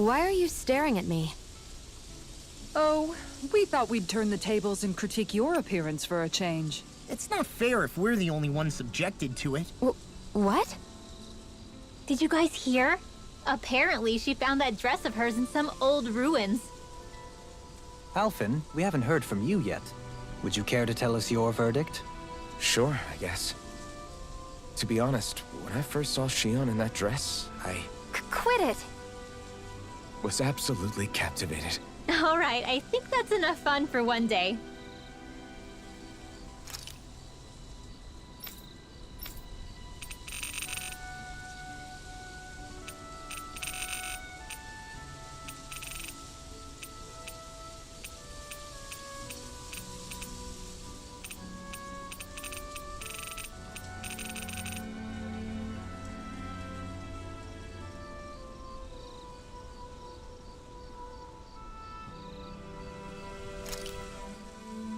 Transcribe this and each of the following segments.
Why are you staring at me? Oh, we thought we'd turn the tables and critique your appearance for a change. It's not fair if we're the only ones subjected to it. What? Did you guys hear? Apparently, she found that dress of hers in some old ruins. Alphen, we haven't heard from you yet. Would you care to tell us your verdict? Sure, I guess. To be honest, when I first saw Shion in that dress, I Quit it! was absolutely captivated. Alright, I think that's enough fun for one day.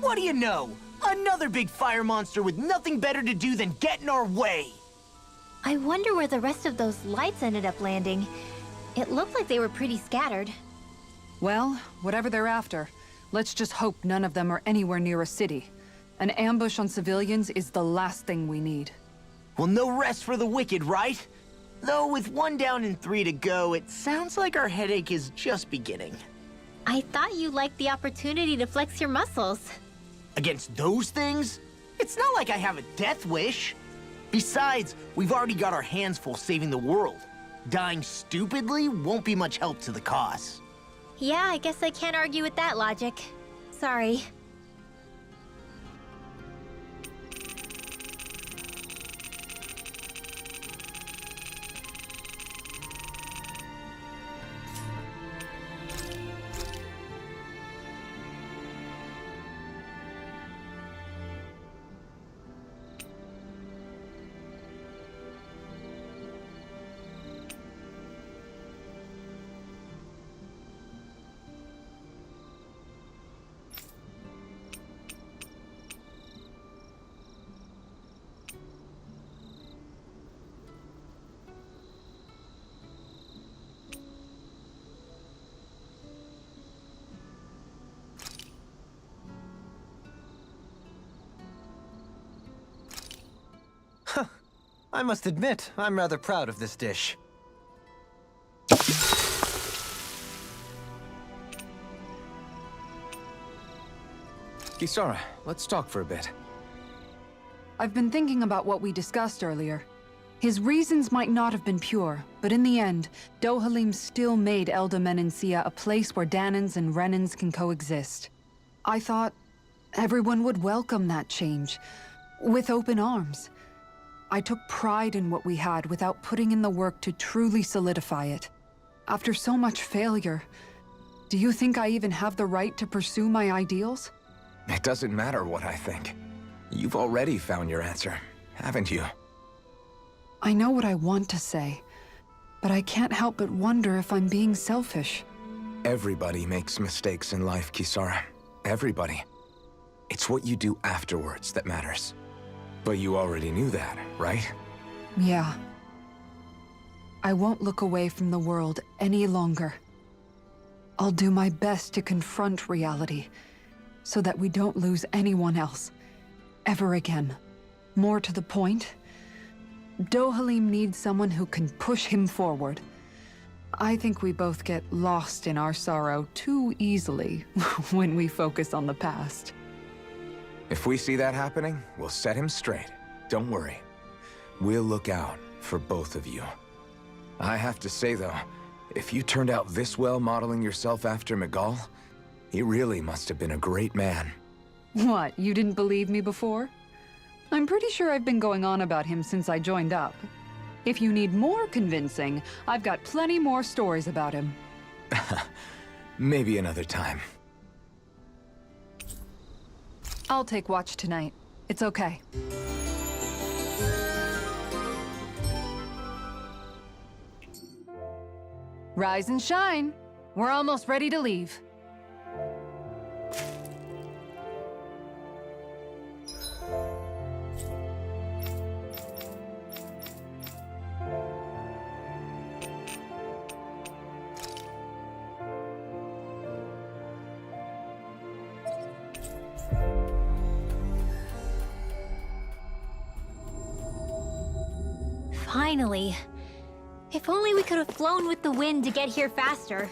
What do you know? Another big fire monster with nothing better to do than get in our way! I wonder where the rest of those lights ended up landing. It looked like they were pretty scattered. Well, whatever they're after, let's just hope none of them are anywhere near a city. An ambush on civilians is the last thing we need. Well, no rest for the wicked, right? Though with 1 down and 3 to go, it sounds like our headache is just beginning. I thought you liked the opportunity to flex your muscles. Against those things? It's not like I have a death wish. Besides, we've already got our hands full saving the world. Dying stupidly won't be much help to the cause. Yeah, I guess I can't argue with that logic. Sorry. I must admit, I'm rather proud of this dish. Kisara, let's talk for a bit. I've been thinking about what we discussed earlier. His reasons might not have been pure, but in the end, Dohalim still made Elda Menencia a place where Danans and Renans can coexist. I thought everyone would welcome that change, with open arms. I took pride in what we had without putting in the work to truly solidify it. After so much failure, do you think I even have the right to pursue my ideals? It doesn't matter what I think. You've already found your answer, haven't you? I know what I want to say, but I can't help but wonder if I'm being selfish. Everybody makes mistakes in life, Kisara. Everybody. It's what you do afterwards that matters. But you already knew that, right? Yeah. I won't look away from the world any longer. I'll do my best to confront reality, so that we don't lose anyone else, ever again. More to the point, Dohalim needs someone who can push him forward. I think we both get lost in our sorrow too easily when we focus on the past. If we see that happening, we'll set him straight. Don't worry. We'll look out for both of you. I have to say, though, if you turned out this well modeling yourself after Miguel, he really must have been a great man. What, you didn't believe me before? I'm pretty sure I've been going on about him since I joined up. If you need more convincing, I've got plenty more stories about him. Maybe another time. I'll take watch tonight. It's okay. Rise and shine. We're almost ready to leave. Finally. If only we could have flown with the wind to get here faster.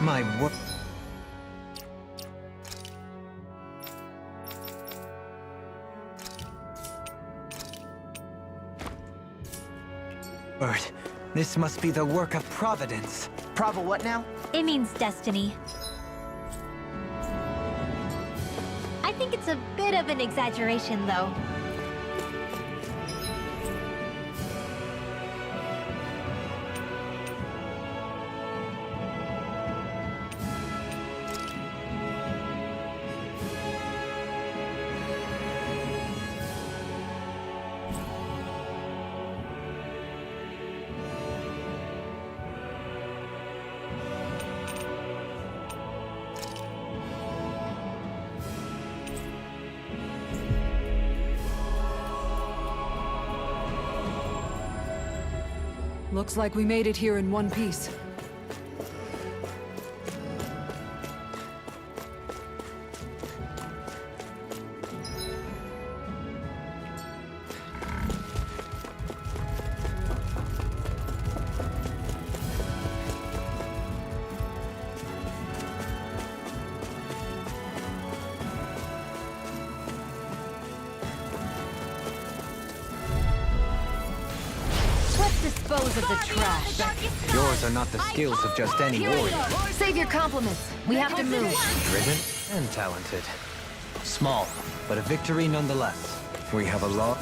My word. This must be the work of Providence. Prova what now? It means destiny. I think it's a bit of an exaggeration, though. Looks like we made it here in one piece. Dispose of the trash. Yours are not the skills of just any warrior. Save your compliments. We have to move. Driven and talented. Small, but a victory nonetheless. We have a lot.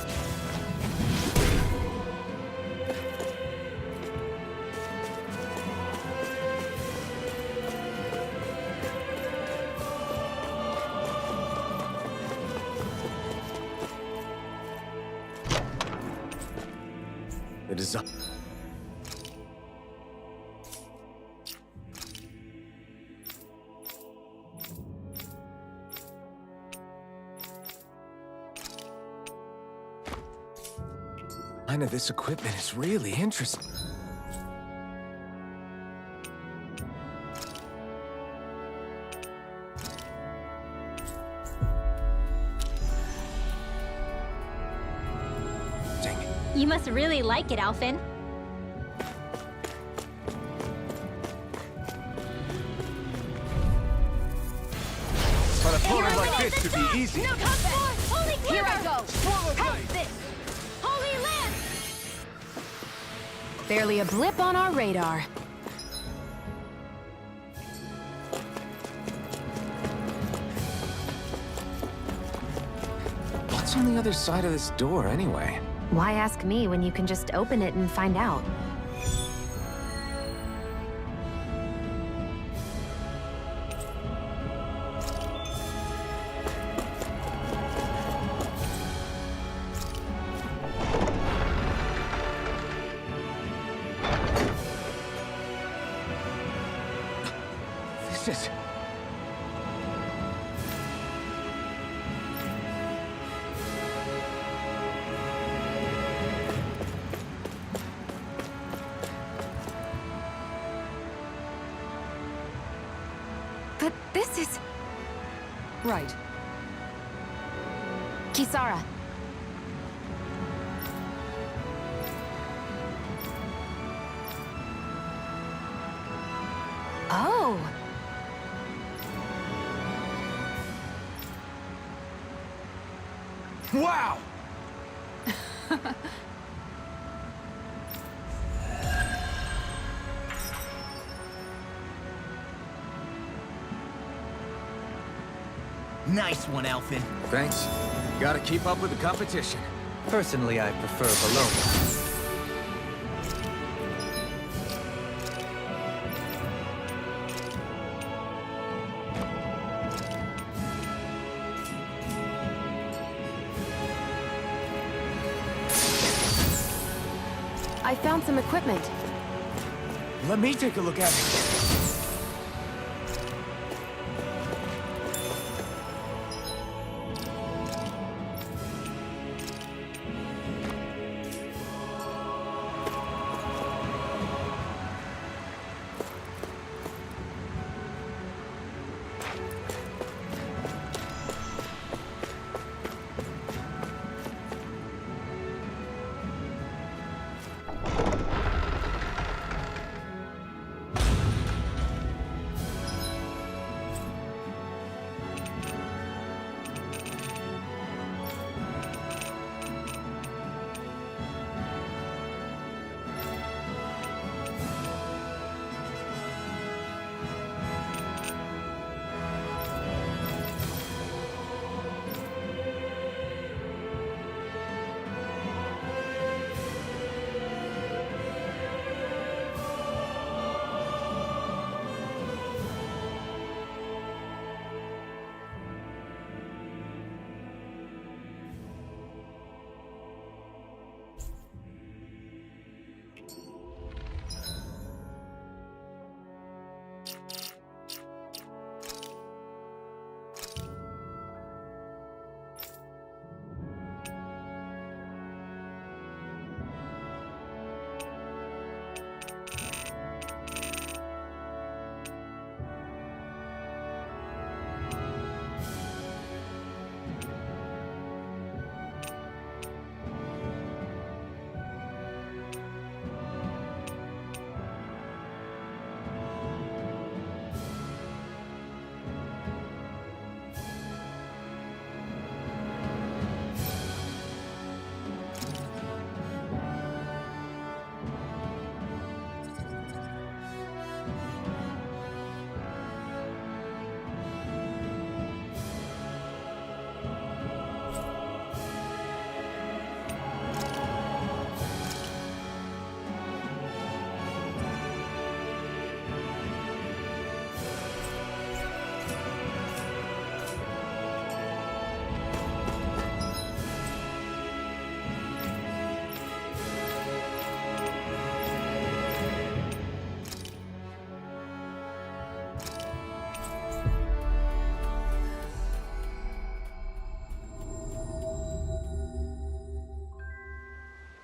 The design. Of this equipment is really interesting. You must really like it, Alphen. An opponent like this should be easy. Here I go. How's this? Holy Land! Barely a blip on our radar. What's on the other side of this door, anyway? Why ask me when you can just open it and find out? This is... But this is... Right. Kisara. Oh. Wow! Nice one, Alphen. Thanks. Gotta keep up with the competition. Personally, I prefer below. I found some equipment. Let me take a look at it.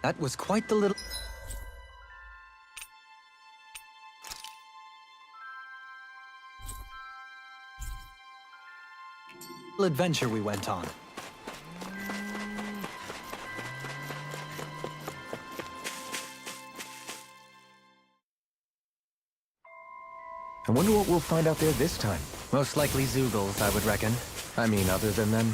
That was quite the little adventure we went on. I wonder what we'll find out there this time. Most likely Zoogles, I would reckon. I mean, other than them.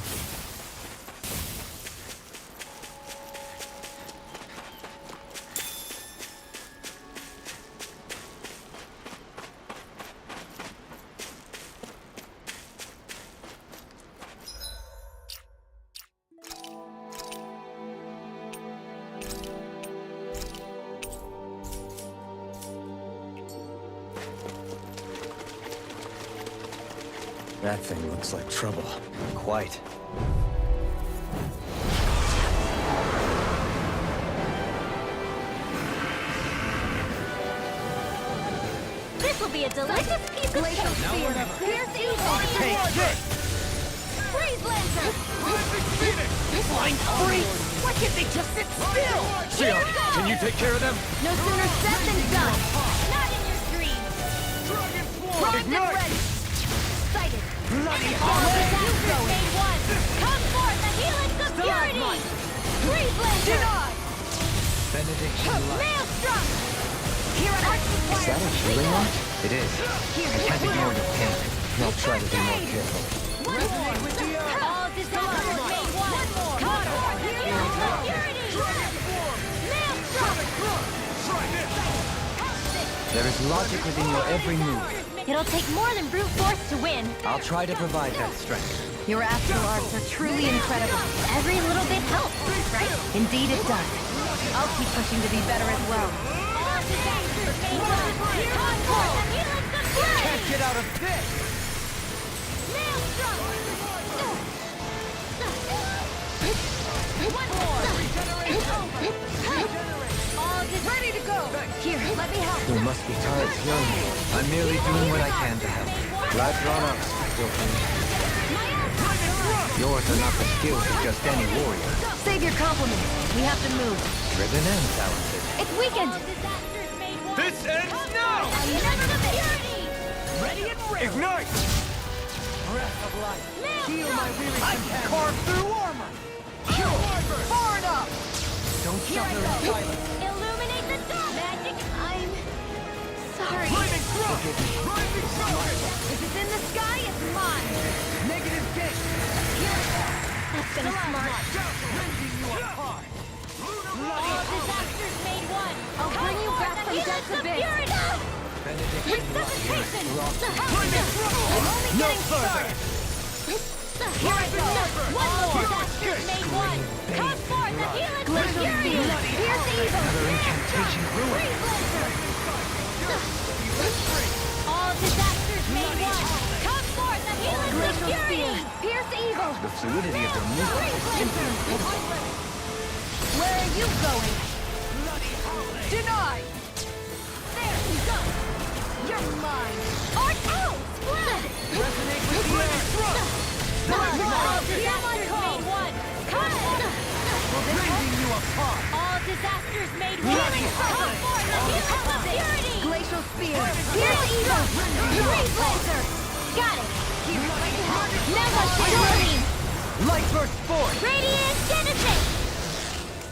That thing looks like trouble. Quite. This will be a delicious piece of cake. Here's evil. Take this! Freeze Lancer! Flying free! Why can't they just sit still? Sion, can you take care of them? No sooner said than done. Not in your dreams! Primed and Ignite! ready. All disasters made one. Come forth, the helix of purity. Breathe laser. Benediction light. Maelstrom. Here at Arch Is that a healing one? It is. I can't ignore the pain. I'll try to be more careful. All disasters made one. Come forth, the helix of purity. Maelstrom. There is logic within your every move. It'll take more than brute force to win. I'll try to provide that strength. Your astral arts are truly incredible. Every little bit helps, right? Indeed it does. I'll keep pushing to be better as well. All disasters made one. Come forth, the helix of purity. Can't get out of this! Maelstrom. One more. All ready to go. Here, let me help. You must be tired of hearing me. I'm merely doing what I can to help. Glad drawn up, Wilfred. Yours are not the skills of just any warrior. Save your compliments. We have to move. Driven and talented. It's weakened. This ends now! Ready and ready! Ignite! Breath of life. Heal my weary companion. Carve through armor! Far enough! Don't suffer in silence. Illuminate the dark. Magic. I'm sorry. Lightning thrust! Rising fire! If it's in the sky, it's mine. Negative gate! That's gonna smart. Rending you apart! All disasters made one. I'll bring you back from death's abyss. Benediction Resuscitation. I'm only No getting further! Here I go. One more. Disasters made one. Come forth, the helix of Glacial fury. field. Pierce evil. Another incantation ruined. Breathe laser. All disasters made one. Come forth, the helix of Glacial fury. spear. Pierce evil. The fluidity of your movement is infinite. Where are you going? Denied! There, go. You're mine. Art out. Splat. Resonate with the air! All disasters made one. Come forth. Rending you apart! All disasters made one. Come forth, the helix of purity. Glacial spear. Pierce evil. Breathe laser. Got it. Now let's get rolling. Light burst forth! Radiant Genesis.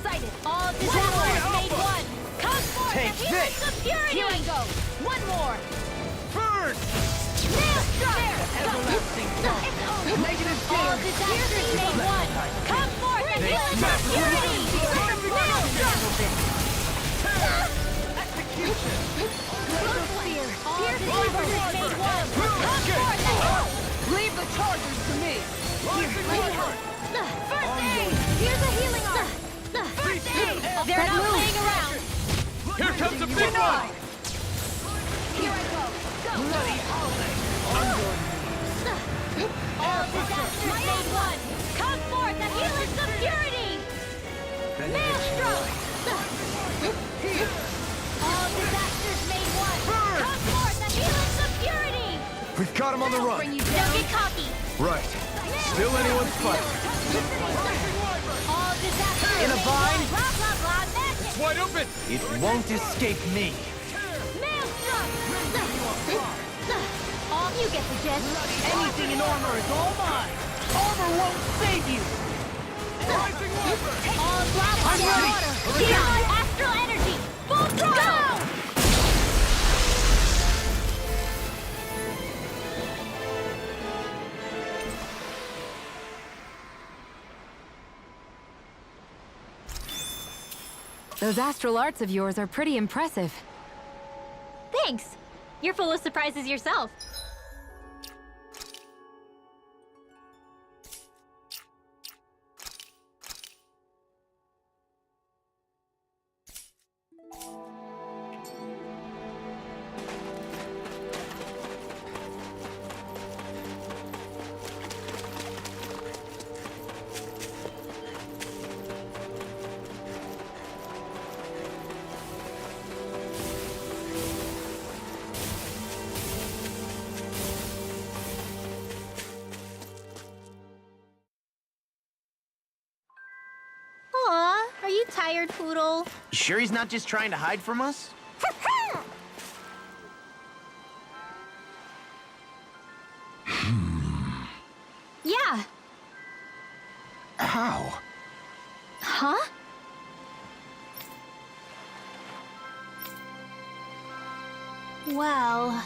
Excited. All disasters made one. Come forth, Take the helix this. of purity. Here I go. One more. Burn! Maelstrom. Everlasting Negative All gate! disasters made one. Come forth, the helix of purity. Maelstrom. Execution! Glacial spear. All Pierce disasters evil. made one. Come forth, the helix. Leave the chargers to me! Rising weapon! First aid. Here's a healing arm. First aid. They're That not moves. playing around. Here comes a big one! Here I go. Go. Bloody holiday! On your All disasters made one. Come forth, the helix of purity. Maelstrom. All disasters made one. Come forth, the helix of purity. We've got him on the Bring run! you Don't down. get cocky. Right. Still anyone's fight. All disasters In a made bind? one. Blah, blah, blah, magic. Wide open! It won't escape me. Maelstrom. All you get the gist. Anything in armor is all mine! Armor won't save you! All blast I'm ready. Beyond astral energy. Full throttle. Go! Those astral arts of yours are pretty impressive. Thanks. You're full of surprises yourself. Aw, are you tired, Poodle? You sure he's not just trying to hide from us? Well...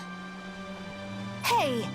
Hey!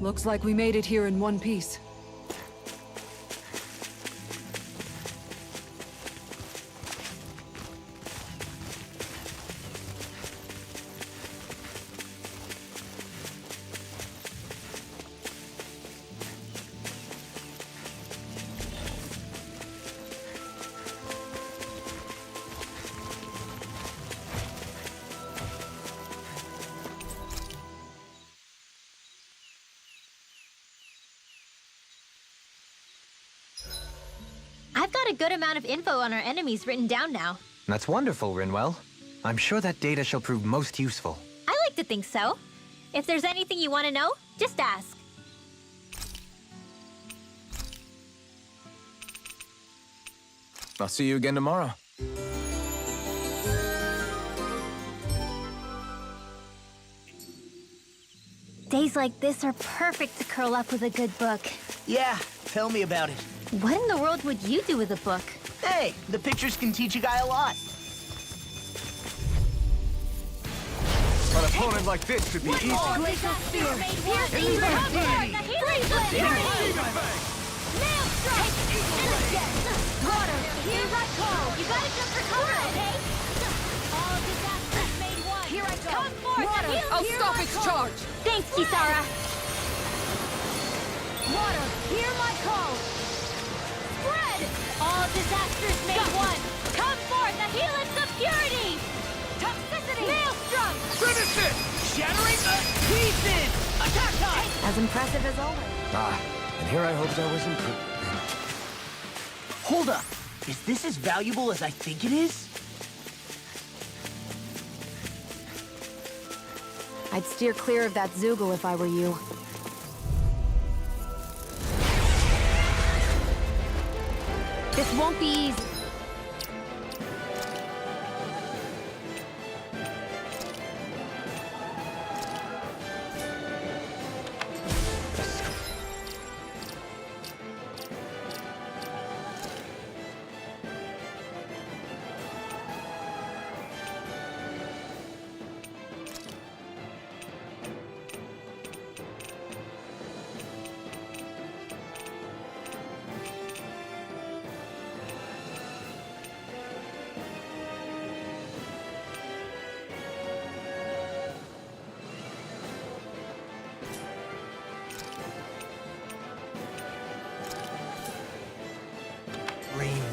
Looks like we made it here in one piece. I've got a good amount of info on our enemies written down now. That's wonderful, Rinwell. I'm sure that data shall prove most useful. I like to think so. If there's anything you want to know, just ask. I'll see you again tomorrow. Days like this are perfect to curl up with a good book. Yeah, tell me about it. What in the world would you do with a book? Hey, the pictures can teach a guy a lot. An opponent like this should be easy. Glacial Spear! Piercing cover! The healing Water! Here I call! You gotta jump for cover, okay? All disasters made one! Here I come! Come forth! Water! I'll stop its charge! Thanks, Kisara! Water, hear my call! Spread! All disasters made one! Come forth! The helix of purity! Toxicity! Maelstrom! Finish it! Shattering the pieces! Attack time! As impressive as always. Ah, and here I hoped I was improved. Hold up. Is this as valuable as I think it is? I'd steer clear of that Zoogle if I were you. This won't be easy.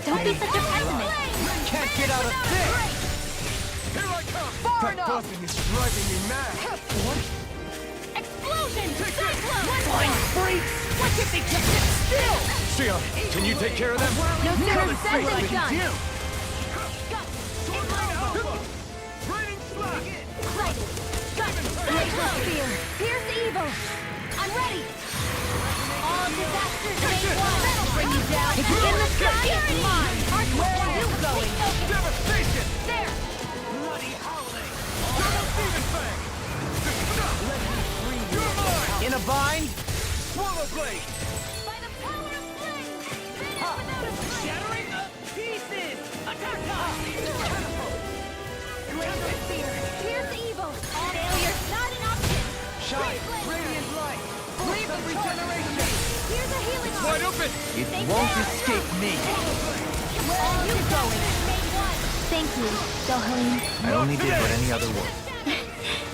Don't be such a pessimist. Can't get out of this! Here I come! Far That enough! buzzing is driving me mad! Explosion! Cyclone! Fine freaks! What if they just sit still? Sia, can you take care of them? No sooner Let's see said what I than can done. do. Raining slack! Cyclone! Pierce evil! I'm ready! All disasters made one! That'll bring you down! It's in the sky, it's mine! Where are you going? Devastation! There! Bloody howling! Double demon fang! You're mine! In a bind? Swallow blade! By the power of flame! Finish without a fight! Shattering to pieces! Attack us! Laser spear! Pierce evil! Failure's not an option! Shine! Radiant light! Breathe the regeneration! Here's a healing arm! Wide open! It won't escape me. Where are you going? Thank you, Dohalim. I only did what any other would.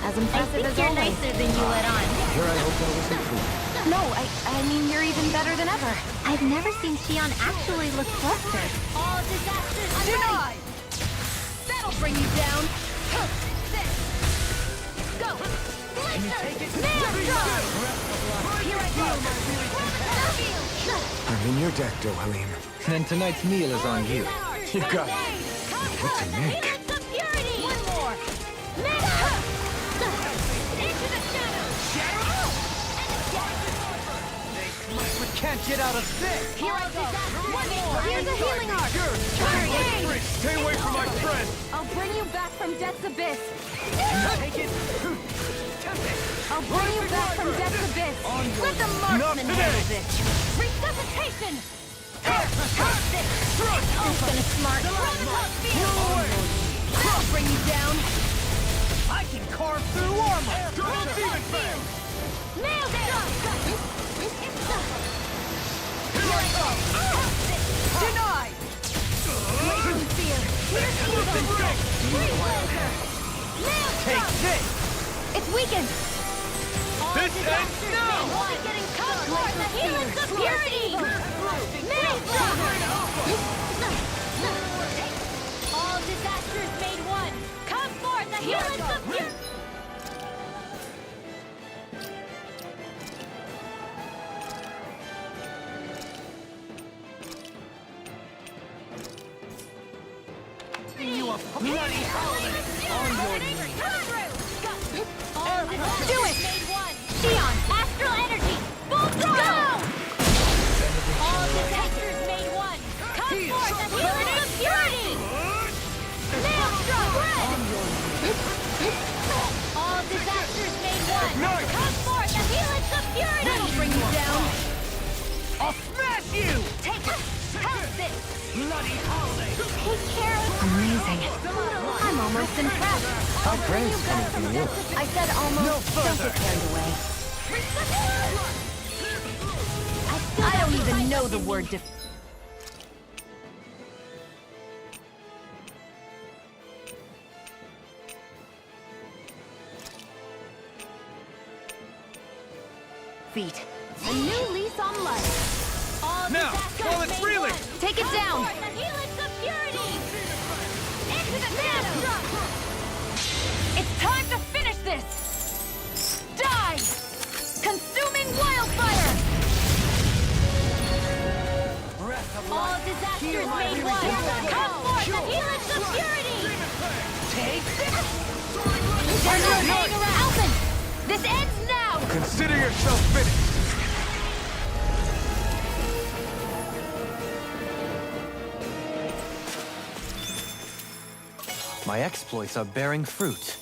As impressive as you're nicer than you let on. Here I hope that was improved. No, I mean you're even better than ever. I've never seen Shion actually look flustered. All disasters Denied! That'll bring you down. This. Go. Blister. Nail strong. Here I go. I'm in your deck, Dohalim. And tonight's meal is on you. You got it. What to make? One more. Into the shadows. We can't get out of this! Here I go. One more. Here's a healing arc. Stay away from my friend! I'll bring you back from death's abyss! Take it! I'll bring you back from death's abyss! Let the marksman handle this. Resuscitation. This gonna smart. That'll bring you down. I can carve through armor! Double demon fang! Nail strike. Here I come! Denied! Laser spear. Pierce evil. Free laser. Nail Take strike. this! It's weakened. This ends now! Getting come for the helix of purity. Nail strike. All disasters made one. Come forth, the helix of purity. You a bloody howling! Do it! Shion, astral energy! Full throttle! All disasters made one! Come forth, the helix of purity! Nail strike! All disasters made one! Come forth, the helix of purity! That'll bring you down! I'll smash you! Take it! Help this! Bloody howling! Take care of... Amazing. I'm almost impressed. How praise coming from you? I said almost. Don't get carried away. I don't even know the word defeat. A new lease on life. All Now, disasters while it's made reeling. one. Take it down. The helix of purity. Into the shadows. It's time to finish this! Die! Consuming wildfire! All disasters made one. Come forth, the helix of purity. Take There's no hang around. Alphen, this ends now. Consider yourself finished! My exploits are bearing fruit.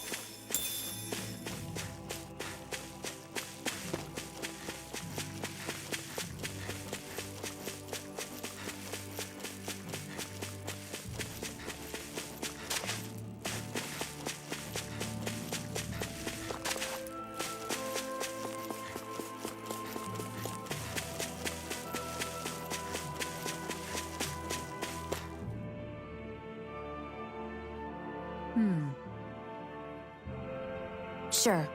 Sure.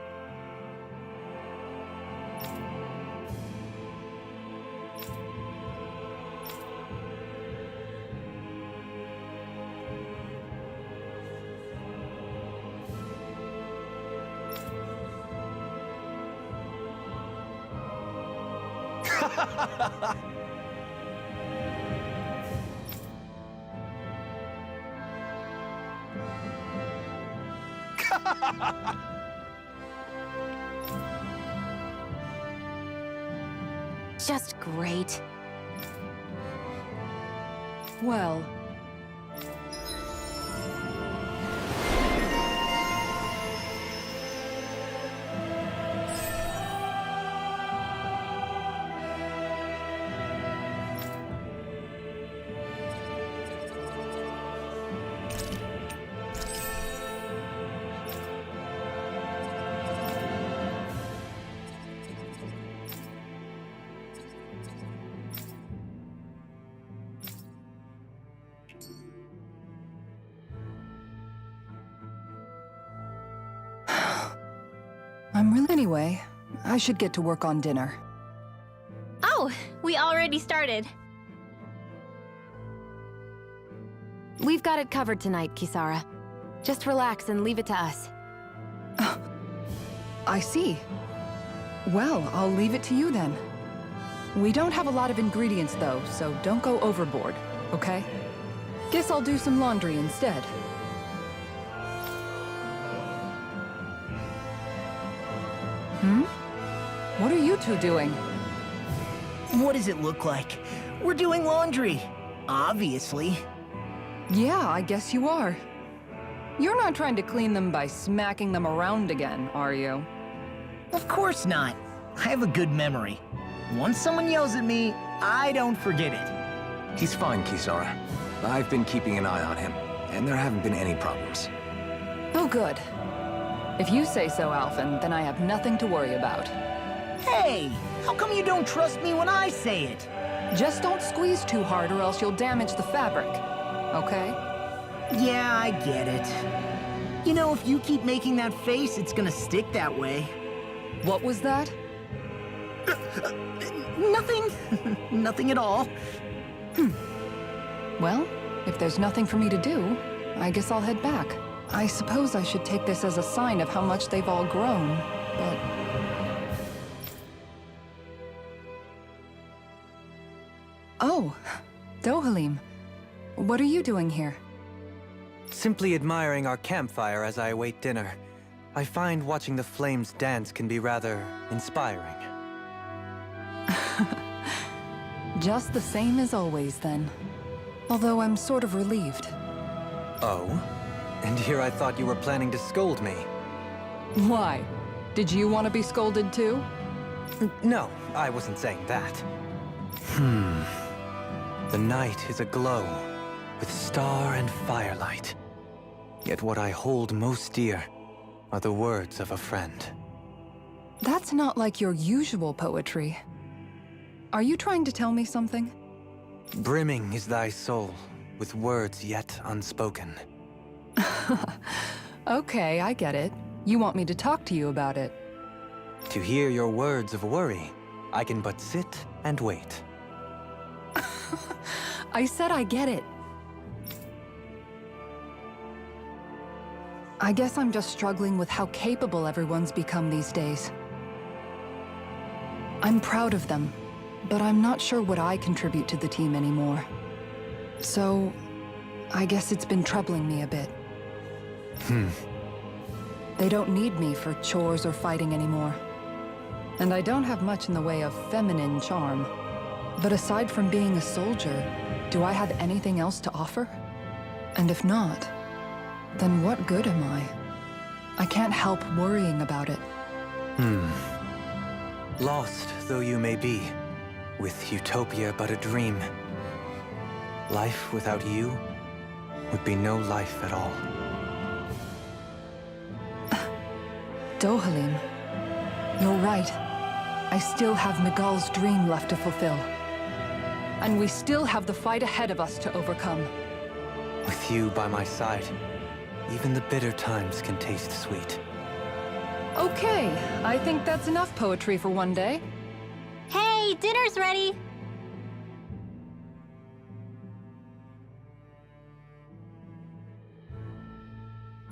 Just great. Well... Anyway, I should get to work on dinner. Oh, we already started. We've got it covered tonight, Kisara. Just relax and leave it to us. I see. Well, I'll leave it to you then. We don't have a lot of ingredients though, so don't go overboard, okay? Guess I'll do some laundry instead. What are you two doing? What does it look like? We're doing laundry, obviously. Yeah, I guess you are. You're not trying to clean them by smacking them around again, are you? Of course not. I have a good memory. Once someone yells at me, I don't forget it. He's fine, Kisara. I've been keeping an eye on him, and there haven't been any problems. Oh, good. If you say so, Alphen, then I have nothing to worry about. Hey, how come you don't trust me when I say it? Just don't squeeze too hard or else you'll damage the fabric, okay? Yeah, I get it. You know, if you keep making that face, it's gonna stick that way. What was that? Nothing. Nothing at all. Well, if there's nothing for me to do, I guess I'll head back. I suppose I should take this as a sign of how much they've all grown, but... Oh, Dohalim. What are you doing here? Simply admiring our campfire as I await dinner. I find watching the flames dance can be rather inspiring. Just the same as always, then. Although I'm sort of relieved. Oh? And here I thought you were planning to scold me. Why? Did you want to be scolded too? No, I wasn't saying that. The night is aglow with star and firelight. Yet what I hold most dear are the words of a friend. That's not like your usual poetry. Are you trying to tell me something? Brimming is thy soul with words yet unspoken. Okay, I get it. You want me to talk to you about it. To hear your words of worry, I can but sit and wait. I said I get it. I guess I'm just struggling with how capable everyone's become these days. I'm proud of them, but I'm not sure what I contribute to the team anymore. So, I guess it's been troubling me a bit. They don't need me for chores or fighting anymore. And I don't have much in the way of feminine charm. But aside from being a soldier, do I have anything else to offer? And if not, Then what good am I? I can't help worrying about it. Lost though you may be, with utopia but a dream, life without you would be no life at all. Dohalim, you're right. I still have Miguel's dream left to fulfill. And we still have the fight ahead of us to overcome. With you by my side, even the bitter times can taste sweet. Okay, I think that's enough poetry for one day. Hey, dinner's ready!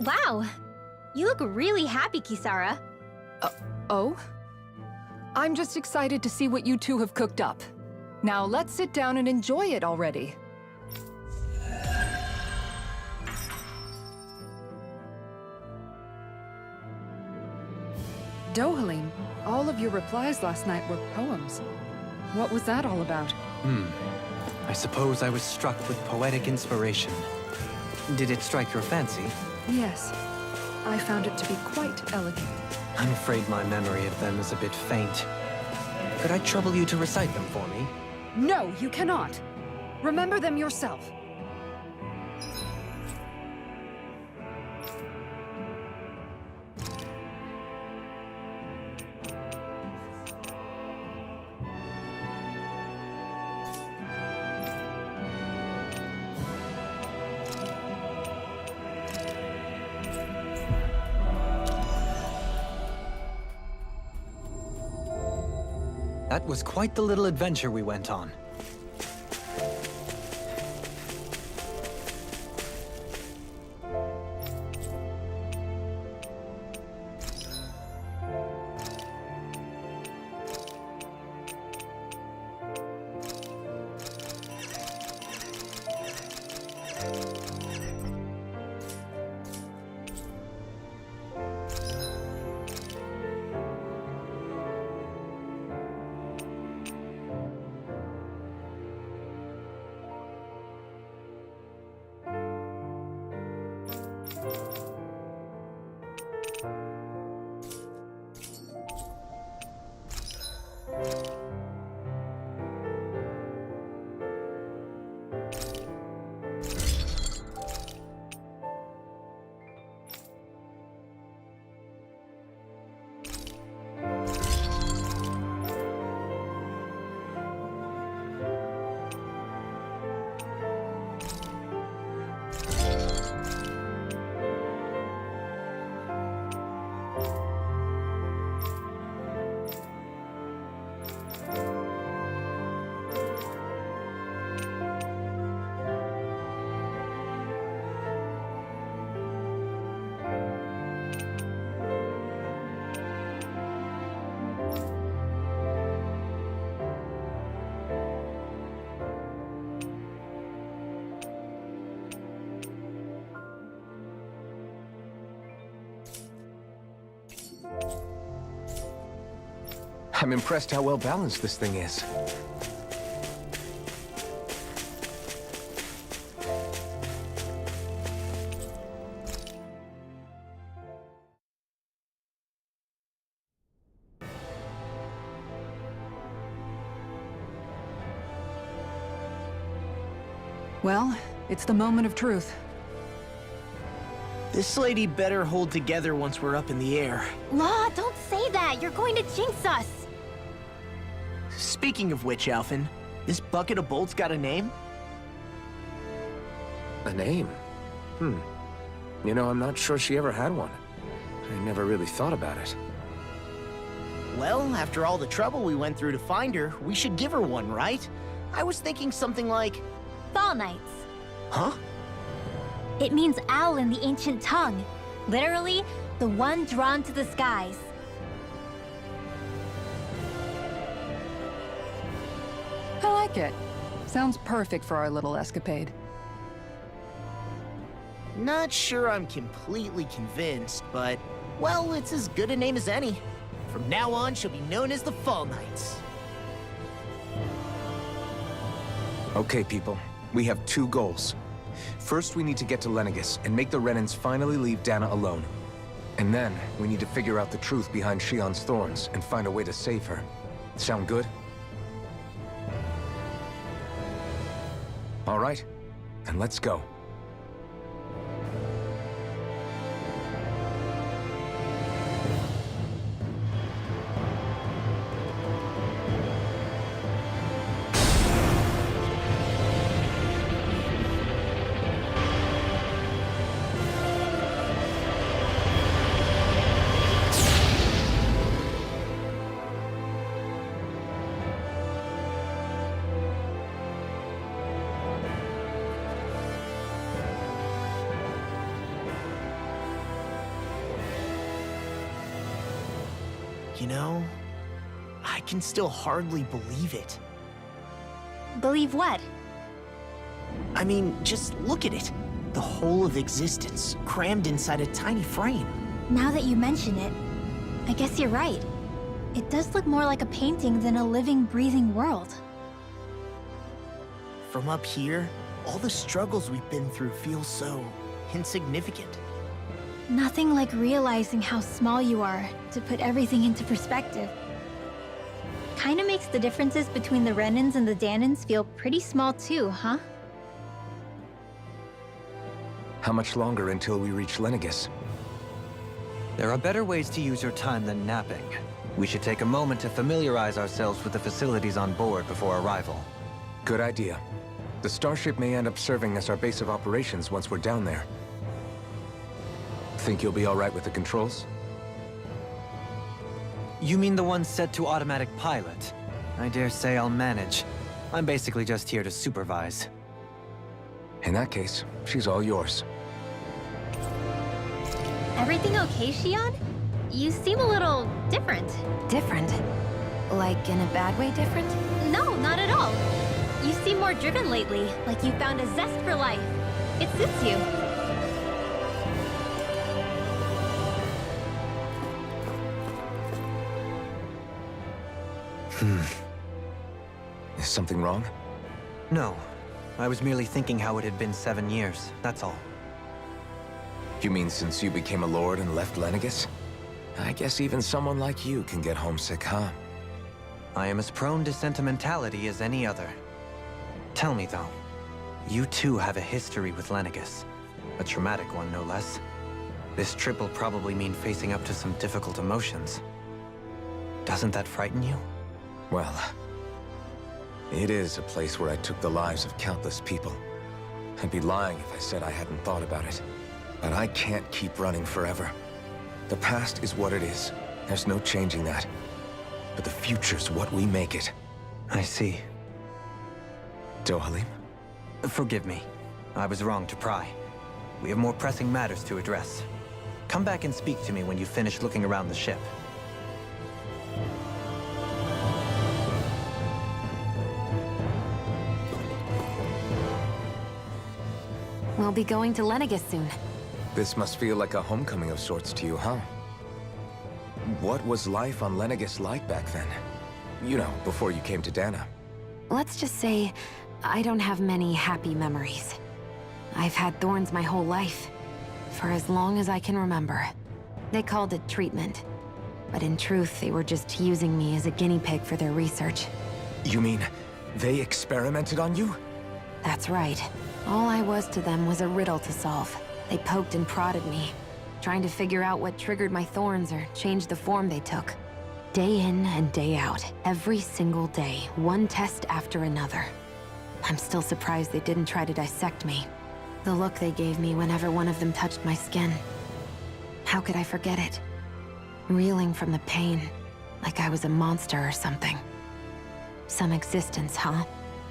Wow, you look really happy, Kisara. Oh? I'm just excited to see what you two have cooked up. Now let's sit down and enjoy it already. Dohalim, all of your replies last night were poems. What was that all about? I suppose I was struck with poetic inspiration. Did it strike your fancy? Yes, I found it to be quite elegant. I'm afraid my memory of them is a bit faint. Could I trouble you to recite them for me? No, you cannot. Remember them yourself. That was quite the little adventure we went on. I'm impressed how well balanced this thing is. Well, it's the moment of truth. This lady better hold together once we're up in the air. Law, don't say that! You're going to jinx us! Speaking of which, Alphen, this bucket of bolts got a name? A name? You know, I'm not sure she ever had one. I never really thought about it. Well, after all the trouble we went through to find her, we should give her one, right? I was thinking something like... Fall Knights. Huh? It means owl in the ancient tongue. Literally, the one drawn to the skies. I like it. Sounds perfect for our little escapade. Not sure I'm completely convinced, but... well, it's as good a name as any. From now on, she'll be known as the Fall Knights. Okay, people. We have two goals. First, we need to get to Lenegis and make the Renans finally leave Dana alone. And then, we need to figure out the truth behind Shion's thorns and find a way to save her. Sound good? All right, then let's go. You know, I can still hardly believe it. Believe what? I mean, just look at it. The whole of existence, crammed inside a tiny frame. Now that you mention it, I guess you're right. It does look more like a painting than a living, breathing world. From up here, all the struggles we've been through feel so insignificant. Nothing like realizing how small you are to put everything into perspective. Kinda makes the differences between the Renans and the Danans feel pretty small too, huh? How much longer until we reach Lenegis? There are better ways to use your time than napping. We should take a moment to familiarize ourselves with the facilities on board before arrival. Good idea. The starship may end up serving as our base of operations once we're down there. Think you'll be all right with the controls? You mean the one set to automatic pilot? I dare say I'll manage. I'm basically just here to supervise. In that case, she's all yours. Everything okay, Shion? You seem a little different. Different? Like in a bad way different? No, not at all. You seem more driven lately, like you found a zest for life. It suits you. Is something wrong? No. I was merely thinking how it had been 7 years, that's all. You mean since you became a lord and left Lenegis? I guess even someone like you can get homesick, huh? I am as prone to sentimentality as any other. Tell me though, you too have a history with Lenegis. A traumatic one, no less. This trip will probably mean facing up to some difficult emotions. Doesn't that frighten you? Well, it is a place where I took the lives of countless people. I'd be lying if I said I hadn't thought about it. But I can't keep running forever. The past is what it is. There's no changing that. But the future's what we make it. I see. Dohalim? Forgive me. I was wrong to pry. We have more pressing matters to address. Come back and speak to me when you finish looking around the ship. We'll be going to Lenegis soon. This must feel like a homecoming of sorts to you, huh? What was life on Lenegis like back then? You know, before you came to Dana. Let's just say, I don't have many happy memories. I've had thorns my whole life, for as long as I can remember. They called it treatment, but in truth, they were just using me as a guinea pig for their research. You mean, they experimented on you? That's right. All I was to them was a riddle to solve. They poked and prodded me, trying to figure out what triggered my thorns or changed the form they took. Day in and day out, every single day, one test after another. I'm still surprised they didn't try to dissect me. The look they gave me whenever one of them touched my skin. How could I forget it? Reeling from the pain, like I was a monster or something. Some existence, huh?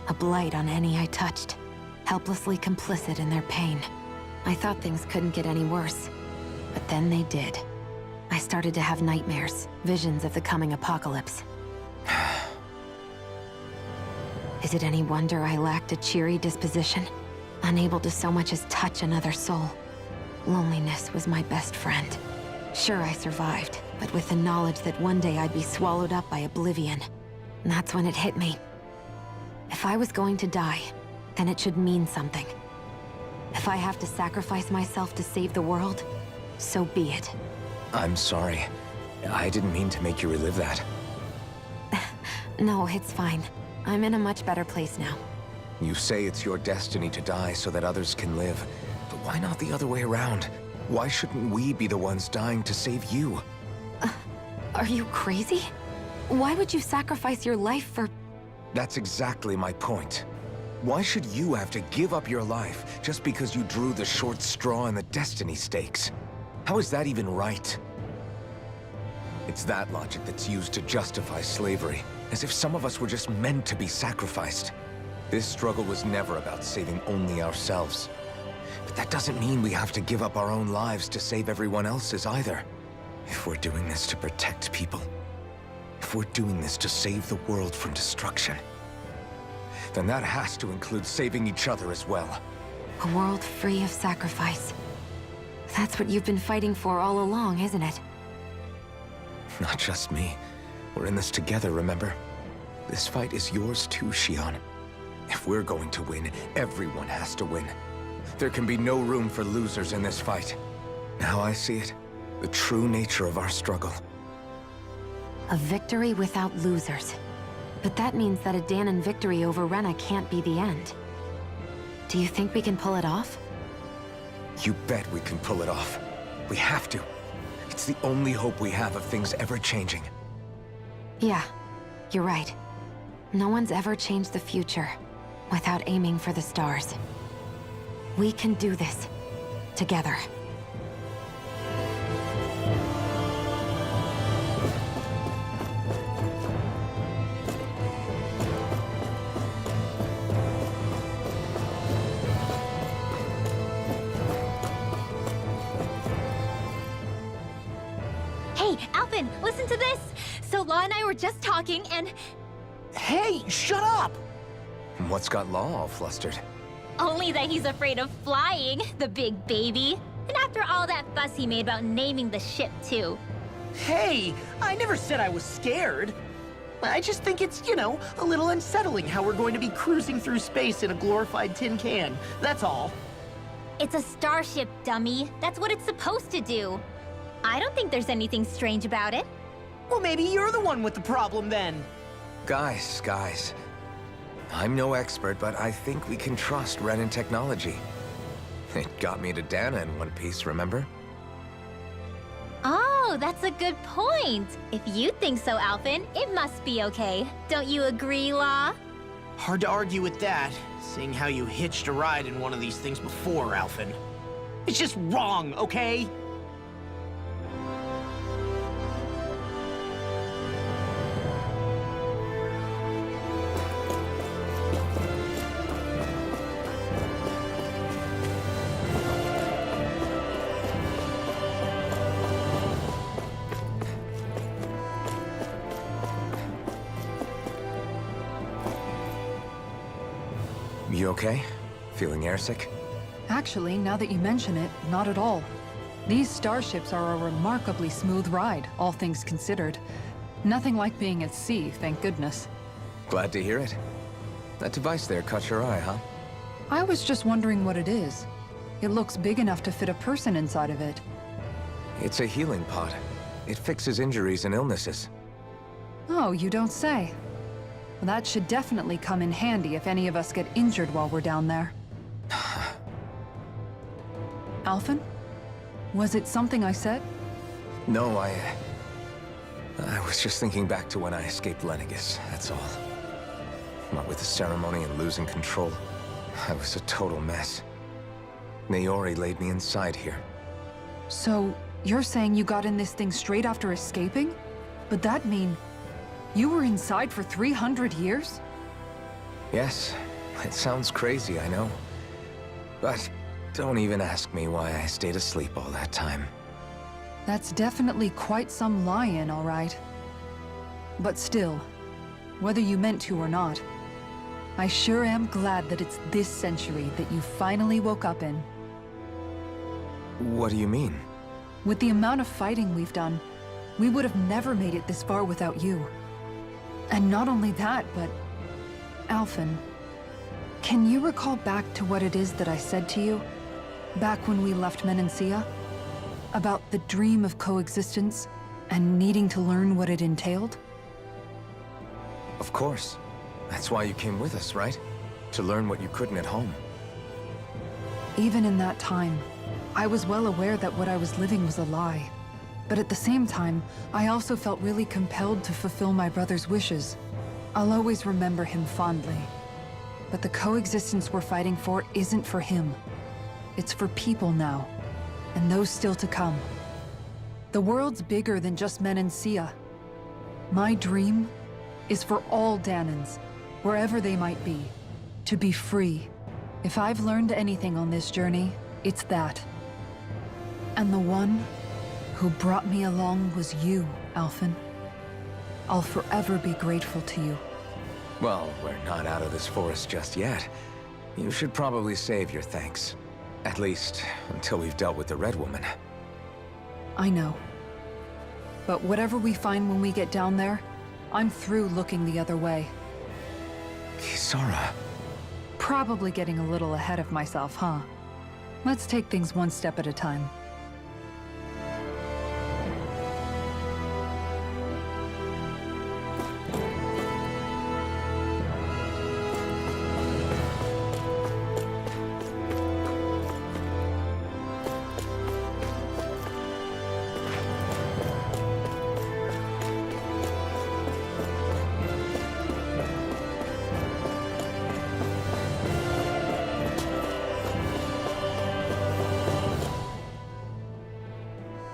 A blight on any I touched, helplessly complicit in their pain. I thought things couldn't get any worse, but then they did. I started to have nightmares, visions of the coming apocalypse. Is it any wonder I lacked a cheery disposition? Unable to so much as touch another soul. Loneliness was my best friend. Sure, I survived, but with the knowledge that one day I'd be swallowed up by oblivion. And that's when it hit me. If I was going to die, then it should mean something. If I have to sacrifice myself to save the world, so be it. I'm sorry. I didn't mean to make you relive that. No, it's fine. I'm in a much better place now. You say it's your destiny to die so that others can live. But why not the other way around? Why shouldn't we be the ones dying to save you? Are you crazy? Why would you sacrifice your life for... That's exactly my point. Why should you have to give up your life just because you drew the short straw in the destiny stakes? How is that even right? It's that logic that's used to justify slavery, as if some of us were just meant to be sacrificed. This struggle was never about saving only ourselves. But that doesn't mean we have to give up our own lives to save everyone else's either. If we're doing this to protect people, if we're doing this to save the world from destruction, then that has to include saving each other as well. A world free of sacrifice. That's what you've been fighting for all along, isn't it? Not just me. We're in this together, remember? This fight is yours too, Xion. If we're going to win, everyone has to win. There can be no room for losers in this fight. Now I see it. The true nature of our struggle. A victory without losers. But that means that a Danon victory over Rena can't be the end. Do you think we can pull it off? You bet we can pull it off. We have to. It's the only hope we have of things ever changing. Yeah, you're right. No one's ever changed the future without aiming for the stars. We can do this. Together. Hey, Alphen, listen to this! So Law and I were just talking and... Hey, shut up! What's got Law all flustered? Only that he's afraid of flying, the big baby. And after all that fuss he made about naming the ship, too. Hey, I never said I was scared. I just think it's, you know, a little unsettling how we're going to be cruising through space in a glorified tin can. That's all. It's a starship, dummy. That's what it's supposed to do. I don't think there's anything strange about it. Well, maybe you're the one with the problem then. Guys. I'm no expert, but I think we can trust Renan technology. It got me to Dana in one piece, remember? Oh, that's a good point. If you think so, Alphen, it must be okay. Don't you agree, Law? Hard to argue with that, seeing how you hitched a ride in one of these things before, Alphen. It's just wrong, okay? You okay? Feeling airsick? Actually, now that you mention it, not at all. These starships are a remarkably smooth ride, all things considered. Nothing like being at sea, thank goodness. Glad to hear it. That device there caught your eye, huh? I was just wondering what it is. It looks big enough to fit a person inside of it. It's a healing pod. It fixes injuries and illnesses. Oh, you don't say. Well, that should definitely come in handy if any of us get injured while we're down there. Alphen? Was it something I said? No, I was just thinking back to when I escaped Lennigus, that's all. What with the ceremony and losing control, I was a total mess. Naori laid me inside here. So, you're saying you got in this thing straight after escaping? But that mean... you were inside for 300 years? Yes, it sounds crazy, I know. But don't even ask me why I stayed asleep all that time. That's definitely quite some lie-in, all right. But still, whether you meant to or not, I sure am glad that it's this century that you finally woke up in. What do you mean? With the amount of fighting we've done, we would have never made it this far without you. And not only that, but... Alphen, can you recall back to what it is that I said to you back when we left Menancia? About the dream of coexistence and needing to learn what it entailed? Of course. That's why you came with us, right? To learn what you couldn't at home. Even in that time, I was well aware that what I was living was a lie. But at the same time, I also felt really compelled to fulfill my brother's wishes. I'll always remember him fondly. But the coexistence we're fighting for isn't for him. It's for people now, and those still to come. The world's bigger than just Menancia. My dream is for all Danans, wherever they might be, to be free. If I've learned anything on this journey, it's that. And the one who brought me along was you, Alphen. I'll forever be grateful to you. Well, we're not out of this forest just yet. You should probably save your thanks. At least, until we've dealt with the Red Woman. I know. But whatever we find when we get down there, I'm through looking the other way. Kisara. Probably getting a little ahead of myself, huh? Let's take things one step at a time.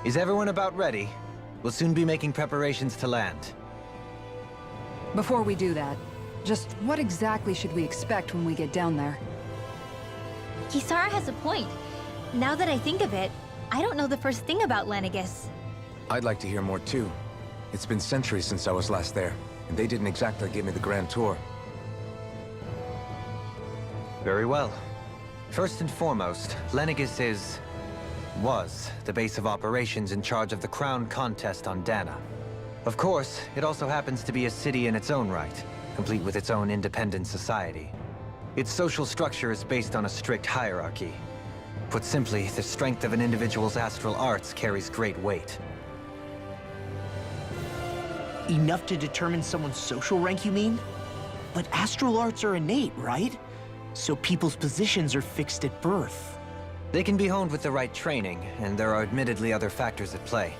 Is everyone about ready? We'll soon be making preparations to land. Before we do that, just what exactly should we expect when we get down there? Kisara has a point. Now that I think of it, I don't know the first thing about Lenegis. I'd like to hear more too. It's been centuries since I was last there, and they didn't exactly give me the grand tour. Very well. First and foremost, Lenegis was the base of operations in charge of the crown contest on Dana. Of course, it also happens to be a city in its own right, complete with its own independent society. Its social structure is based on a strict hierarchy. Put simply, the strength of an individual's astral arts carries great weight. Enough to determine someone's social rank, you mean? But astral arts are innate, right? So people's positions are fixed at birth. They can be honed with the right training, and there are admittedly other factors at play.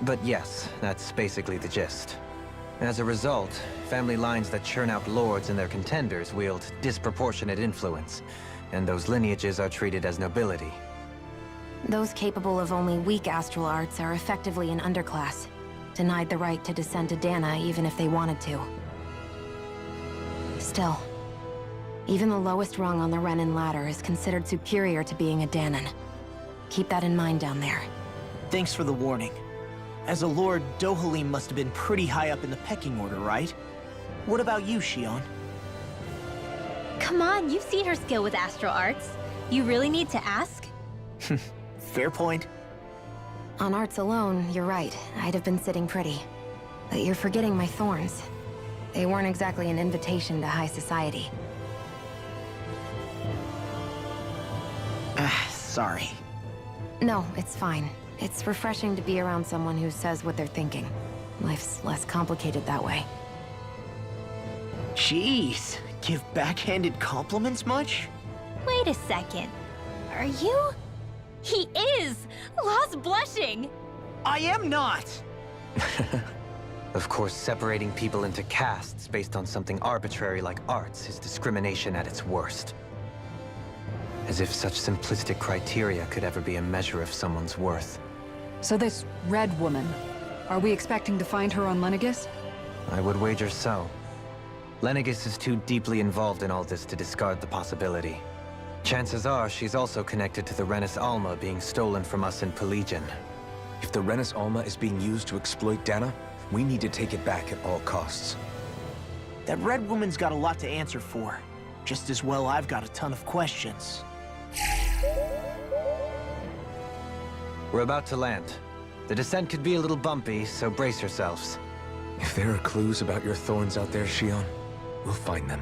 But yes, that's basically the gist. As a result, family lines that churn out lords and their contenders wield disproportionate influence, and those lineages are treated as nobility. Those capable of only weak astral arts are effectively an underclass, denied the right to descend to Dana even if they wanted to. Still, even the lowest rung on the Renin ladder is considered superior to being a Danan. Keep that in mind down there. Thanks for the warning. As a lord, Dohalim must have been pretty high up in the pecking order, right? What about you, Shion? Come on, you've seen her skill with astral arts. You really need to ask? Fair point. On arts alone, you're right. I'd have been sitting pretty. But you're forgetting my thorns. They weren't exactly an invitation to high society. Sorry. No, it's fine. It's refreshing to be around someone who says what they're thinking. Life's less complicated that way. Jeez, give backhanded compliments much? Wait a second. Are you? He is! Lost blushing! I am not! Of course, separating people into castes based on something arbitrary like arts is discrimination at its worst. As if such simplistic criteria could ever be a measure of someone's worth. So this Red Woman, are we expecting to find her on Lenegis? I would wager so. Lenegis is too deeply involved in all this to discard the possibility. Chances are she's also connected to the Renis Alma being stolen from us in Pelegion. If the Renis Alma is being used to exploit Dana, we need to take it back at all costs. That Red Woman's got a lot to answer for. Just as well I've got a ton of questions. We're about to land. The descent could be a little bumpy, so brace yourselves. If there are clues about your thorns out there, Shion, we'll find them.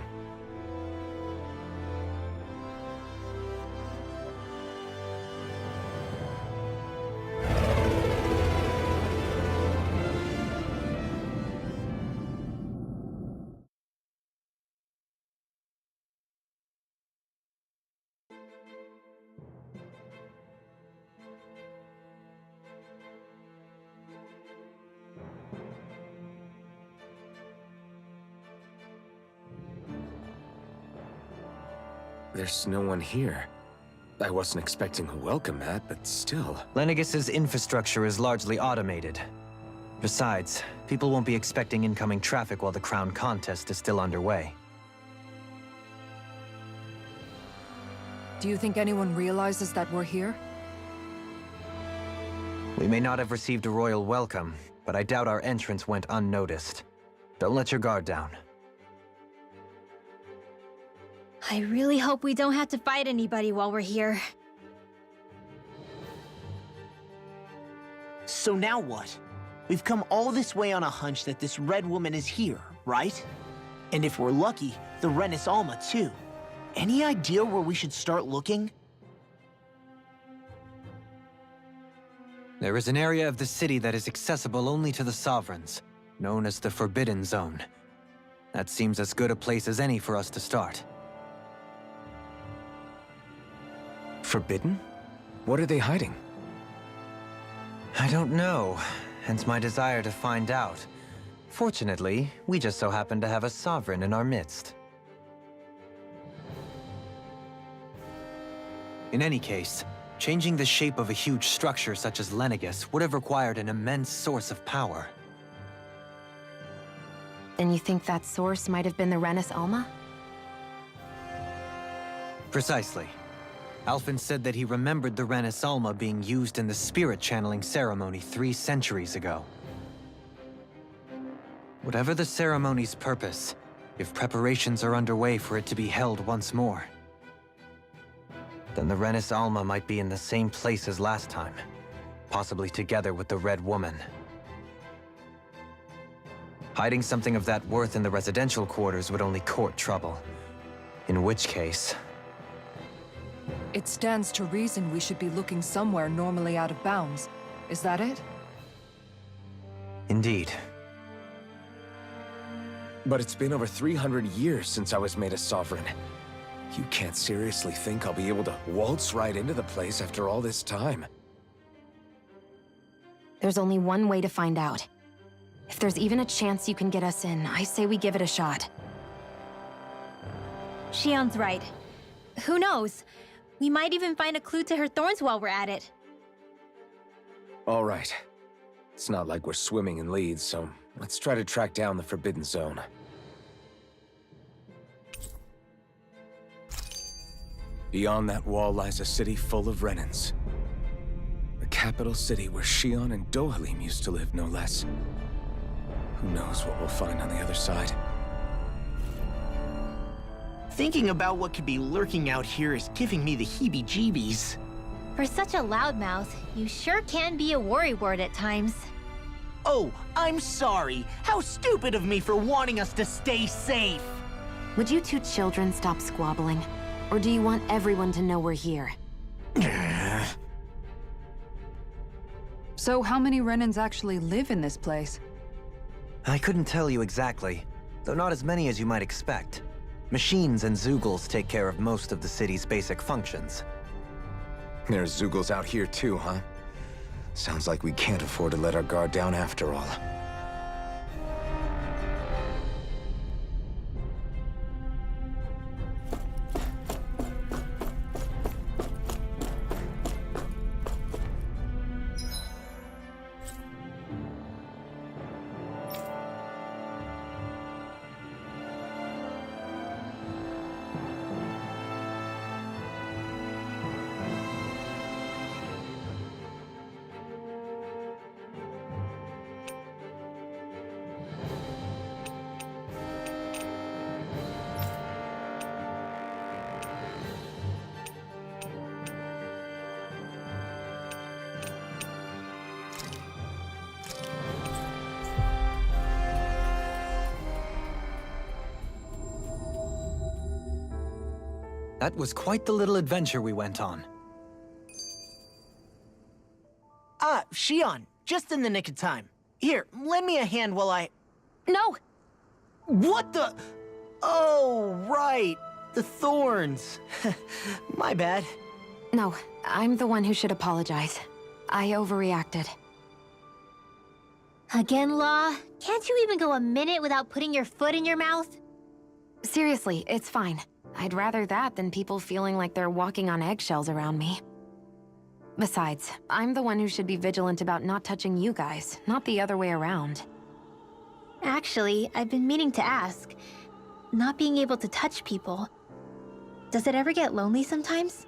There's no one here. I wasn't expecting a welcome mat, but still. Lenegus's infrastructure is largely automated. Besides, people won't be expecting incoming traffic while the crown contest is still underway. Do you think anyone realizes that we're here? We may not have received a royal welcome, but I doubt our entrance went unnoticed. Don't let your guard down. I really hope we don't have to fight anybody while we're here. So now what? We've come all this way on a hunch that this red woman is here, right? And if we're lucky, the Renis Alma too. Any idea where we should start looking? There is an area of the city that is accessible only to the Sovereigns, known as the Forbidden Zone. That seems as good a place as any for us to start. Forbidden? What are they hiding? I don't know, hence my desire to find out. Fortunately, we just so happen to have a Sovereign in our midst. In any case, changing the shape of a huge structure such as Lenegus would have required an immense source of power. Then you think that source might have been the Renis Alma? Precisely. Alphen said that he remembered the Renis Alma being used in the spirit channeling ceremony 3 centuries ago. Whatever the ceremony's purpose, if preparations are underway for it to be held once more, then the Renis Alma might be in the same place as last time, possibly together with the Red Woman. Hiding something of that worth in the residential quarters would only court trouble. In which case... It stands to reason we should be looking somewhere normally out of bounds. Is that it? Indeed. But it's been over 300 years since I was made a Sovereign. You can't seriously think I'll be able to waltz right into the place after all this time. There's only one way to find out. If there's even a chance you can get us in, I say we give it a shot. Shion's right. Who knows? We might even find a clue to her thorns while we're at it. All right. It's not like we're swimming in leads, so let's try to track down the Forbidden Zone. Beyond that wall lies a city full of Renins. The capital city where Shion and Dohalim used to live, no less. Who knows what we'll find on the other side? Thinking about what could be lurking out here is giving me the heebie-jeebies. For such a loudmouth, you sure can be a worrywart at times. Oh, I'm sorry. How stupid of me for wanting us to stay safe. Would you two children stop squabbling? Or do you want everyone to know we're here? So how many Renins actually live in this place? I couldn't tell you exactly, though not as many as you might expect. Machines and Zeugles take care of most of the city's basic functions. There's Zeugles out here too, huh? Sounds like we can't afford to let our guard down after all. That was quite the little adventure we went on. Ah, Shion, just in the nick of time. Here, lend me a hand while I... No! What the... Oh, right. The thorns. My bad. No, I'm the one who should apologize. I overreacted. Again, Law? Can't you even go a minute without putting your foot in your mouth? Seriously, it's fine. I'd rather that than people feeling like they're walking on eggshells around me. Besides, I'm the one who should be vigilant about not touching you guys, not the other way around. Actually, I've been meaning to ask. Not being able to touch people, does it ever get lonely sometimes?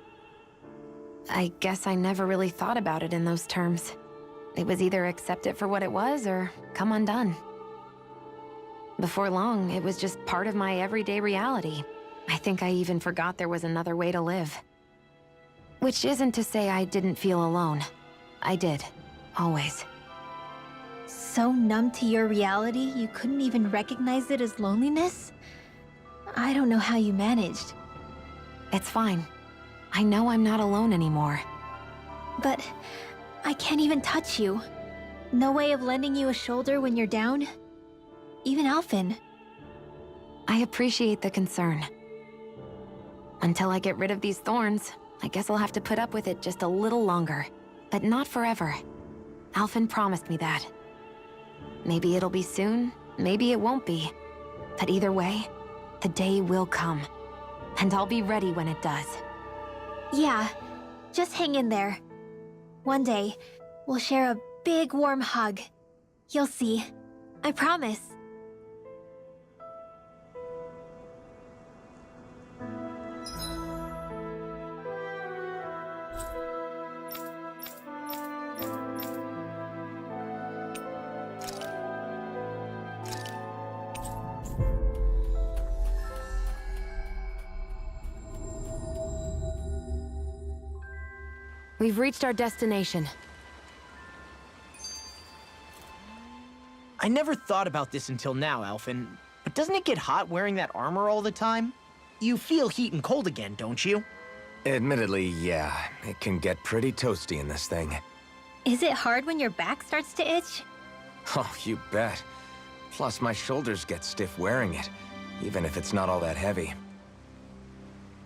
I guess I never really thought about it in those terms. It was either accept it for what it was or come undone. Before long, it was just part of my everyday reality. I think I even forgot there was another way to live. Which isn't to say I didn't feel alone. I did. Always. So numb to your reality, you couldn't even recognize it as loneliness? I don't know how you managed. It's fine. I know I'm not alone anymore. But I can't even touch you. No way of lending you a shoulder when you're down? Even Alphen. I appreciate the concern. Until I get rid of these thorns, I guess I'll have to put up with it just a little longer. But not forever. Alphen promised me that. Maybe it'll be soon, maybe it won't be. But either way, the day will come. And I'll be ready when it does. Yeah, just hang in there. One day, we'll share a big warm hug. You'll see. I promise. We've reached our destination. I never thought about this until now, Alphen, but doesn't it get hot wearing that armor all the time? You feel heat and cold again, don't you? Admittedly, yeah. It can get pretty toasty in this thing. Is it hard when your back starts to itch? Oh, you bet. Plus, my shoulders get stiff wearing it, even if it's not all that heavy.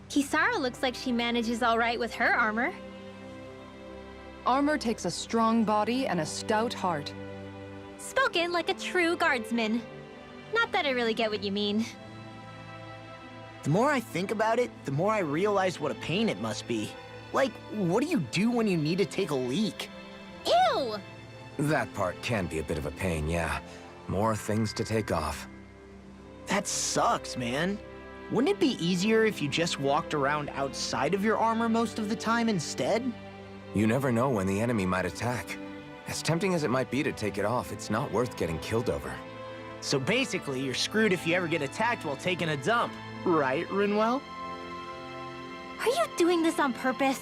Kisara looks like she manages all right with her armor. Armor takes a strong body and a stout heart. Spoken like a true guardsman. Not that I really get what you mean. The more I think about it, the more I realize what a pain it must be. Like, what do you do when you need to take a leak? Ew! That part can be a bit of a pain, yeah. More things to take off. That sucks, man. Wouldn't it be easier if you just walked around outside of your armor most of the time instead? You never know when the enemy might attack. As tempting as it might be to take it off, it's not worth getting killed over. So basically, you're screwed if you ever get attacked while taking a dump. Right, Rinwell? Are you doing this on purpose?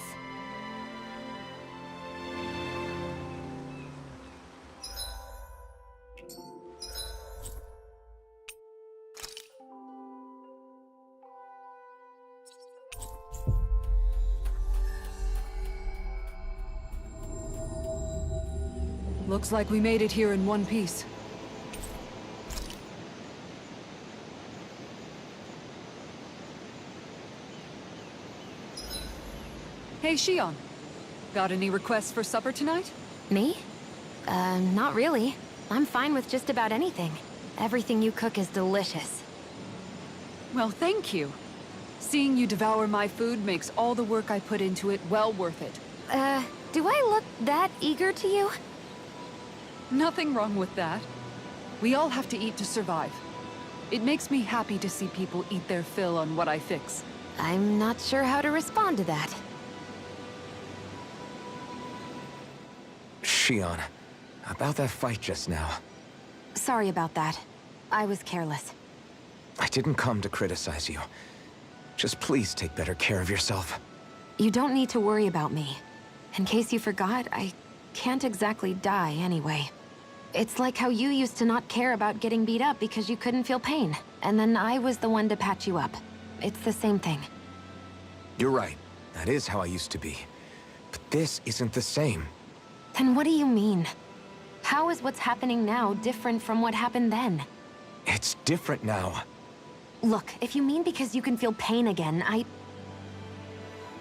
Looks like we made it here in one piece. Hey, Shion. Got any requests for supper tonight? Me? Not really. I'm fine with just about anything. Everything you cook is delicious. Well, thank you. Seeing you devour my food makes all the work I put into it well worth it. Do I look that eager to you? Nothing wrong with that. We all have to eat to survive. It makes me happy to see people eat their fill on what I fix. I'm not sure how to respond to that. Shion, about that fight just now. Sorry about that. I was careless. I didn't come to criticize you. Just please take better care of yourself. You don't need to worry about me. In case you forgot, I can't exactly die anyway. It's like how you used to not care about getting beat up because you couldn't feel pain, and then I was the one to patch you up. It's the same thing. You're right. That is how I used to be. But this isn't the same. Then what do you mean? How is what's happening now different from what happened then? It's different now. Look, if you mean because you can feel pain again,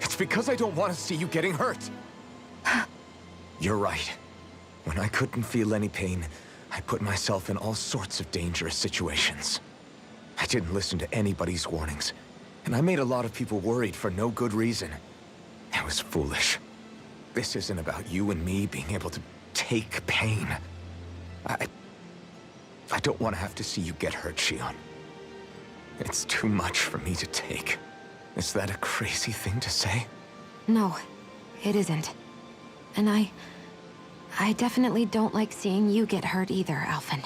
It's because I don't want to see you getting hurt. You're right. When I couldn't feel any pain, I put myself in all sorts of dangerous situations. I didn't listen to anybody's warnings, And I made a lot of people worried for no good reason. It was foolish. This isn't about you and me being able to take pain. I don't want to have to see you get hurt, Shion. It's too much for me to take. Is that a crazy thing to say? No, it isn't. And I definitely don't like seeing you get hurt either, Alphen.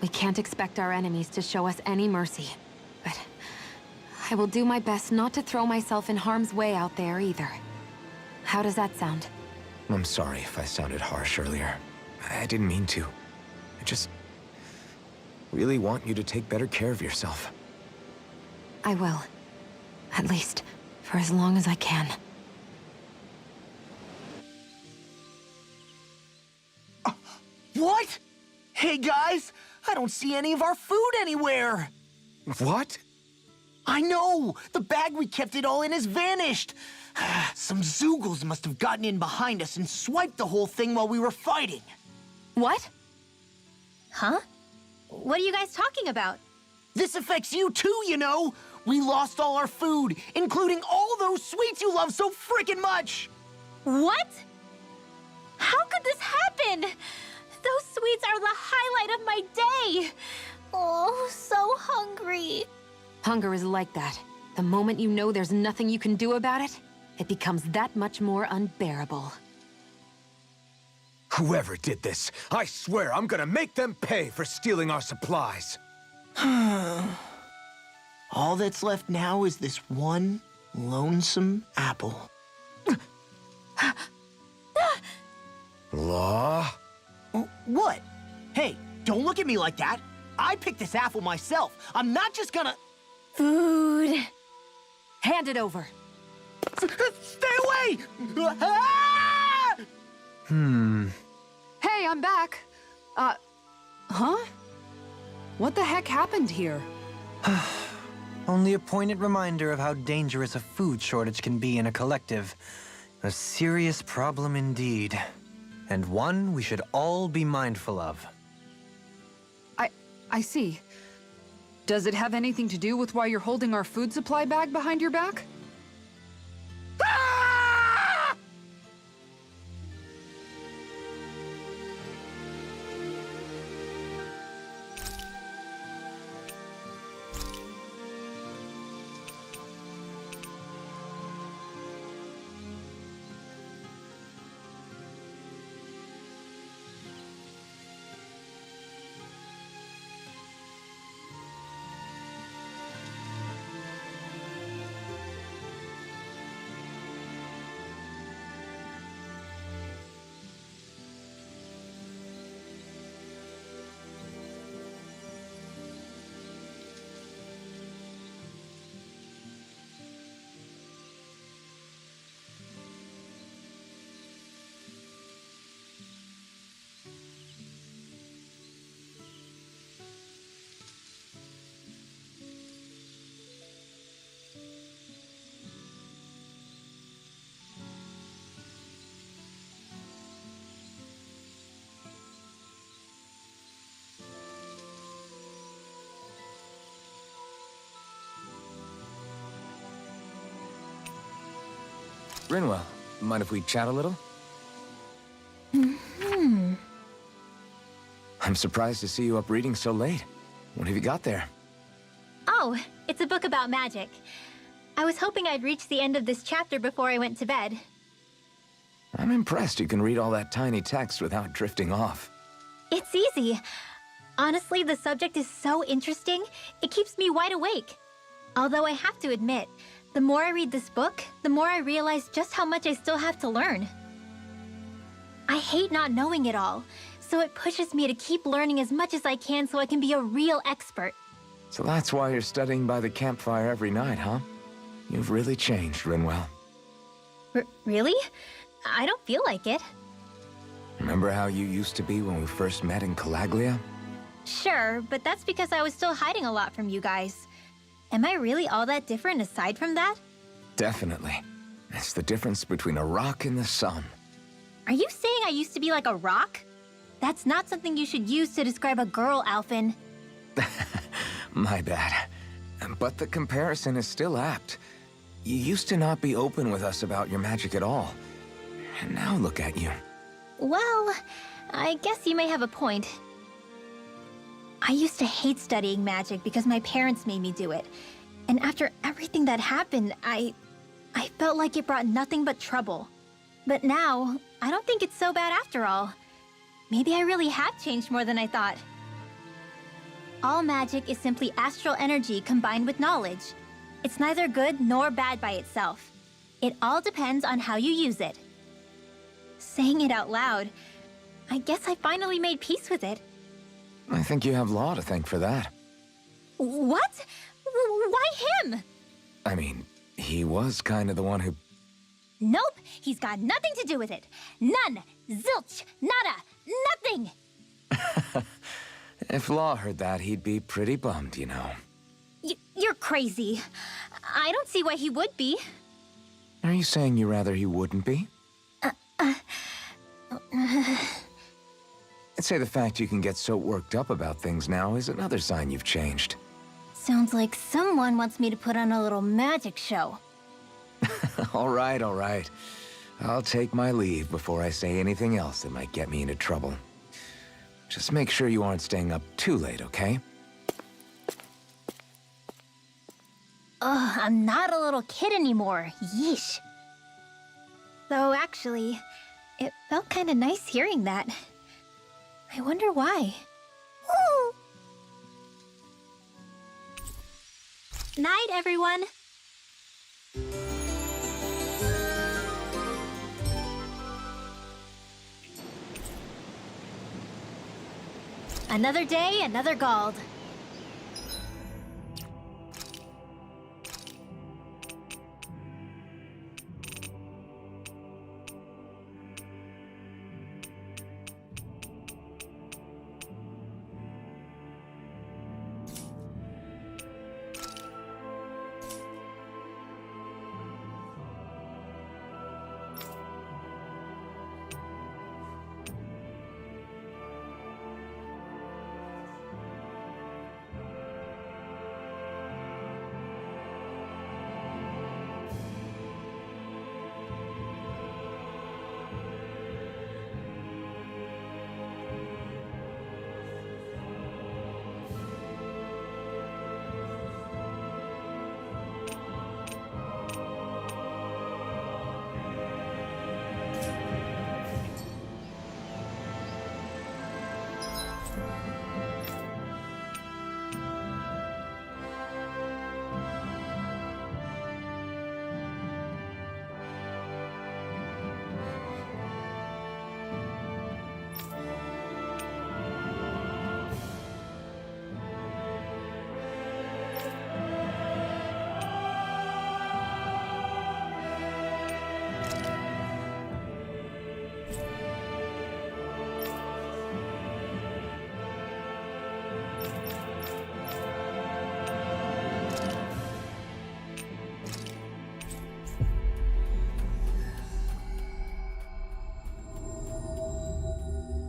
We can't expect our enemies to show us any mercy. But I will do my best not to throw myself in harm's way out there either. How does that sound? I'm sorry if I sounded harsh earlier. I didn't mean to. I just really want you to take better care of yourself. I will. At least, for as long as I can. What? Hey guys, I don't see any of our food anywhere. What? I know! The bag we kept it all in has vanished! Some Zoogles must have gotten in behind us and swiped the whole thing while we were fighting. What? Huh? What are you guys talking about? This affects you too, you know! We lost all our food, including all those sweets you love so frickin' much! What? How could this happen? Those sweets are the highlight of my day! Oh, so hungry. Hunger is like that. The moment you know there's nothing you can do about it, it becomes that much more unbearable. Whoever did this, I swear I'm gonna make them pay for stealing our supplies. All that's left now is this one lonesome apple. Law? What? Hey, don't look at me like that. I picked this apple myself. I'm not just gonna... Food. Hand it over. Stay away! Ah! Hey, I'm back. Huh? What the heck happened here? Only a poignant reminder of how dangerous a food shortage can be in a collective. A serious problem indeed. And one we should all be mindful of. I see. Does it have anything to do with why you're holding our food supply bag behind your back? Ah! Rinwell, mind if we chat a little? I'm surprised to see you up reading so late. What have you got there? Oh, it's a book about magic. I was hoping I'd reach the end of this chapter before I went to bed. I'm impressed you can read all that tiny text without drifting off. It's easy. Honestly, the subject is so interesting, it keeps me wide awake. Although I have to admit, the more I read this book, the more I realize just how much I still have to learn. I hate not knowing it all, so it pushes me to keep learning as much as I can so I can be a real expert. So that's why you're studying by the campfire every night, huh? You've really changed, Rinwell. Really? I don't feel like it. Remember how you used to be when we first met in Calaglia? Sure, but that's because I was still hiding a lot from you guys. Am I really all that different aside from that? Definitely. It's the difference between a rock and the sun. Are you saying I used to be like a rock? That's not something you should use to describe a girl, Alphen. My bad. But the comparison is still apt. You used to not be open with us about your magic at all. And now look at you. Well, I guess you may have a point. I used to hate studying magic because my parents made me do it. And after everything that happened, I felt like it brought nothing but trouble. But now, I don't think it's so bad after all. Maybe I really have changed more than I thought. All magic is simply astral energy combined with knowledge. It's neither good nor bad by itself. It all depends on how you use it. Saying it out loud, I guess I finally made peace with it. I think you have Law to thank for that. What? Why him? I mean, he was kind of the one who... Nope, he's got nothing to do with it. None. Zilch. Nada. Nothing. If Law heard that, he'd be pretty bummed, you know. You're crazy. I don't see why he would be. Are you saying you rather he wouldn't be? I'd say the fact you can get so worked up about things now is another sign you've changed. Sounds like someone wants me to put on a little magic show. All right, all right. I'll take my leave before I say anything else that might get me into trouble. Just make sure you aren't staying up too late, okay? Ugh, I'm not a little kid anymore. Yeesh. Though, actually, it felt kind of nice hearing that. I wonder why. Ooh. Night, everyone. Another day, another Gald.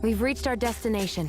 We've reached our destination.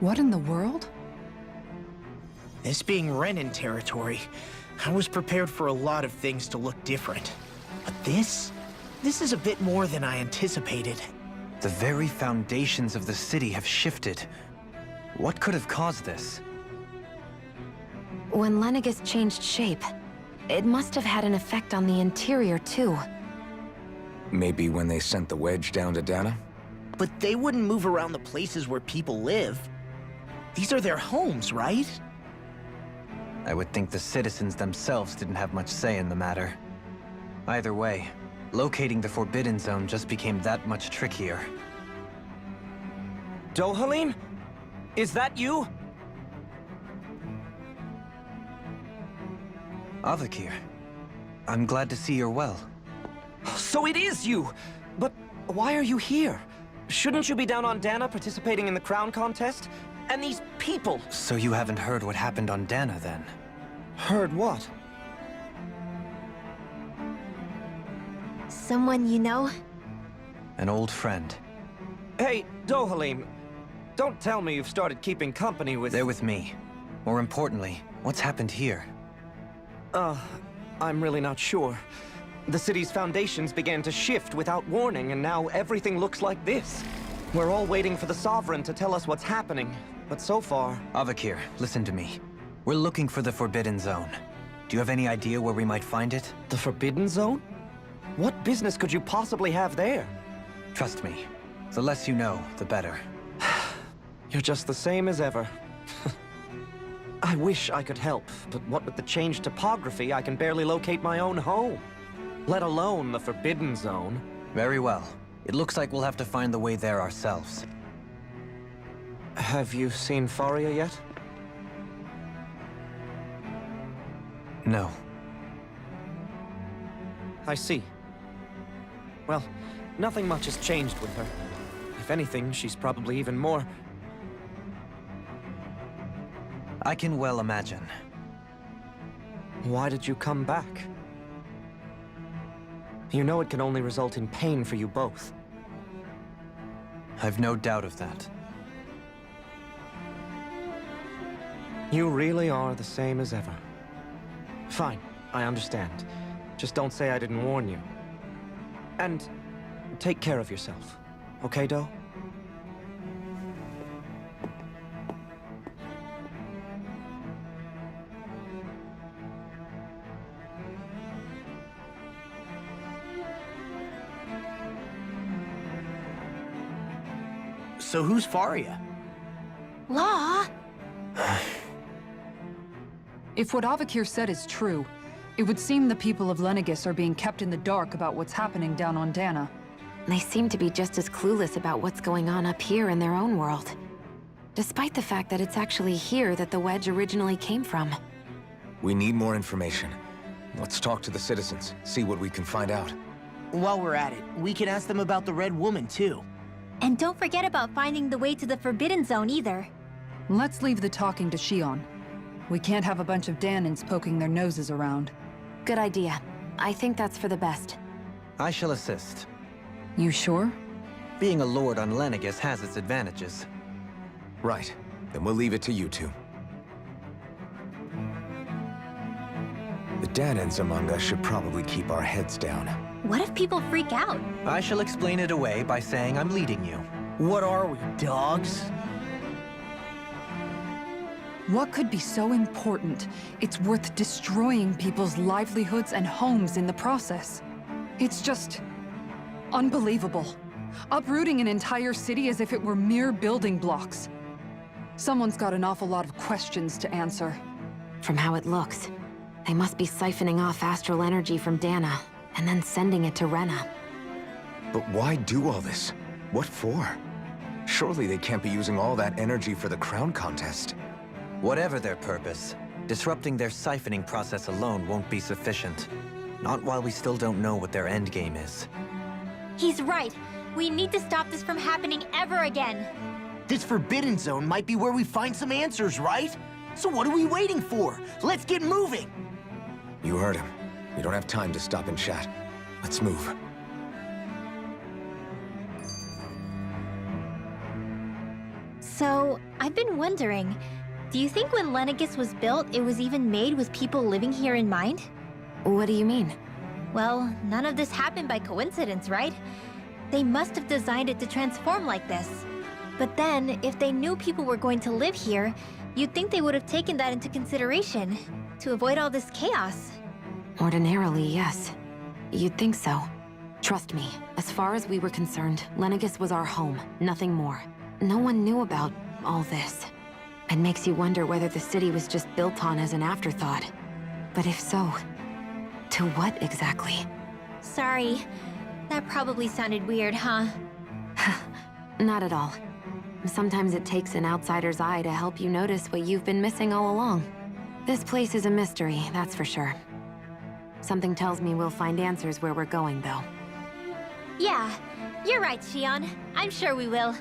What in the world? This being Renin territory, I was prepared for a lot of things to look different. But this is a bit more than I anticipated. The very foundations of the city have shifted. What could have caused this? When Lenegis changed shape, it must have had an effect on the interior, too. Maybe when they sent the wedge down to Dana? But they wouldn't move around the places where people live. These are their homes, right? I would think the citizens themselves didn't have much say in the matter. Either way, locating the Forbidden Zone just became that much trickier. Dohalim? Is that you? Avakir, I'm glad to see you're well. So it is you! But why are you here? Shouldn't you be down on Dana participating in the crown contest? And these people! So you haven't heard what happened on Dana, then? Heard what? Someone you know? An old friend. Hey, Dohalim, don't tell me you've started keeping company with... They're with me. More importantly, what's happened here? I'm really not sure. The city's foundations began to shift without warning, and now everything looks like this. We're all waiting for the Sovereign to tell us what's happening, but so far... Avakir, listen to me. We're looking for the Forbidden Zone. Do you have any idea where we might find it? The Forbidden Zone? What business could you possibly have there? Trust me. The less you know, the better. You're just the same as ever. I wish I could help, but what with the changed topography, I can barely locate my own home. Let alone the Forbidden Zone. Very well. It looks like we'll have to find the way there ourselves. Have you seen Faria yet? No. I see. Well, nothing much has changed with her. If anything, she's probably even more... I can well imagine. Why did you come back? You know it can only result in pain for you both. I've no doubt of that. You really are the same as ever. Fine, I understand. Just don't say I didn't warn you. And take care of yourself. Okay, Do? So who's Faria? Law? If what Avakir said is true, it would seem the people of Lenegis are being kept in the dark about what's happening down on Dana. They seem to be just as clueless about what's going on up here in their own world. Despite the fact that it's actually here that the wedge originally came from. We need more information. Let's talk to the citizens, see what we can find out. While we're at it, we can ask them about the Red Woman, too. And don't forget about finding the way to the Forbidden Zone either. Let's leave the talking to Shion. We can't have a bunch of Danans poking their noses around. Good idea. I think that's for the best. I shall assist. You sure? Being a lord on Lenegis has its advantages. Right. Then we'll leave it to you two. The Danans among us should probably keep our heads down. What if people freak out? I shall explain it away by saying I'm leading you. What are we, dogs? What could be so important it's worth destroying people's livelihoods and homes in the process? It's just... unbelievable. Uprooting an entire city as if it were mere building blocks. Someone's got an awful lot of questions to answer. From how it looks, they must be siphoning off astral energy from Dana, and then sending it to Rena. But why do all this? What for? Surely they can't be using all that energy for the crown contest. Whatever their purpose, disrupting their siphoning process alone won't be sufficient. Not while we still don't know what their endgame is. He's right. We need to stop this from happening ever again. This Forbidden Zone might be where we find some answers, right? So what are we waiting for? Let's get moving! You heard him. We don't have time to stop and chat. Let's move. So, I've been wondering, do you think when Lenegis was built, it was even made with people living here in mind? What do you mean? Well, none of this happened by coincidence, right? They must have designed it to transform like this. But then, if they knew people were going to live here, you'd think they would have taken that into consideration, to avoid all this chaos. Ordinarily, yes. You'd think so. Trust me, as far as we were concerned, Lenegis was our home, nothing more. No one knew about all this. It makes you wonder whether the city was just built on as an afterthought. But if so, to what exactly? Sorry. That probably sounded weird, huh? Not at all. Sometimes it takes an outsider's eye to help you notice what you've been missing all along. This place is a mystery, that's for sure. Something tells me we'll find answers where we're going, though. Yeah, you're right, Shion. I'm sure we will.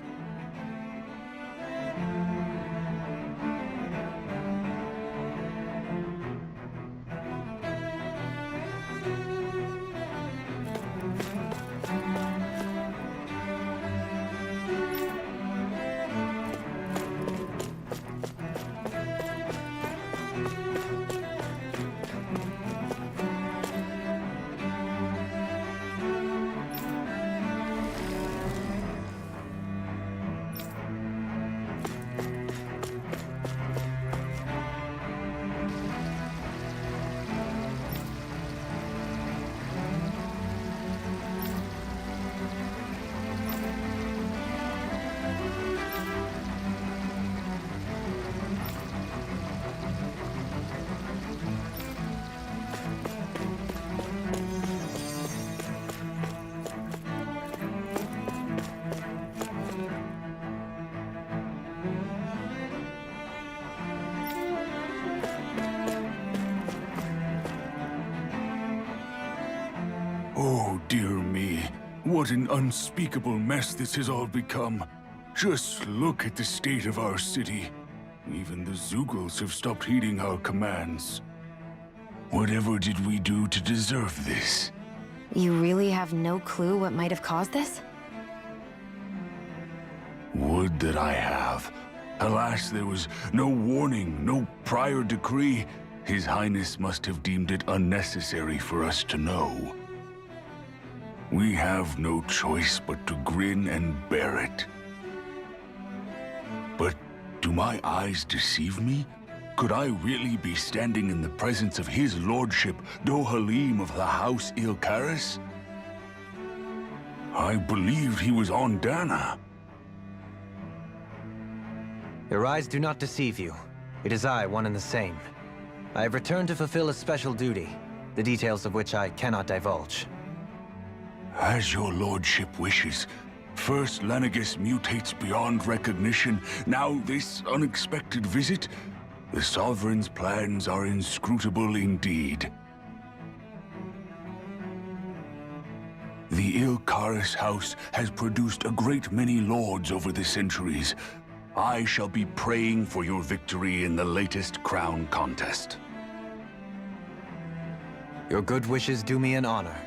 Oh, dear me. What an unspeakable mess this has all become. Just look at the state of our city. Even the Zeugles have stopped heeding our commands. Whatever did we do to deserve this? You really have no clue what might have caused this? Would that I have. Alas, there was no warning, no prior decree. His Highness must have deemed it unnecessary for us to know. We have no choice but to grin and bear it. But do my eyes deceive me? Could I really be standing in the presence of his lordship, Dohalim of the House Ilkaris? I believed he was on Dana. Your eyes do not deceive you. It is I, one and the same. I have returned to fulfill a special duty, the details of which I cannot divulge. As your lordship wishes. First Lenegis mutates beyond recognition, now this unexpected visit. The Sovereign's plans are inscrutable indeed. The Ilkaris house has produced a great many lords over the centuries. I shall be praying for your victory in the latest crown contest. Your good wishes do me an honor.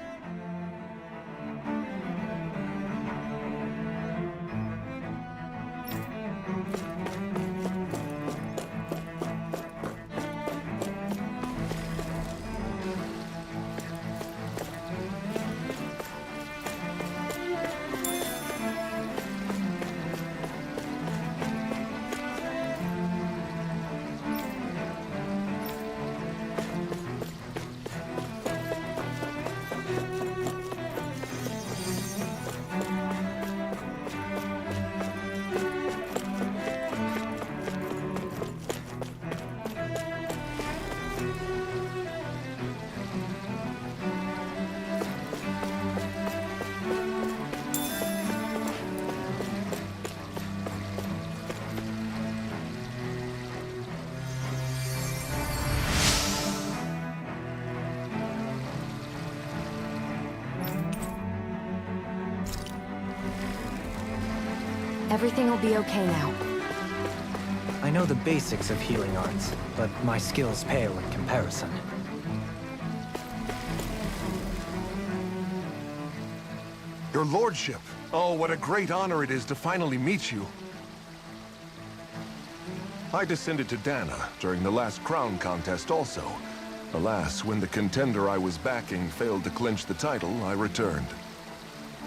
Everything will be okay now. I know the basics of healing arts, but my skills pale in comparison. Your lordship! Oh, what a great honor it is to finally meet you. I descended to Dana during the last crown contest also. Alas, when the contender I was backing failed to clinch the title, I returned.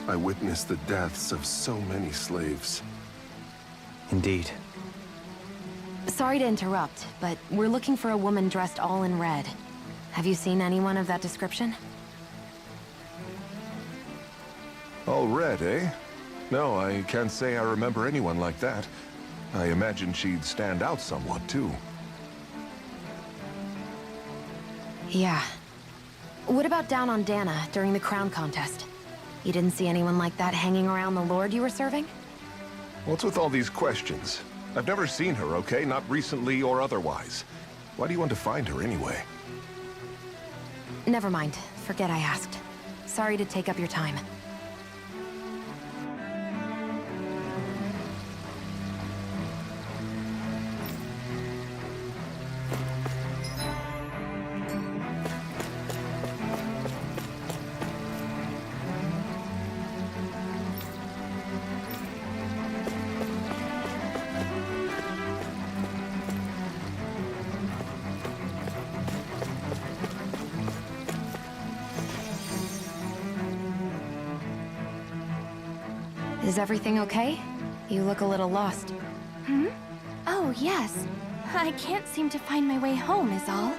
I witnessed the deaths of so many slaves. Indeed. Sorry to interrupt, but we're looking for a woman dressed all in red. Have you seen anyone of that description? All red, eh? No, I can't say I remember anyone like that. I imagine she'd stand out somewhat, too. Yeah. What about down on Dana during the crown contest? You didn't see anyone like that hanging around the lord you were serving? What's with all these questions? I've never seen her, okay? Not recently or otherwise. Why do you want to find her anyway? Never mind. Forget I asked. Sorry to take up your time. Is everything okay? You look a little lost. Oh, yes. I can't seem to find my way home is all.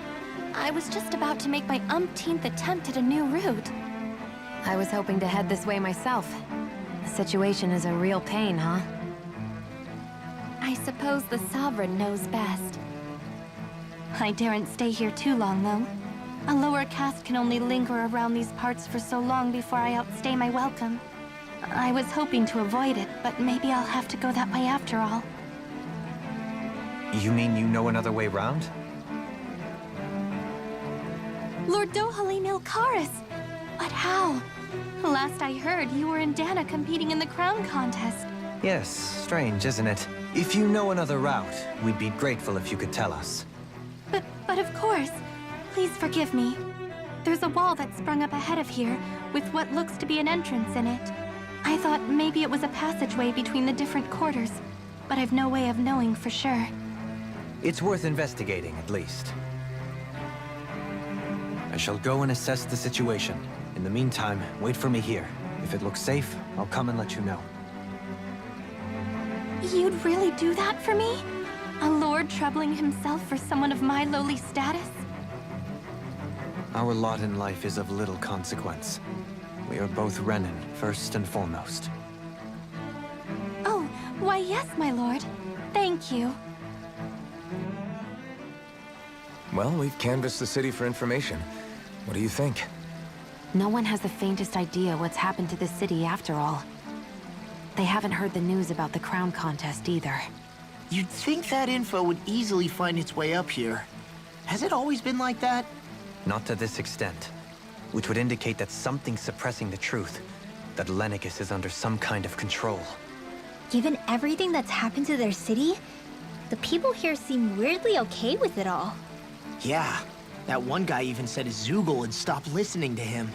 I was just about to make my umpteenth attempt at a new route. I was hoping to head this way myself. The situation is a real pain, huh? I suppose the Sovereign knows best. I daren't stay here too long, though. A lower caste can only linger around these parts for so long before I outstay my welcome. I was hoping to avoid it, but maybe I'll have to go that way after all. You mean you know another way round? Lord Dohalim Ilkaris! But how? Last I heard, you were in Dana competing in the crown contest. Yes, strange, isn't it? If you know another route, we'd be grateful if you could tell us. But of course. Please forgive me. There's a wall that sprung up ahead of here, with what looks to be an entrance in it. I thought maybe it was a passageway between the different quarters, but I've no way of knowing for sure. It's worth investigating, at least. I shall go and assess the situation. In the meantime, wait for me here. If it looks safe, I'll come and let you know. You'd really do that for me? A lord troubling himself for someone of my lowly status? Our lot in life is of little consequence. We are both Renan, first and foremost. Oh, why yes, my lord. Thank you. Well, we've canvassed the city for information. What do you think? No one has the faintest idea what's happened to the city after all. They haven't heard the news about the crown contest either. You'd think that info would easily find its way up here. Has it always been like that? Not to this extent. Which would indicate that something's suppressing the truth. That Lenegis is under some kind of control. Given everything that's happened to their city, the people here seem weirdly okay with it all. Yeah, that one guy even said Zoogle had stopped listening to him.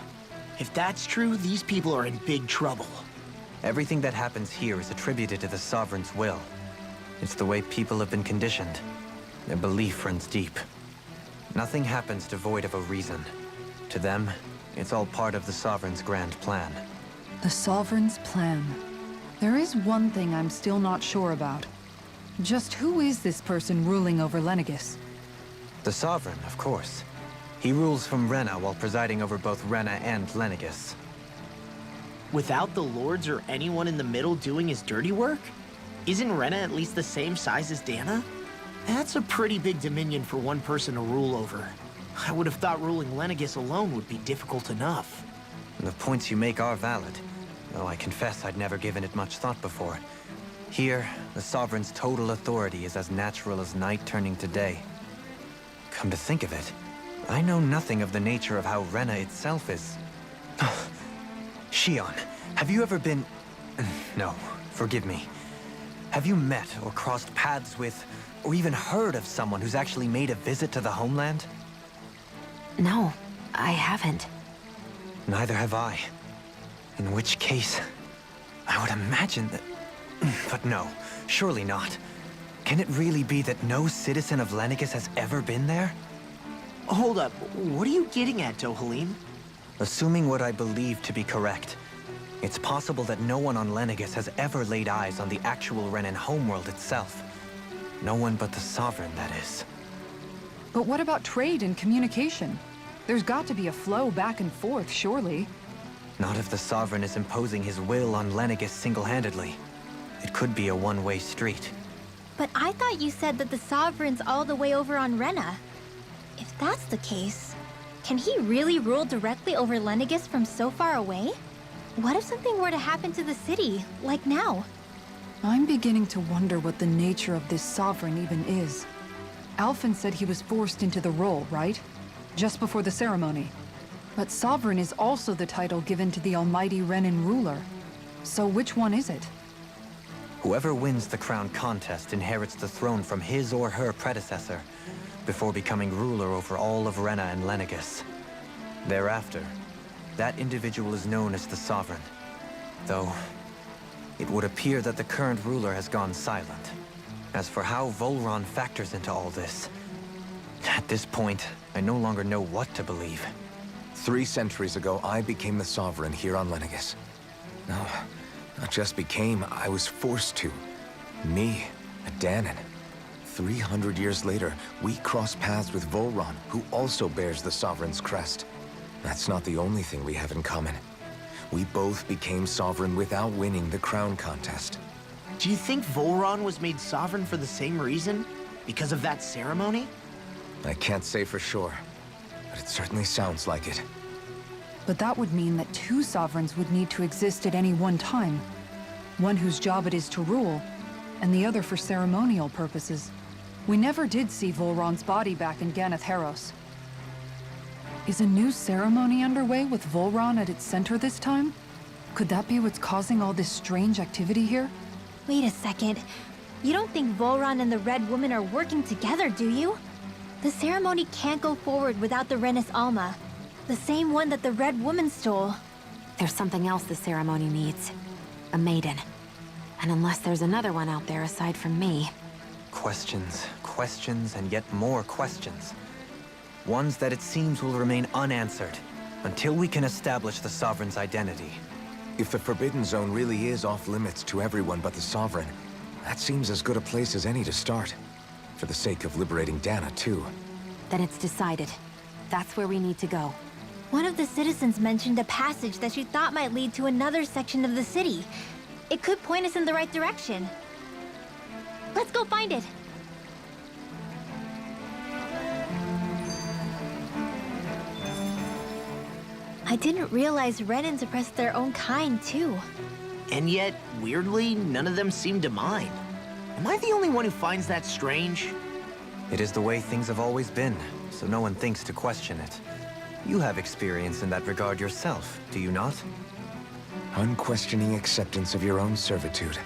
If that's true, these people are in big trouble. Everything that happens here is attributed to the Sovereign's will. It's the way people have been conditioned. Their belief runs deep. Nothing happens devoid of a reason. To them, it's all part of the Sovereign's grand plan. The Sovereign's plan. There is one thing I'm still not sure about. Just who is this person ruling over Lenegis? The Sovereign, of course. He rules from Rena while presiding over both Rena and Lenegis. Without the lords or anyone in the middle doing his dirty work? Isn't Rena at least the same size as Dana? That's a pretty big dominion for one person to rule over. I would have thought ruling Lenegis alone would be difficult enough. The points you make are valid, though I confess I'd never given it much thought before. Here, the Sovereign's total authority is as natural as night turning to day. Come to think of it, I know nothing of the nature of how Rena itself is. Shion, have you ever been... No, forgive me. Have you met or crossed paths with, or even heard of someone who's actually made a visit to the homeland? No, I haven't. Neither have I. In which case, I would imagine that... But no, surely not. Can it really be that no citizen of Lenegis has ever been there? Hold up, what are you getting at, Dohalim? Assuming what I believe to be correct, it's possible that no one on Lenegis has ever laid eyes on the actual Renan homeworld itself. No one but the Sovereign, that is. But what about trade and communication? There's got to be a flow back and forth, surely. Not if the Sovereign is imposing his will on Lenegis single-handedly. It could be a one-way street. But I thought you said that the Sovereign's all the way over on Rena. If that's the case, can he really rule directly over Lenegis from so far away? What if something were to happen to the city, like now? I'm beginning to wonder what the nature of this Sovereign even is. Alphen said he was forced into the role, right? Just before the ceremony. But Sovereign is also the title given to the almighty Renan ruler. So which one is it? Whoever wins the crown contest inherits the throne from his or her predecessor, before becoming ruler over all of Rena and Lenegis. Thereafter, that individual is known as the Sovereign. Though, it would appear that the current ruler has gone silent. As for how Volron factors into all this, at this point, I no longer know what to believe. 3 centuries ago, I became the Sovereign here on Lenegis. No, not just became, I was forced to. Me, a Danon. 300 years later, we cross paths with Volron, who also bears the Sovereign's crest. That's not the only thing we have in common. We both became Sovereign without winning the crown contest. Do you think Volron was made Sovereign for the same reason? Because of that ceremony? I can't say for sure, but it certainly sounds like it. But that would mean that 2 Sovereigns would need to exist at any one time. One whose job it is to rule, and the other for ceremonial purposes. We never did see Volron's body back in Ganeth Heros. Is a new ceremony underway with Volron at its center this time? Could that be what's causing all this strange activity here? Wait a second. You don't think Volron and the Red Woman are working together, do you? The ceremony can't go forward without the Renis Alma. The same one that the Red Woman stole. There's something else the ceremony needs. A maiden. And unless there's another one out there aside from me... Questions, questions, and yet more questions. Ones that it seems will remain unanswered, until we can establish the Sovereign's identity. If the Forbidden Zone really is off-limits to everyone but the Sovereign, that seems as good a place as any to start. For the sake of liberating Dana, too. Then it's decided. That's where we need to go. One of the citizens mentioned a passage that she thought might lead to another section of the city. It could point us in the right direction. Let's go find it! I didn't realize Renans oppressed their own kind, too. And yet, weirdly, none of them seem to mind. Am I the only one who finds that strange? It is the way things have always been, so no one thinks to question it. You have experience in that regard yourself, do you not? Unquestioning acceptance of your own servitude.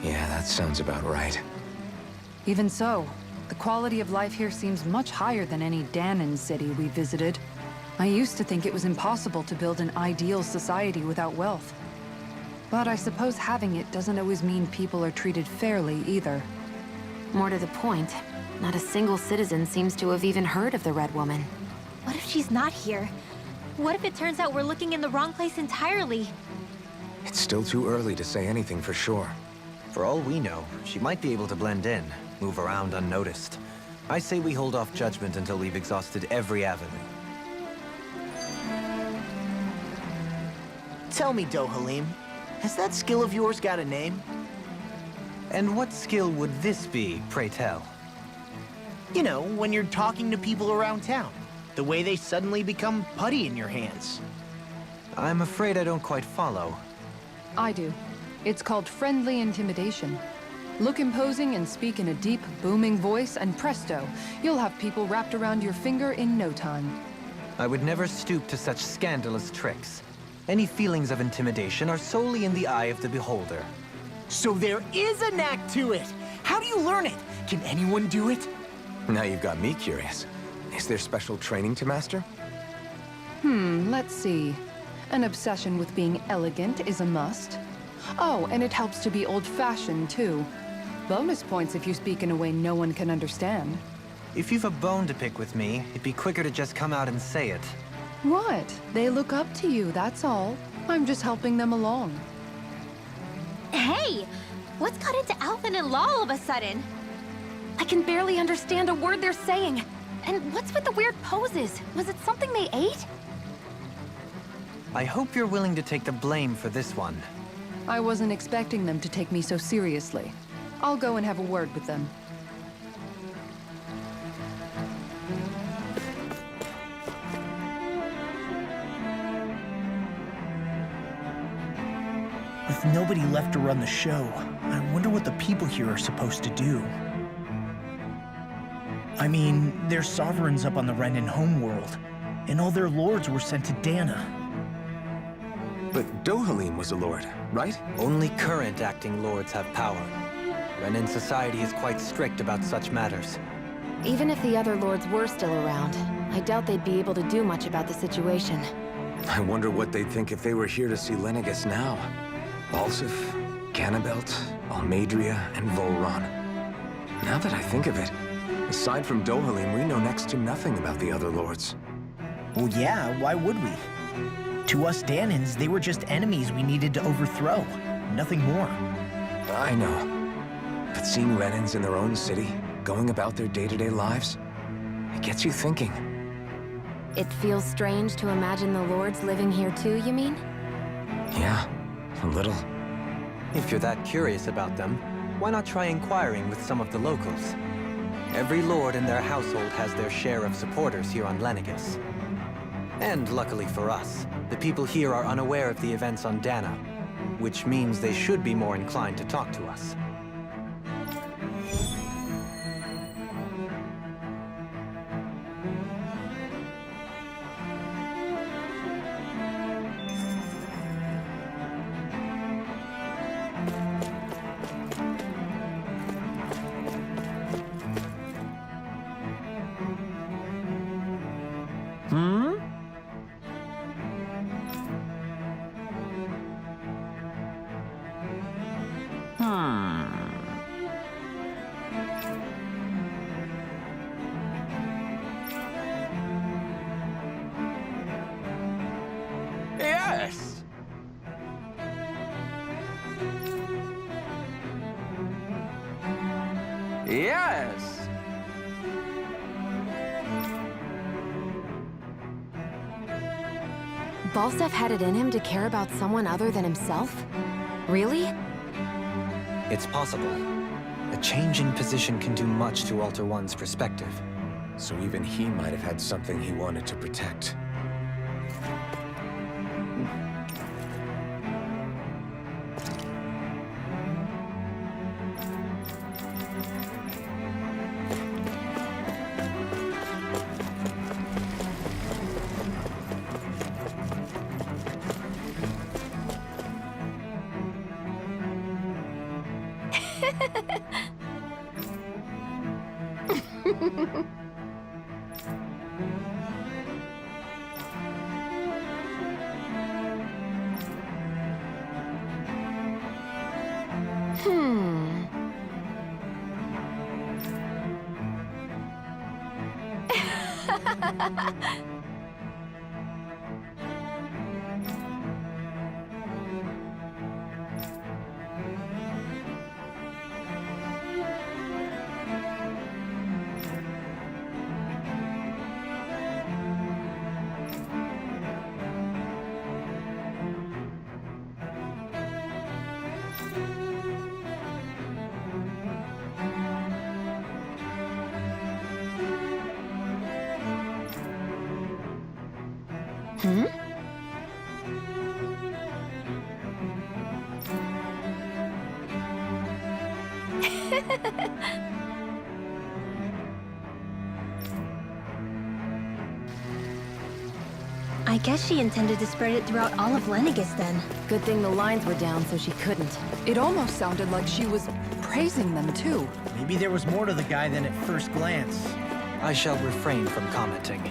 Yeah, that sounds about right. Even so, the quality of life here seems much higher than any Danon city we visited. I used to think it was impossible to build an ideal society without wealth. But I suppose having it doesn't always mean people are treated fairly either. More to the point, not a single citizen seems to have even heard of the Red Woman. What if she's not here? What if it turns out we're looking in the wrong place entirely? It's still too early to say anything for sure. For all we know, she might be able to blend in, move around unnoticed. I say we hold off judgment until we've exhausted every avenue. Tell me, Dohalim, has that skill of yours got a name? And what skill would this be, pray tell? You know, when you're talking to people around town. The way they suddenly become putty in your hands. I'm afraid I don't quite follow. I do. It's called friendly intimidation. Look imposing and speak in a deep, booming voice, and presto, you'll have people wrapped around your finger in no time. I would never stoop to such scandalous tricks. Any feelings of intimidation are solely in the eye of the beholder. So there is a knack to it! How do you learn it? Can anyone do it? Now you've got me curious. Is there special training to master? Let's see. An obsession with being elegant is a must. Oh, and it helps to be old-fashioned, too. bonus points if you speak in a way no one can understand. If you've a bone to pick with me, it'd be quicker to just come out and say it. What? They look up to you, that's all. I'm just helping them along. Hey! What's got into Alvin and Law all of a sudden? I can barely understand a word they're saying. And what's with the weird poses? Was it something they ate? I hope you're willing to take the blame for this one. I wasn't expecting them to take me so seriously. I'll go and have a word with them. With nobody left to run the show, I wonder what the people here are supposed to do. I mean, their sovereigns up on the Renin homeworld, and all their lords were sent to Dana. But Dohalim was a lord, right? Only current acting lords have power. Renin society is quite strict about such matters. Even if the other lords were still around, I doubt they'd be able to do much about the situation. I wonder what they'd think if they were here to see Lennigus now. Balsif, Cannabelt, Almadria, and Volron. Now that I think of it, aside from Dohalim, we know next to nothing about the other lords. Well, yeah, why would we? To us Danans, they were just enemies we needed to overthrow. Nothing more. I know. But seeing Renins in their own city, going about their day-to-day lives, it gets you thinking. It feels strange to imagine the lords living here too, you mean? Yeah, a little. If you're that curious about them, why not try inquiring with some of the locals? Every lord in their household has their share of supporters here on Lennigus. And luckily for us, the people here are unaware of the events on Dana, which means they should be more inclined to talk to us. Yes! Yes! Balsef had it in him to care about someone other than himself? Really? It's possible. A change in position can do much to alter one's perspective. So even he might have had something he wanted to protect. I guess she intended to spread it throughout all of Lennigus then. Good thing the lines were down so she couldn't. It almost sounded like she was praising them too. Maybe there was more to the guy than at first glance. I shall refrain from commenting.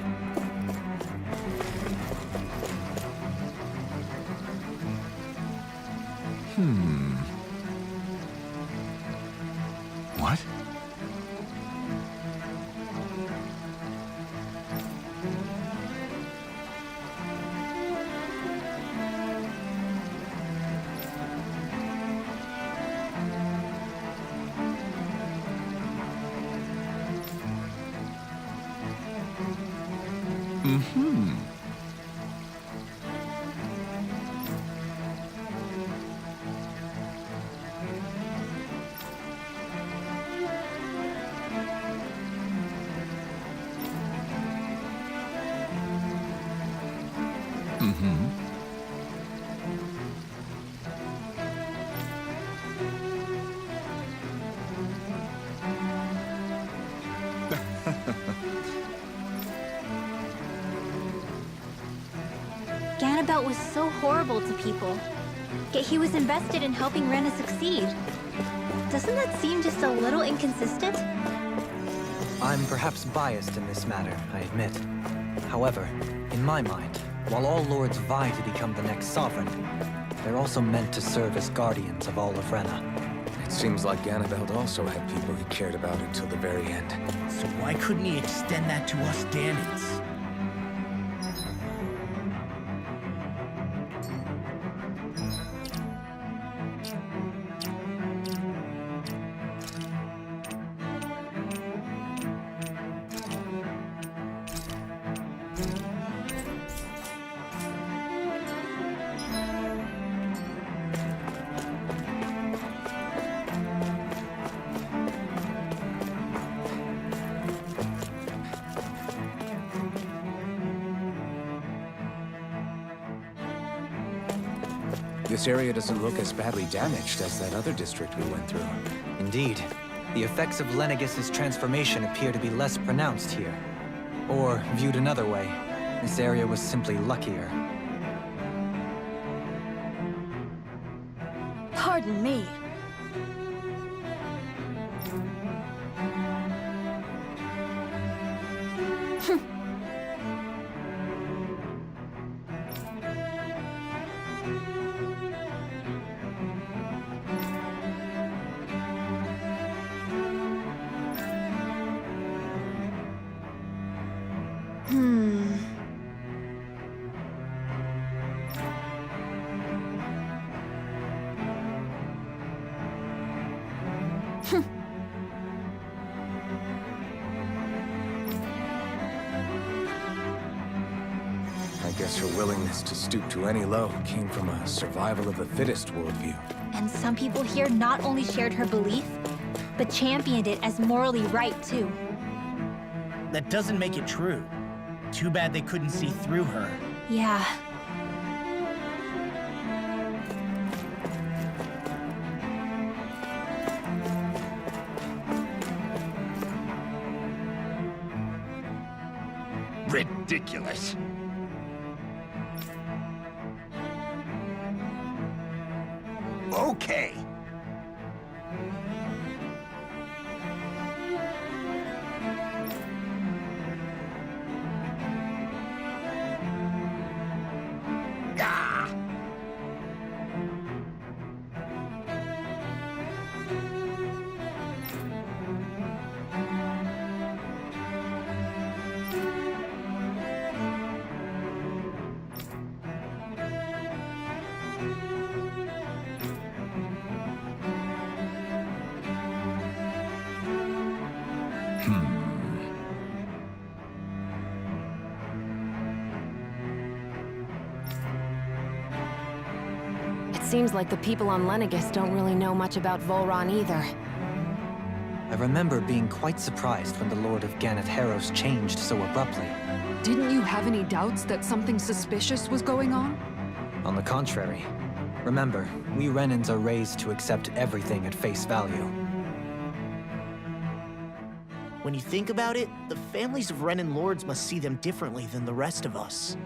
What? Mm-hmm. Mm-hmm. Ganabelt was so horrible to people. Yet he was invested in helping Rena succeed. Doesn't that seem just a little inconsistent? I'm perhaps biased in this matter, I admit. However, in my mind, while all lords vie to become the next sovereign, they're also meant to serve as guardians of all of Rena. It seems like Ganabelt also had people he cared about until the very end. So why couldn't he extend that to us Danans? This area doesn't look as badly damaged as that other district we went through. Indeed, the effects of Lenegis' transformation appear to be less pronounced here. Or, viewed another way, this area was simply luckier. Pardon me. I guess her willingness to stoop to any low came from a survival of the fittest worldview. And some people here not only shared her belief, but championed it as morally right, too. That doesn't make it true. Too bad they couldn't see through her. Yeah. Ridiculous. Okay. Ah! It seems like the people on Lenegis don't really know much about Volron either. I remember being quite surprised when the Lord of Ganath Harros changed so abruptly. Didn't you have any doubts that something suspicious was going on? On the contrary. Remember, we Renans are raised to accept everything at face value. When you think about it, the families of Renan lords must see them differently than the rest of us.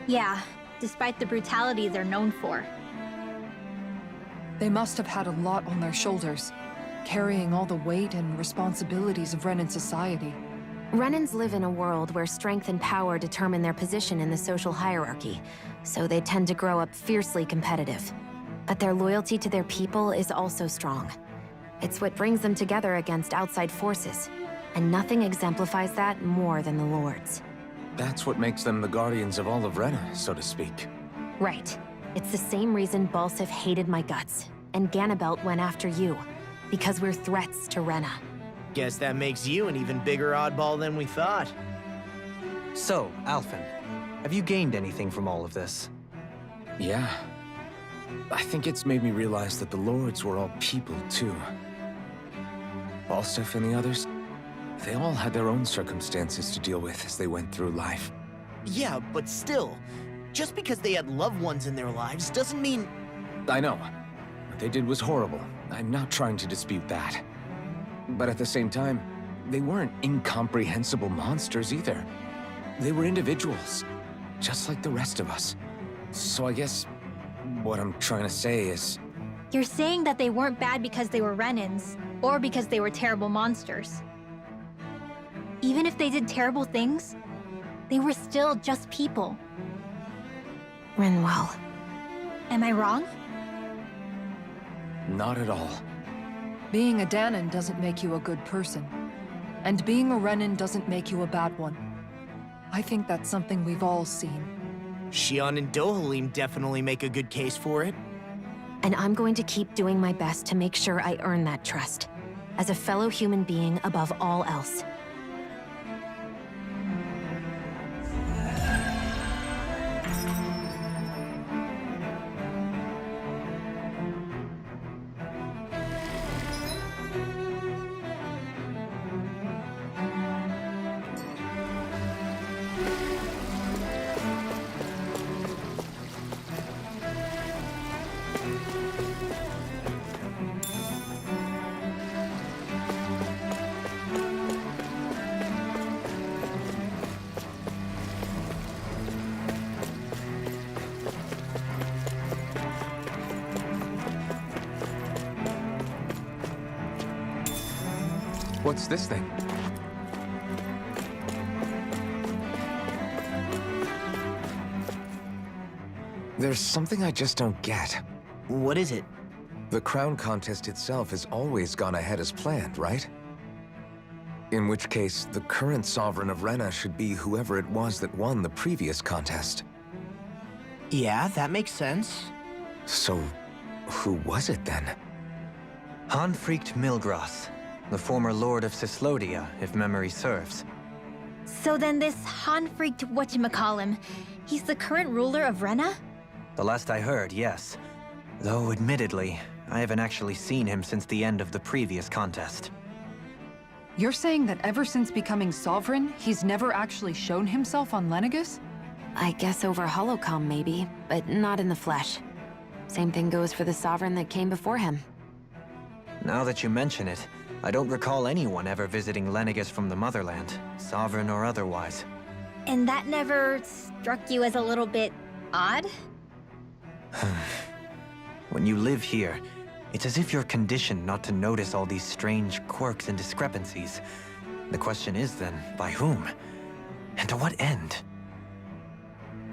Yeah, despite the brutality they're known for. They must have had a lot on their shoulders, carrying all the weight and responsibilities of Renan society. Renans live in a world where strength and power determine their position in the social hierarchy, so they tend to grow up fiercely competitive. But their loyalty to their people is also strong. It's what brings them together against outside forces. And nothing exemplifies that more than the Lords. That's what makes them the guardians of all of Rena, so to speak. Right. It's the same reason Balsif hated my guts, and Ganabelt went after you. Because we're threats to Rena. Guess that makes you an even bigger oddball than we thought. So, Alphen, have you gained anything from all of this? Yeah. I think it's made me realize that the Lords were all people, too. Balsif and the others, they all had their own circumstances to deal with as they went through life. Yeah, but still, just because they had loved ones in their lives doesn't mean... I know. What they did was horrible. I'm not trying to dispute that. But at the same time, they weren't incomprehensible monsters either. They were individuals, just like the rest of us. So I guess what I'm trying to say is... You're saying that they weren't bad because they were Renans, or because they were terrible monsters. Even if they did terrible things, they were still just people. Rinwell. Am I wrong? Not at all. Being a Danan doesn't make you a good person. And being a Renan doesn't make you a bad one. I think that's something we've all seen. Xion and Dohalim definitely make a good case for it. And I'm going to keep doing my best to make sure I earn that trust. As a fellow human being above all else. What's this thing? There's something I just don't get. What is it? The crown contest itself has always gone ahead as planned, right? In which case, the current Sovereign of Rena should be whoever it was that won the previous contest. Yeah, that makes sense. So, who was it then? Hanfricht Milgras, the former Lord of Cislodia, if memory serves. So then this Hanfricht whatchamacallem, he's the current ruler of Rena? The last I heard, yes. Though, admittedly, I haven't actually seen him since the end of the previous contest. You're saying that ever since becoming Sovereign, he's never actually shown himself on Lenegus? I guess over holocom maybe, but not in the flesh. Same thing goes for the Sovereign that came before him. Now that you mention it, I don't recall anyone ever visiting Lenegus from the motherland, Sovereign or otherwise. And that never struck you as a little bit odd? When you live here, it's as if you're conditioned not to notice all these strange quirks and discrepancies. The question is then, by whom? And to what end?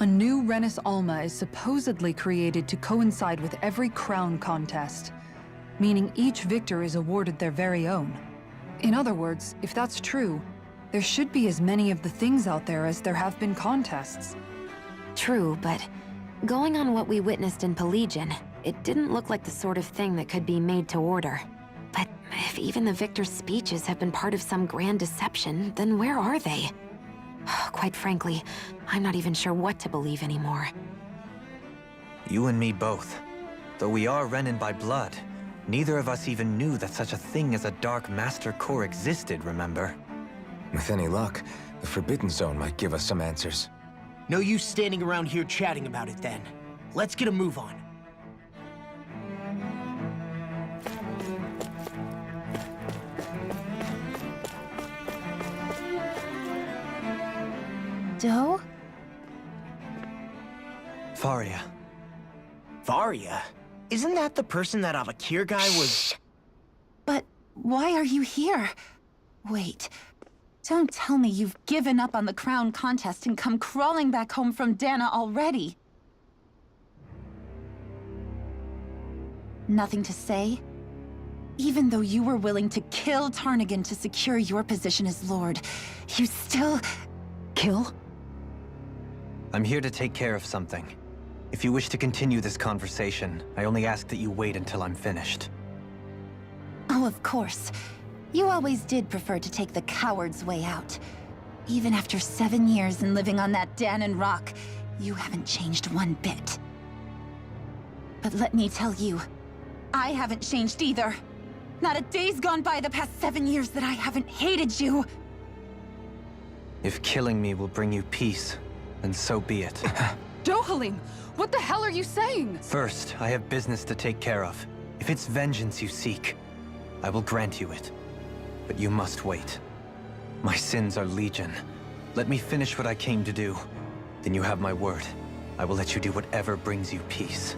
A new Renis Alma is supposedly created to coincide with every crown contest, meaning each victor is awarded their very own. In other words, if that's true, there should be as many of the things out there as there have been contests. True, but going on what we witnessed in Pelagian, it didn't look like the sort of thing that could be made to order. But if even the victor's speeches have been part of some grand deception, then where are they? Quite frankly, I'm not even sure what to believe anymore. You and me both. Though we are Renan by blood, neither of us even knew that such a thing as a Dark Master Core existed, remember? With any luck, the Forbidden Zone might give us some answers. No use standing around here chatting about it then. Let's get a move on. Doe? Faria. Varia? Isn't that the person that Avakir guy was... But why are you here? Wait. Don't tell me you've given up on the crown contest and come crawling back home from Dana already. Nothing to say? Even though you were willing to kill Tarnigan to secure your position as Lord, you still... Kill? I'm here to take care of something. If you wish to continue this conversation, I only ask that you wait until I'm finished. Oh, of course. You always did prefer to take the coward's way out. Even after 7 years and living on that Danon rock, you haven't changed one bit. But let me tell you, I haven't changed either. Not a day's gone by the past 7 years that I haven't hated you. If killing me will bring you peace, then so be it. Dohalim, what the hell are you saying? First, I have business to take care of. If it's vengeance you seek, I will grant you it. But you must wait. My sins are legion. Let me finish what I came to do. Then you have my word. I will let you do whatever brings you peace.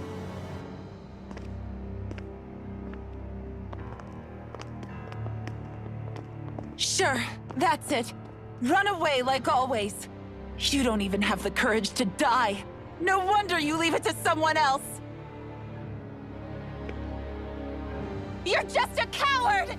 Sure, that's it. Run away like always. You don't even have the courage to die. No wonder you leave it to someone else. You're just a coward!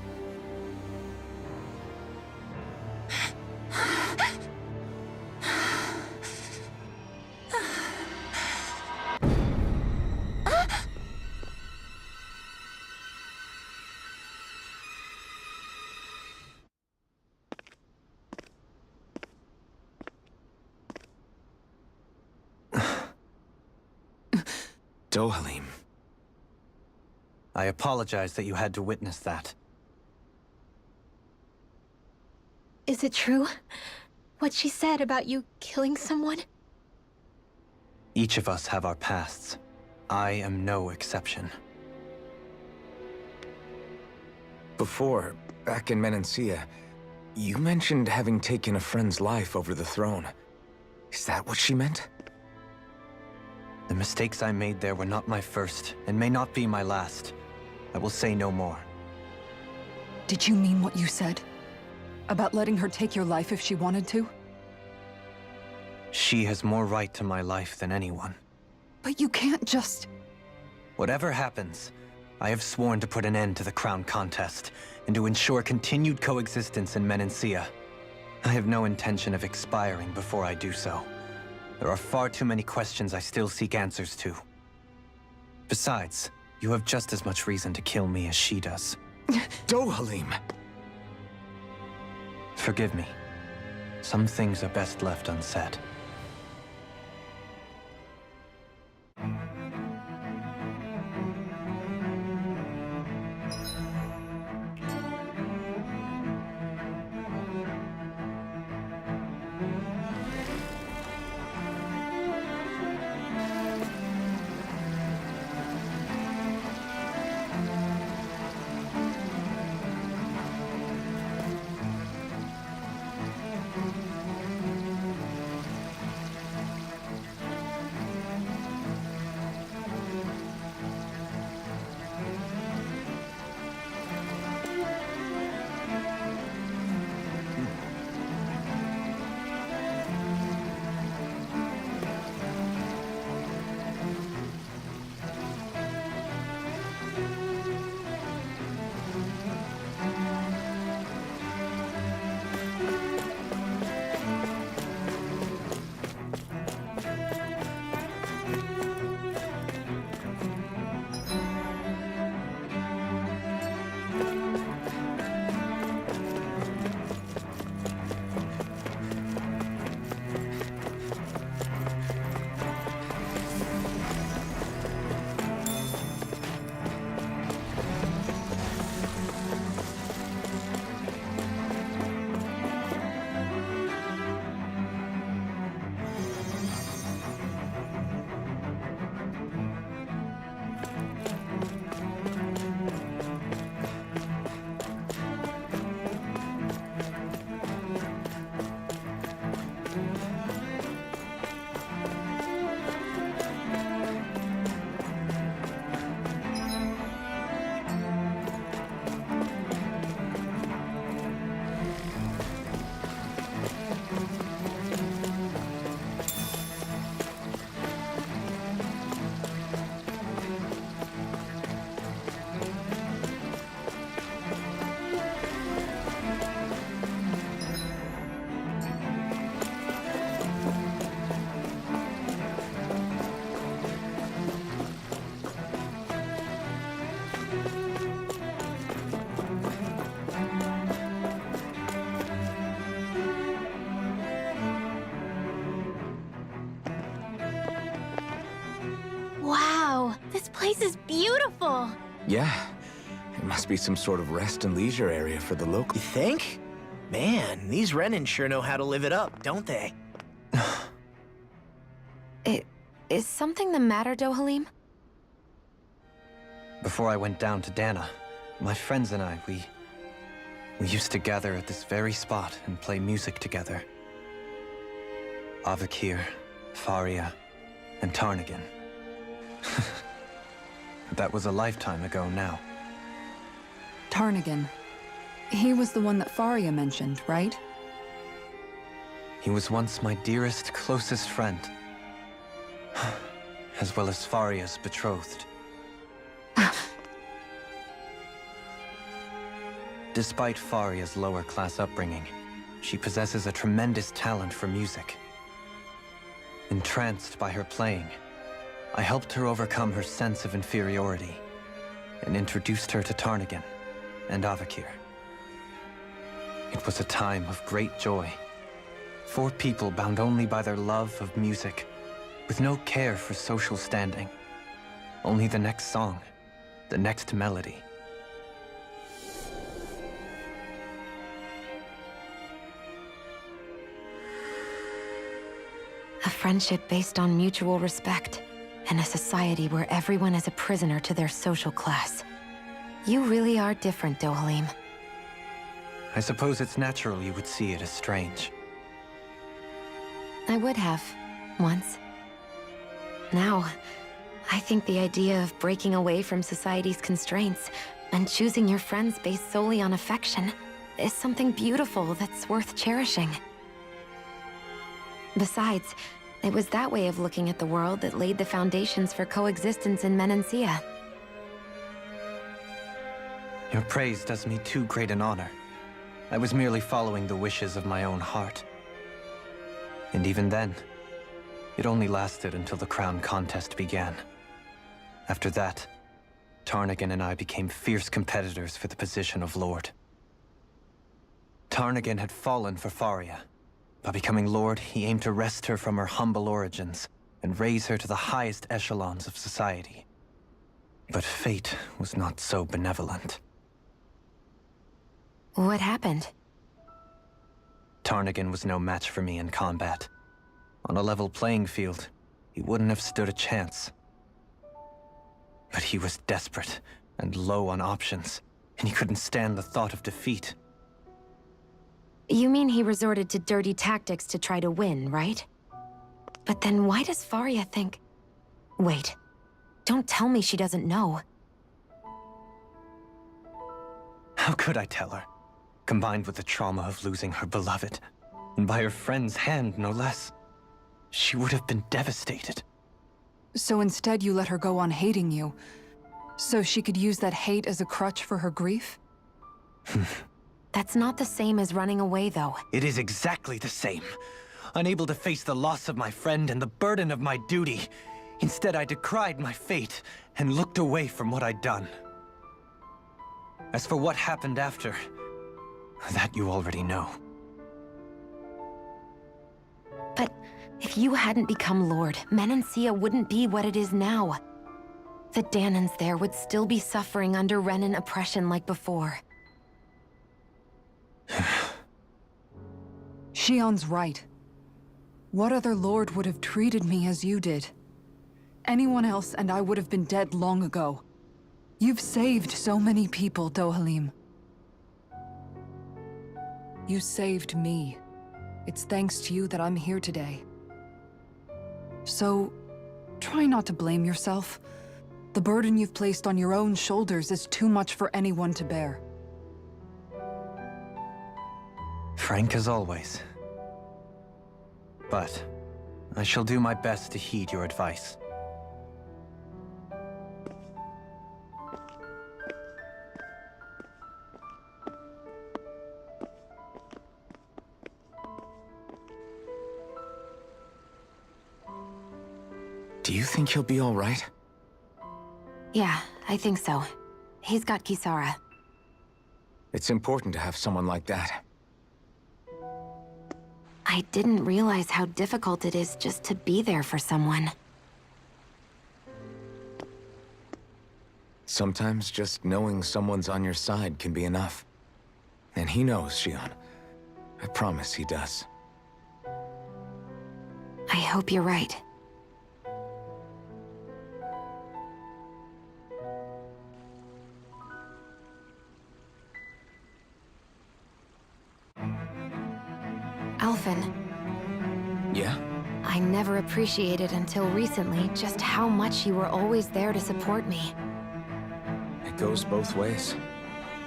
Dohalim. I apologize that you had to witness that. Is it true? What she said about you killing someone? Each of us have our pasts. I am no exception. Before, back in Menancia, you mentioned having taken a friend's life over the throne. Is that what she meant? The mistakes I made there were not my first, and may not be my last. I will say no more. Did you mean what you said? About letting her take your life if she wanted to? She has more right to my life than anyone. But you can't just... Whatever happens, I have sworn to put an end to the crown contest, and to ensure continued coexistence in Menancia. I have no intention of expiring before I do so. There are far too many questions I still seek answers to. Besides, you have just as much reason to kill me as she does. Dohalim! Forgive me. Some things are best left unsaid. place is beautiful! Yeah. It must be some sort of rest and leisure area for the You locals. think? Man, these Renans sure know how to live it up, don't they? Is something the matter, Dohalim? Before I went down to Dana, my friends and I, we used to gather at this very spot and play music together. Avakir, Faria, and Tarnagan. That was a lifetime ago now. Tarnagan. He was the one that Faria mentioned, right? He was once my dearest, closest friend. As well as Faria's betrothed. Despite Faria's lower-class upbringing, she possesses a tremendous talent for music. Entranced by her playing, I helped her overcome her sense of inferiority and introduced her to Tarnagan and Avakir. It was a time of great joy. 4 people bound only by their love of music, with no care for social standing. Only the next song, the next melody. A friendship based on mutual respect, and a society where everyone is a prisoner to their social class. You really are different, Dohalim. I suppose it's natural you would see it as strange. I would have, once. Now, I think the idea of breaking away from society's constraints and choosing your friends based solely on affection is something beautiful that's worth cherishing. Besides, it was that way of looking at the world that laid the foundations for coexistence in Menancia. Your praise does me too great an honor. I was merely following the wishes of my own heart. And even then, it only lasted until the crown contest began. After that, Tarnagan and I became fierce competitors for the position of Lord. Tarnagan had fallen for Faria. By becoming Lord, he aimed to wrest her from her humble origins and raise her to the highest echelons of society. But fate was not so benevolent. What happened? Tarnagan was no match for me in combat. On a level playing field, he wouldn't have stood a chance. But he was desperate and low on options, and he couldn't stand the thought of defeat. You mean he resorted to dirty tactics to try to win, right? But then why does Faria think... Wait, don't tell me she doesn't know. How could I tell her? Combined with the trauma of losing her beloved, and by her friend's hand, no less, she would have been devastated. So instead you let her go on hating you, so she could use that hate as a crutch for her grief? That's not the same as running away, though. It is exactly the same. Unable to face the loss of my friend and the burden of my duty, instead I decried my fate and looked away from what I'd done. As for what happened after, that you already know. But if you hadn't become Lord, Menancia wouldn't be what it is now. The Danans there would still be suffering under Renan oppression like before. Shion's right. What other lord would have treated me as you did? Anyone else and I would have been dead long ago. You've saved so many people, Dohalim. You saved me. It's thanks to you that I'm here today. So, try not to blame yourself. The burden you've placed on your own shoulders is too much for anyone to bear. Frank as always. But I shall do my best to heed your advice. Do you think he'll be all right? Yeah, I think so. He's got Kisara. It's important to have someone like that. I didn't realize how difficult it is just to be there for someone. Sometimes just knowing someone's on your side can be enough. And he knows, Shion. I promise he does. I hope you're right. Alphen. Yeah? I never appreciated until recently just how much you were always there to support me. It goes both ways.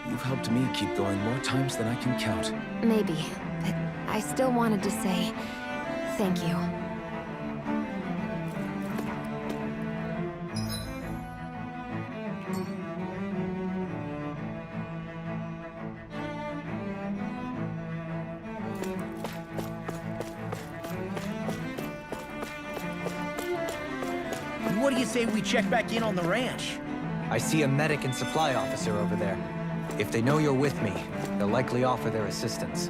You've helped me keep going more times than I can count. Maybe, but I still wanted to say thank you. What do you say we check back in on the ranch? I see a medic and supply officer over there. If they know you're with me, they'll likely offer their assistance.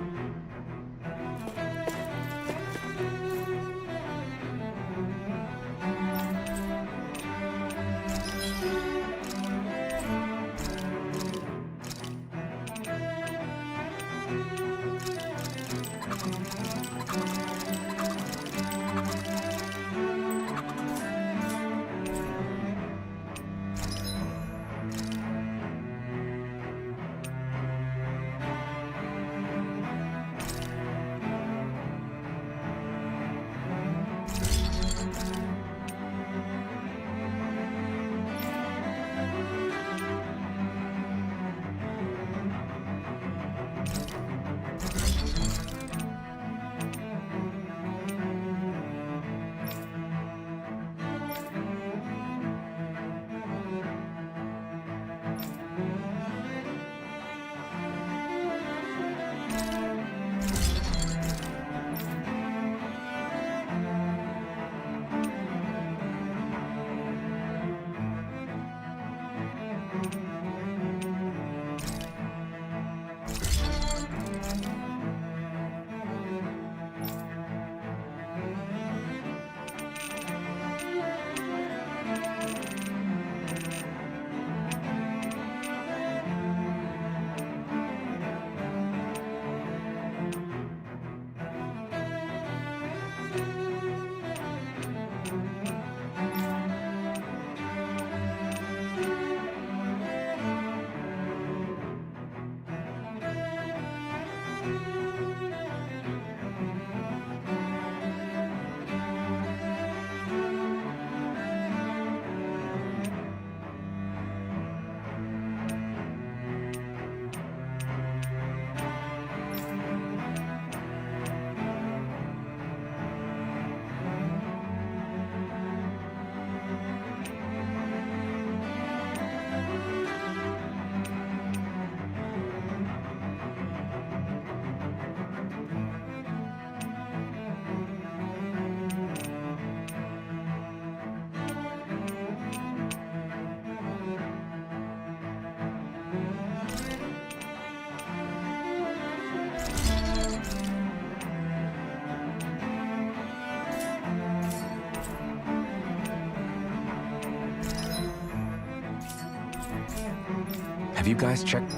Have you guys checked?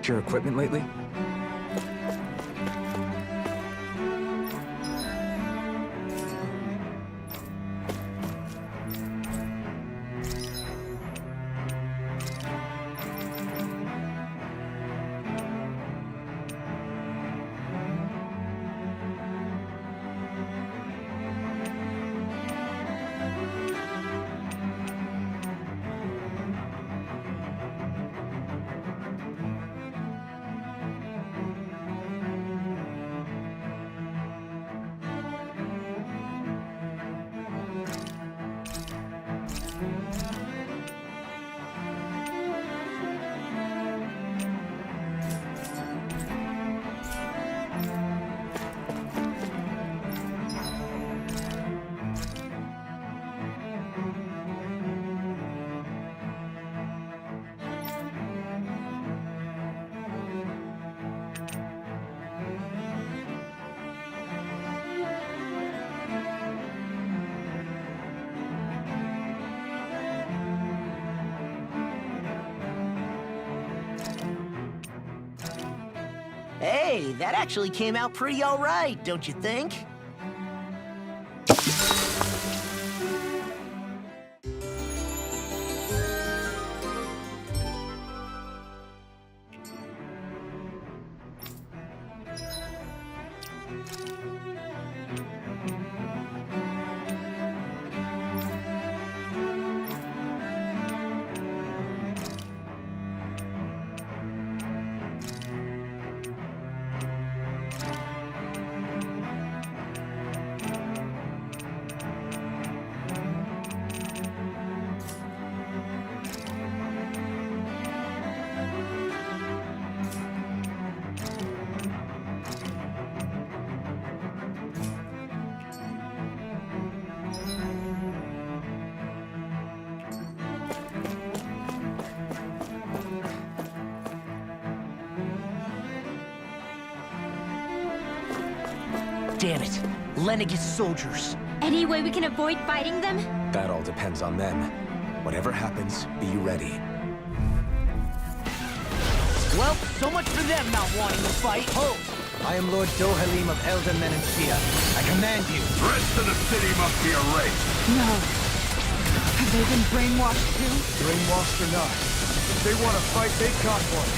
Your equipment lately? Hey, that actually came out pretty all right, don't you think? Damn it. Lenegis soldiers. Any way we can avoid fighting them? That all depends on them. Whatever happens, be ready. Well, so much for them not wanting to fight. Hold! I am Lord Dohalim of Elder Menancia. I command you. The rest of the city must be erased. No. Have they been brainwashed too? Brainwashed or not, if they want to fight, they've got one.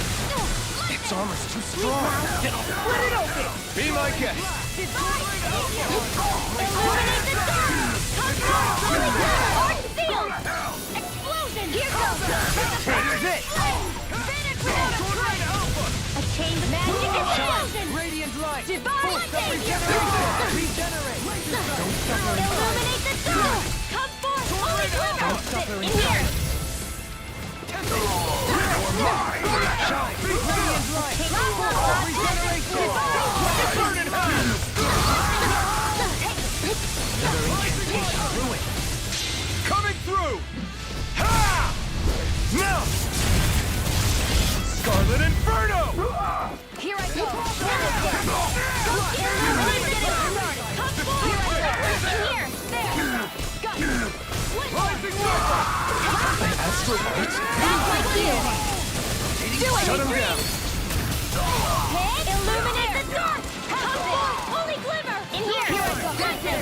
Its armor's too strong. Then I'll split it open! Be my guest. Illuminate the dark! Holy Arch sealed! Explosion! Here goes! Here's it! Finish without a trace! A chain of magic explosion! Radiant light! Divine savior! Regenerate! Illuminate the dark! Come forth! Holy glitter! In here! Coming through! Ha! Now! Scarlet Inferno! Here I go. Astral Light? Not like you! Do it! Shut him down! Illuminate the dark! Come forth! Holy glimmer! In here! Here I go!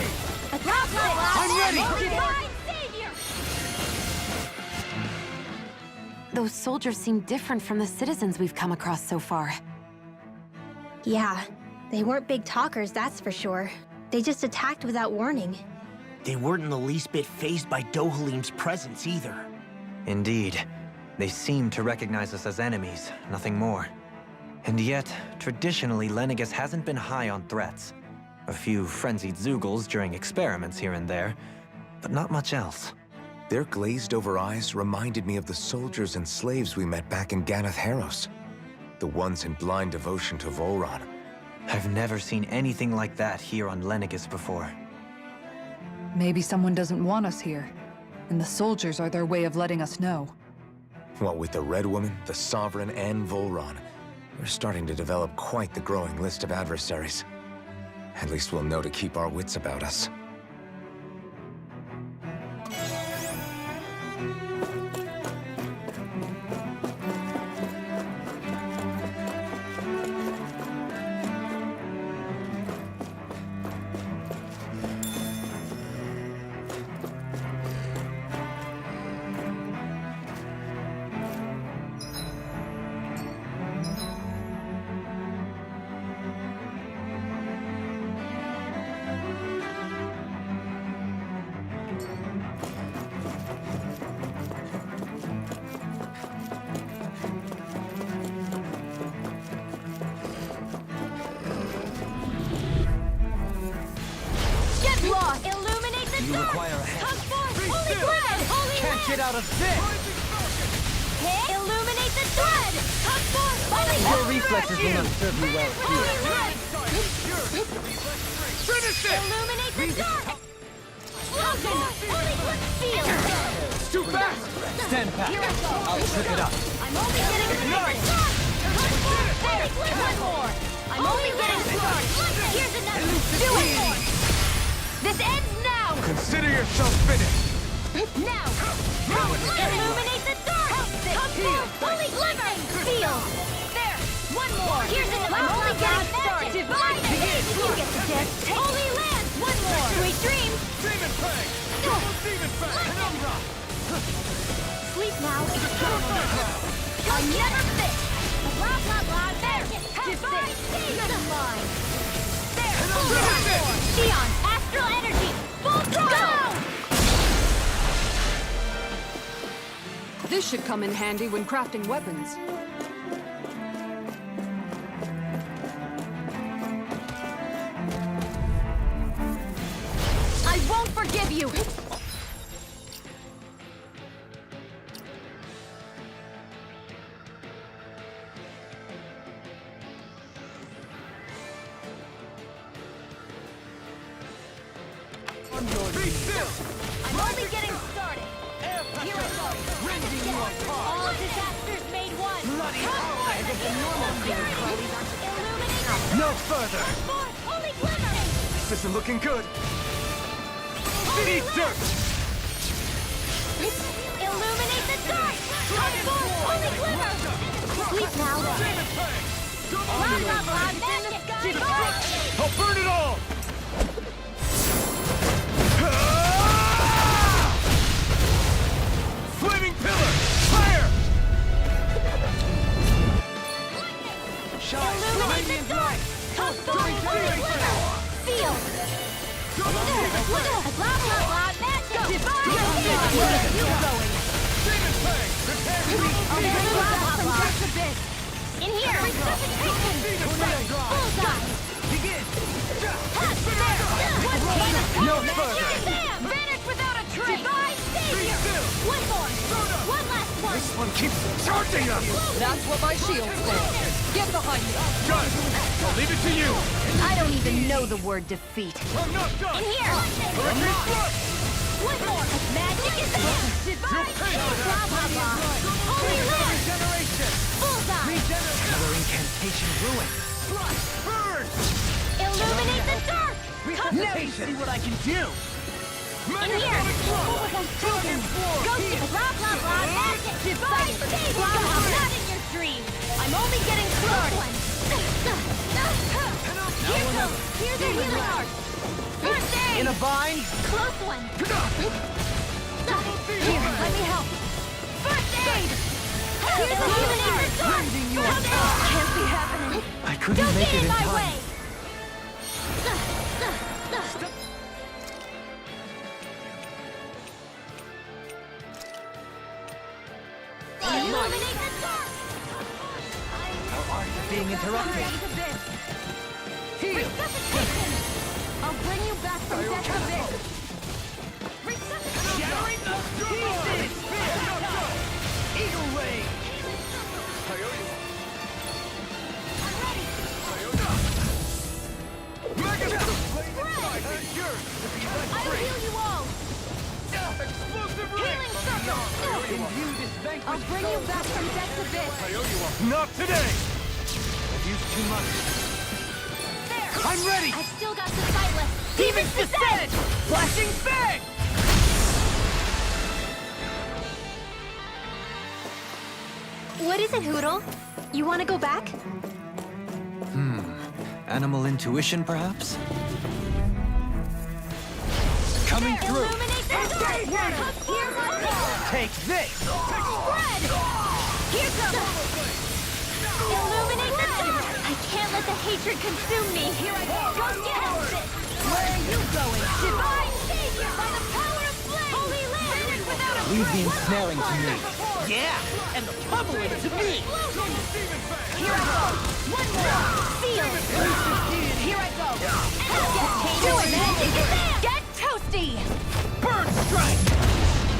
A drop light! I'm ready! Divine savior! Those soldiers seem different from the citizens we've come across so far. Yeah, they weren't big talkers, that's for sure. They just attacked without warning. They weren't in the least bit fazed by Dohalim's presence either. Indeed. They seem to recognize us as enemies, nothing more. And yet, traditionally, Lenegis hasn't been high on threats. A few frenzied Zeugles during experiments here and there, but not much else. Their glazed-over eyes reminded me of the soldiers and slaves we met back in Ganath Haros. The ones in blind devotion to Volron. I've never seen anything like that here on Lenegis before. Maybe someone doesn't want us here, and the soldiers are their way of letting us know. What with the Red Woman, the Sovereign, and Volron, we're starting to develop quite the growing list of adversaries. At least we'll know to keep our wits about us. Illuminate the You dark! require a hand. Come forth! Holy blood! Holy Can't get out of this! Illuminate the thread! Come forth! Holy Your reflexes will not serve you well here. Finish it! Illuminate the dark! Explosion! Holy blood! Feel! It's too fast! Stand back. I'll trip it up. I'm only getting started! Come forth! Holy blood! More! I'm only getting started! Here's another! Do it! This ends now! Consider yourself finished! Now! Illuminate the dark! Come forth! Holy glimmer! Feel! There! One more! Here's another! I'm only You get the gist. Holy land! One more! Sweet dreams! Demon Fang! Double Demon Fang! Penumbra! Sleep now. I never miss! Blah, blah, blah. There! Divine Seed! Never mind! There! Sion! Astral Energy! Full throttle! This should come in handy when crafting weapons. I won't forgive you! Be still! I'm only getting started! Here I go! All disasters made one! Bloody hell! I think the normal Illuminate No further! forth! Holy glimmer! This isn't looking good. Eat dirt! Illuminate the dark! Come forth! Holy glimmer! Sleep now! Demon Fang! Blah, blah, blah! Magic! Divine Seed! I'll burn it all! Flaming Pillar! Fire! Shine! Illuminate the Radiant dark! light! Come forth! Holy glimmer! Feel! Blah, blah, blah! Magic! Divine Seed! Where are you going? Demon Fang! Prepare to meet Blah, blah, blah! Abyss! In here! Resuscitation! Bullseye! Begin! No further! Vanish without a trace! Divine Savior! still! One more! One last one! This one keeps charging us! That's what my shield's for. Get behind me. Done! I'll leave it to you! I don't even know the word defeat. I'm not done! In here! Electric Thrust! One more! Magic is there! Divine Savior! Blah, blah, blah! Holy Land! Regeneration! Bullseye! Another incantation ruined. Flush! Burn! Illuminate the dark! Now you see what I can do! In here! Ghost! Blah, blah, blah! Magic! Divine Savior! Blah, blah, not in your dreams! I'm only getting started! Here goes! Here's your healing art! First aid! In a bind? Close one! Here, let me help! First aid! Here's a healing art! Can't be happening! I couldn't Don't make get it in in my time. way! Illuminate the dark! Being interrupted. Resuscitation! I'll bring you back from death's abyss! Resuscitation! Shattering the pieces! Eagle Ray! I'll heal you all! Explosive ring! Healing circle! I'll bring you back from death's abyss! Not today! I've used too much. There! I'm ready! I've still got the sightless! Demons descend! Flashing Fang! What is it, Hoodle? You want to go back? Animal intuition, perhaps? Coming through! Illuminate the dark! Here's my power! Take this! Spread! Here comes! Illuminate the dark! I can't let the hatred consume me! Here I go! Go get us! Where are you going? Divine Savior! By the power of flame! Holy Land! Vanish without a Leave the trace! ensnaring to me. Yeah! And the pummeling to me! Here I go! One more! Feel! Here I go! Do it, magic is there! Get toasty! Bird strike!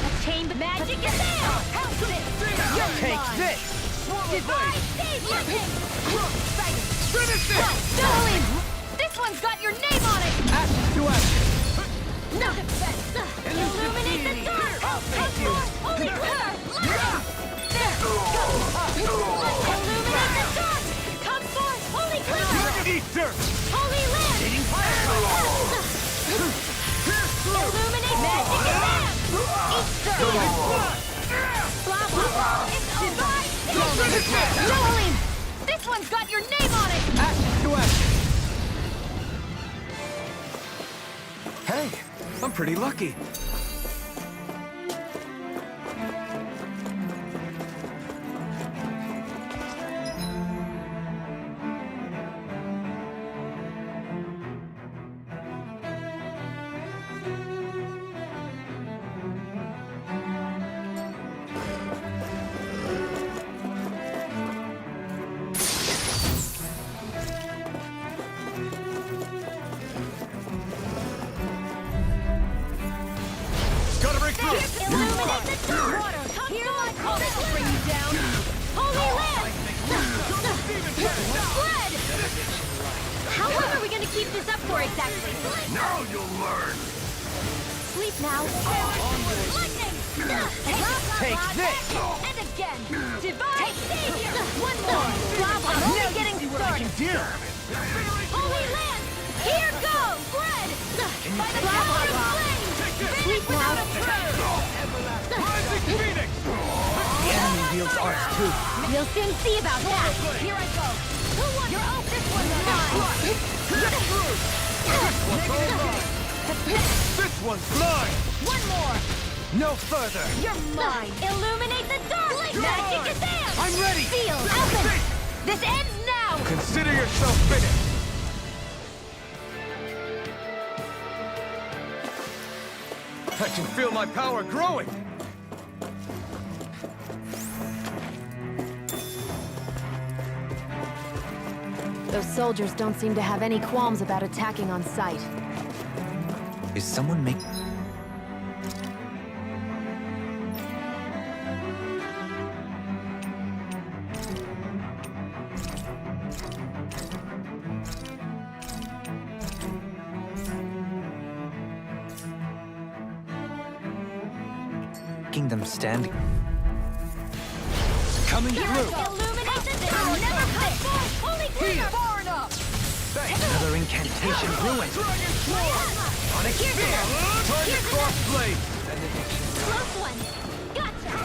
A chain magic is there! Help this! You're Take mine! this! Divine Savior! Finish it! Darling! This one's got your name on it! Ashes to ashes! No! Illuminate the dark! Come forth! Holy glimmer! There! Go! Illuminate the dark! Come forth! Holy glimmer! Eat dirt! Holy land! Illuminate magic and lamp! Each dirt! Blah, blah, blah! It's divine! Joleen! This one's got your name on it! Ashes to ashes! I'm pretty lucky. How long are we gonna keep this up for exactly? Now you'll learn! Sleep now. Lightning! Take this! And again! Divine Savior! One more! I'm only getting started! Do. Holy Land! Here goes! Blood! By the power of flame! Sleep now! Rising Phoenix! The enemy wields ours too. You'll soon see about that! Here I go! Who wants your own? This one's mine! This one's mine! One more! No further. You're mine! Illuminate the dark! Magic advance! I'm ready. Seal! Open! This ends now! Consider yourself finished! I can feel my power growing! Those soldiers don't seem to have any qualms about attacking on sight. Is someone making... them standing? Coming through. Illuminate the tower! Never cut! Holy clear! Far enough! Another incantation ruined. On a spear. Target crossblade! Close one! Gotcha!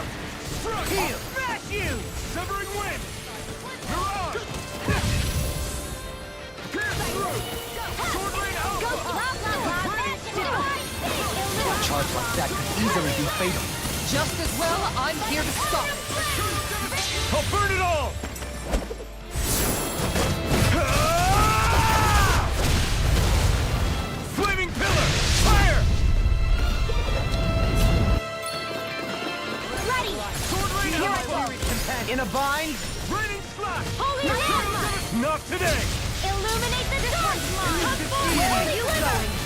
Heal. Smash you. Severing wind! Mirage! Pierce through! Sword rain Go! alpha! Blah, blah, blah! Divine Savior! A charge like that could easily be fatal. Just as well, I'm here to stop it. I'll burn it all! Flaming pillar! Fire! Ready! Sword rain Here I alpha! go! In a bind. Raining slash! Holy Land! Not today! Illuminate the dark! Come forward! Holy Liver!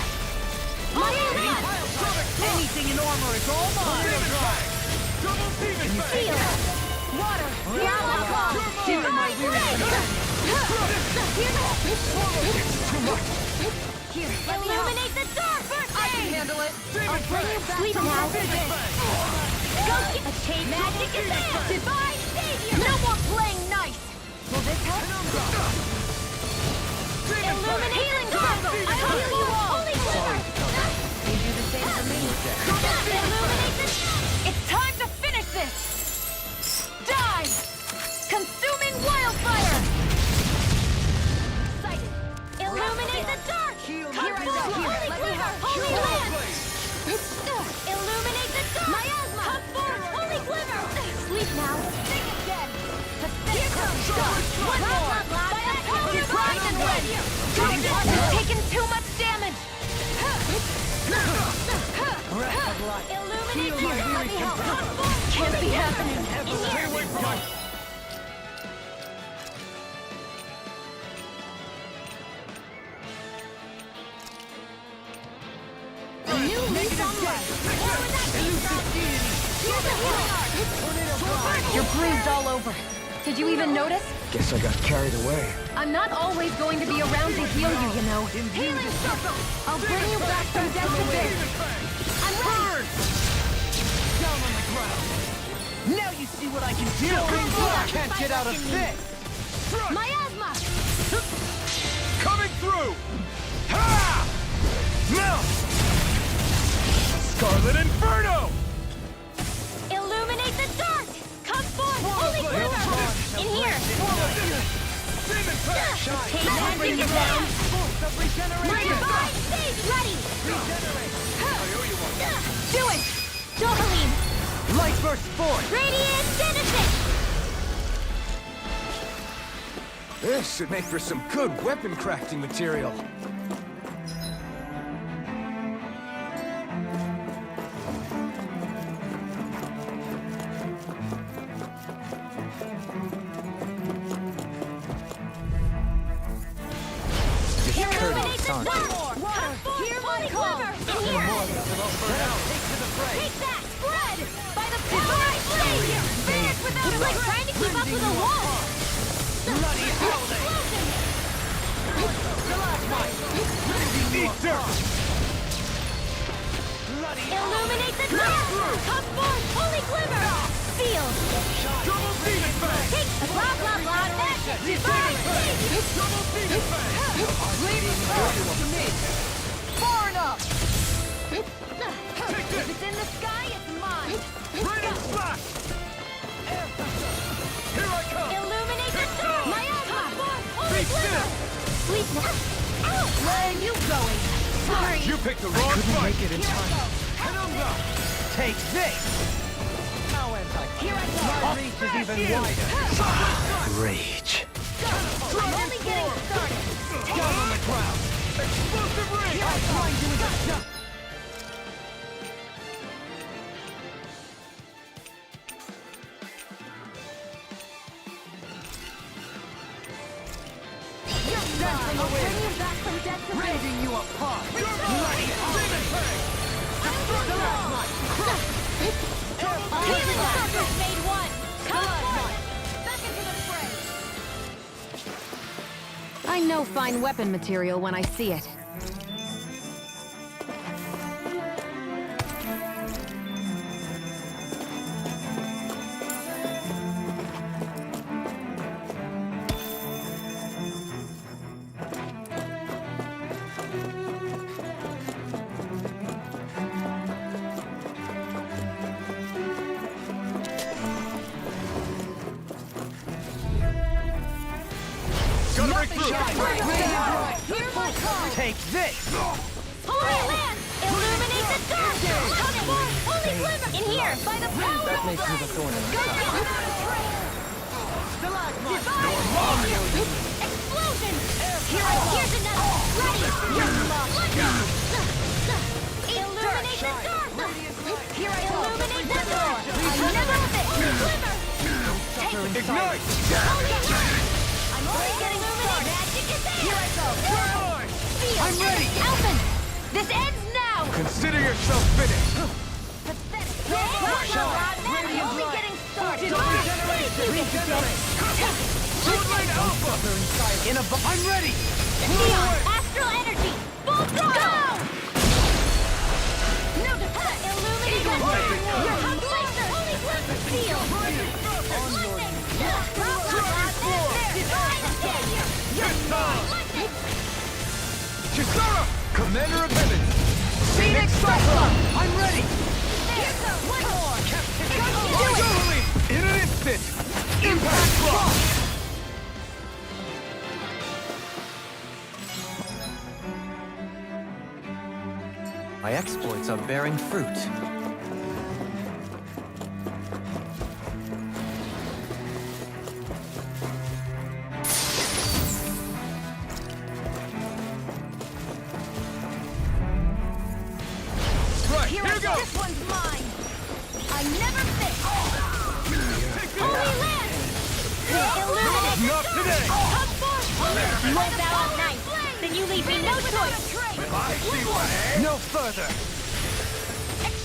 Anything in armor is all mine. Demon fire! Double demon fire! Seal! Water! Lava Claw! Divine Here! Illuminate the dark! I can handle it. I'll bring you back Sleep now! Go get a chain magic advance! Divine Savior! No more playing nice! Will this help? Illuminate healing circle! I heal you all! Holy Glitter! You do the same for me. Illuminate the It's time to finish this! Die! Consuming wildfire! sighted! Illuminate the dark! Here Come I forth! go. Holy Let me Glitter! have Holy Shield Land! Blade. Illuminate the dark! Miasma! Come forth! Holy Glitter! Sleep now! Sing again! Here comes! One more! By the power of Rise and Wind! You've taken too much damage! Illuminate the dark! Let me help! Come forth! Can't be happening! In Stay here! away from my... A new lease on life! More with that beast! Here's a healing art! You're bruised all over. Did you even notice? Guess I got carried away. I'm not always going to be around to heal you, you know. Healing circle! I'll bring you back from death to this. I'm ready! Down on the ground. Now you see what I can do. Can't get out of this. Miasma! Coming through! Ha! Now! Scarlet Inferno! Illuminate the dark! Come forth! Holy Glitter! In here! Demon Fire! Chain magic is down! My divine stage ready! Do it! Dohalim! Light burst forth! Radiant Genesis! This should make for some good weapon crafting material. Illuminate the dark! Hear my call! Here! Take that! Spread! By the power I flame! Finish without it's like trying to keep up with a wall! Bloody Explosion! Eat dirt! Illuminate the dark! Come forth, holy glimmer! Sealed! Double demon fang! Take blah blah blah magic! Divine savior! Double demon fang! Leave it to me. Far enough. Take this! If it's in the sky, it's mine. Radiant slash! Here I come! Illuminate the dark! My alma! Holy Be glimmer! still! Sleep now! Ow! Where are you going? Sorry! You picked the wrong fight! Make it in time. Penumbra! Take this! Now Here I go. my reach is even wider. Rage. I'm only getting started! Down on the ground! Explosive ring! I'll find you in the dust. Dancing away! Bring you back from death to life. Rending you apart! Bloody demon fang! Healing circles made one! Come forth! Back into the fray. I know fine weapon material when I see it. Gotta break through! Hear my call. Take this! Holy land! Illuminate the dark! Come forth, holy glimmer! In here, by the power That of makes me the thorn in Go my side. get Divine! Explosion! Here's another! Ready! Illuminate the dark! Here I go. Illuminate the dark! Another bit! Glimmer! Ignite! Holy land! I'm only getting started! Magic is there! Here I go. Feel! I'm ready! Alphen! This ends now! Consider yourself finished! Only getting started! You get this! Moonlight Alpha! I'm ready! Neon! Astral energy! Full throttle! No defense! Illuminate the dark! Your hub laser! Holy glimmer! Seal! Lightning! Divine savior! This time! Lightning! Chisara! Commander of Heaven! Phoenix Cyclone. I'm ready! There! One more! Totally! In an instant! Impact block! My exploits are bearing fruit. Right, Here here I go. goes! This one's mine. I never miss. Holy land! Illuminate the Not dark! today! Come forth! Holy! Won't thou at night? Then you leave me no choice! I see what... No further!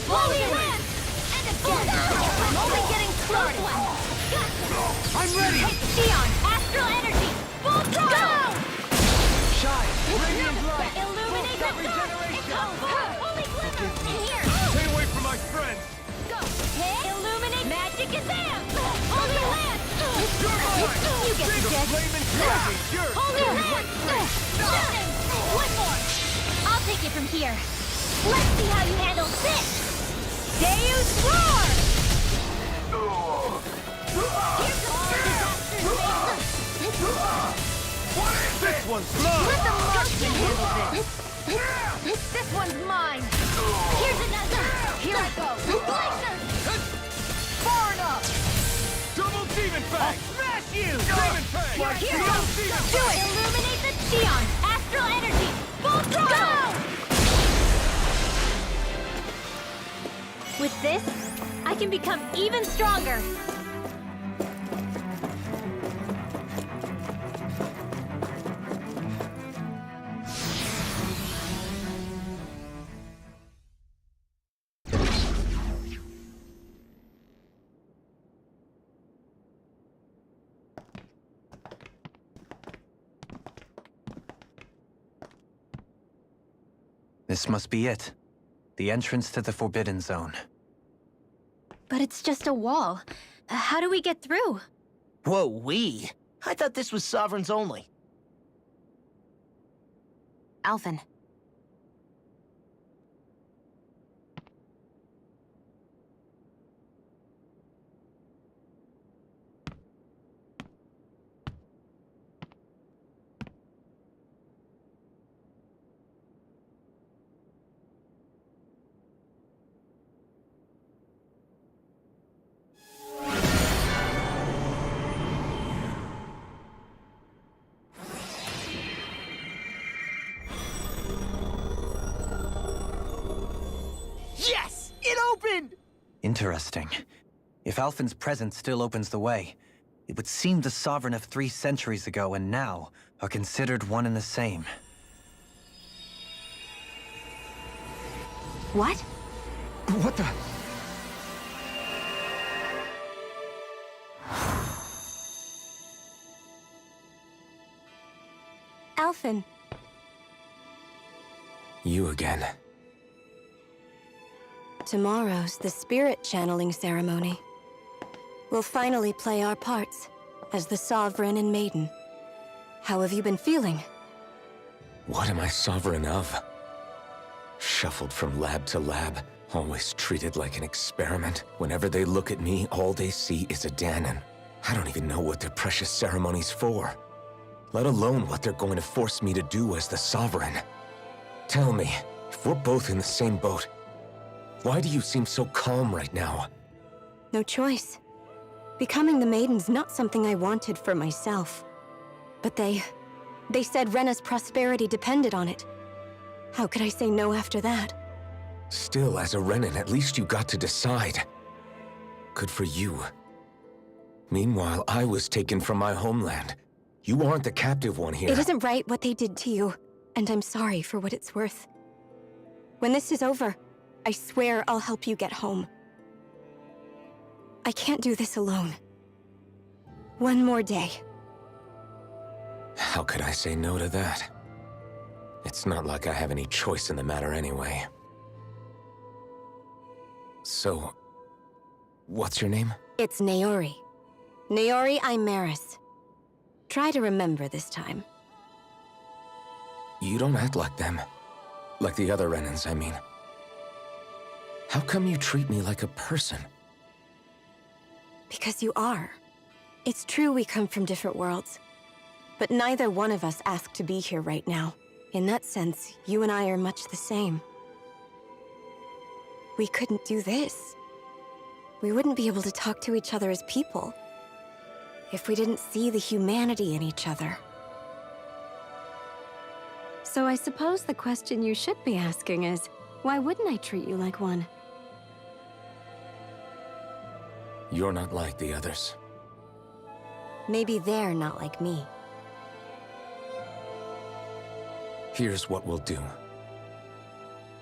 Holy land! And again! I'm only getting started! I'm ready! Neon! Astral energy! Full throttle! Shine! Radiant light! Illuminate the dark! Come forth! Holy glimmer! Here! Stay away from my friends! Go! Illuminate magic is there! Holy land! You're mine! You get the gist! Flaming dragon! Yours! Holy land! Stunning! One more! I'll take it from here. Let's see how you handle this! Deus Roar! This one's mine! Let the mark can handle this. This one's mine. Here's another! Here I go. Blazer! Far enough. Double demon fang! Smash you. Demon fang! Here Double goes. demon Do it! Illuminate the Xion! Astral energy! Full throttle! With this, I can become even stronger. This must be it. The entrance to the Forbidden Zone. But it's just a wall. How do we get through? Whoa, we? I thought this was Sovereigns only. Alphen. Yes! It opened! Interesting. If Alphen's presence still opens the way, it would seem the Sovereign of 3 centuries ago and now are considered one and the same. What? What the? Alphen. You again. Tomorrow's the spirit channeling ceremony. We'll finally play our parts as the Sovereign and Maiden. How have you been feeling? What am I sovereign of? Shuffled from lab to lab, always treated like an experiment. Whenever they look at me, all they see is a Danon. I don't even know what their precious ceremony's for, let alone what they're going to force me to do as the Sovereign. Tell me, if we're both in the same boat, why do you seem so calm right now? No choice. Becoming the Maiden's not something I wanted for myself. But they said Rena's prosperity depended on it. How could I say no after that? Still, as a Renan, at least you got to decide. Good for you. Meanwhile, I was taken from my homeland. You aren't the captive one here. It isn't right what they did to you, and I'm sorry for what it's worth. When this is over, I swear I'll help you get home. I can't do this alone. One more day. How could I say no to that? It's not like I have any choice in the matter anyway. So, what's your name? It's Naori. Naori Imaris. Try to remember this time. You don't act like them. Like the other Renans, I mean. How come you treat me like a person? Because you are. It's true we come from different worlds. But neither one of us asked to be here right now. In that sense, you and I are much the same. We couldn't do this. We wouldn't be able to talk to each other as people if we didn't see the humanity in each other. So I suppose the question you should be asking is, why wouldn't I treat you like one? You're not like the others. Maybe they're not like me. Here's what we'll do.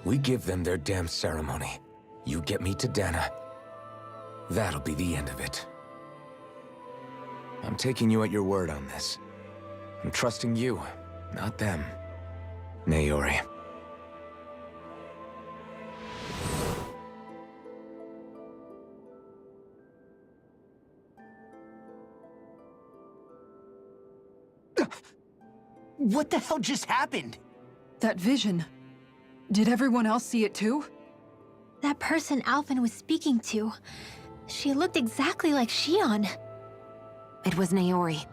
We give them their damn ceremony. You get me to Dana. That'll be the end of it. I'm taking you at your word on this. I'm trusting you, not them. Naori. What the hell just happened? That vision. Did everyone else see it too? That person Alphen was speaking to, she looked exactly like Xion. It was Naori.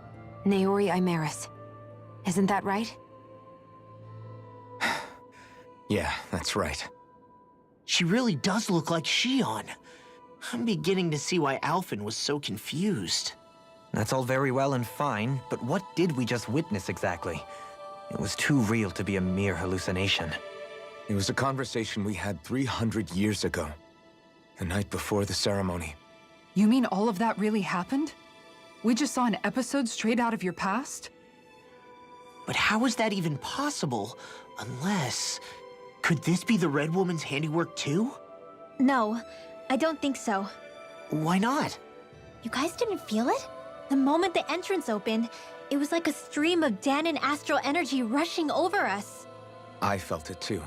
Naori Imaris. Isn't that right? Yeah, that's right. She really does look like Shion. I'm beginning to see why Alphen was so confused. That's all very well and fine, but what did we just witness exactly? It was too real to be a mere hallucination. It was a conversation we had 300 years ago. The night before the ceremony. You mean all of that really happened? We just saw an episode straight out of your past? But how is that even possible? Unless... Could this be the Red Woman's handiwork too? No, I don't think so. Why not? You guys didn't feel it? The moment the entrance opened, it was like a stream of Danon astral energy rushing over us. I felt it too.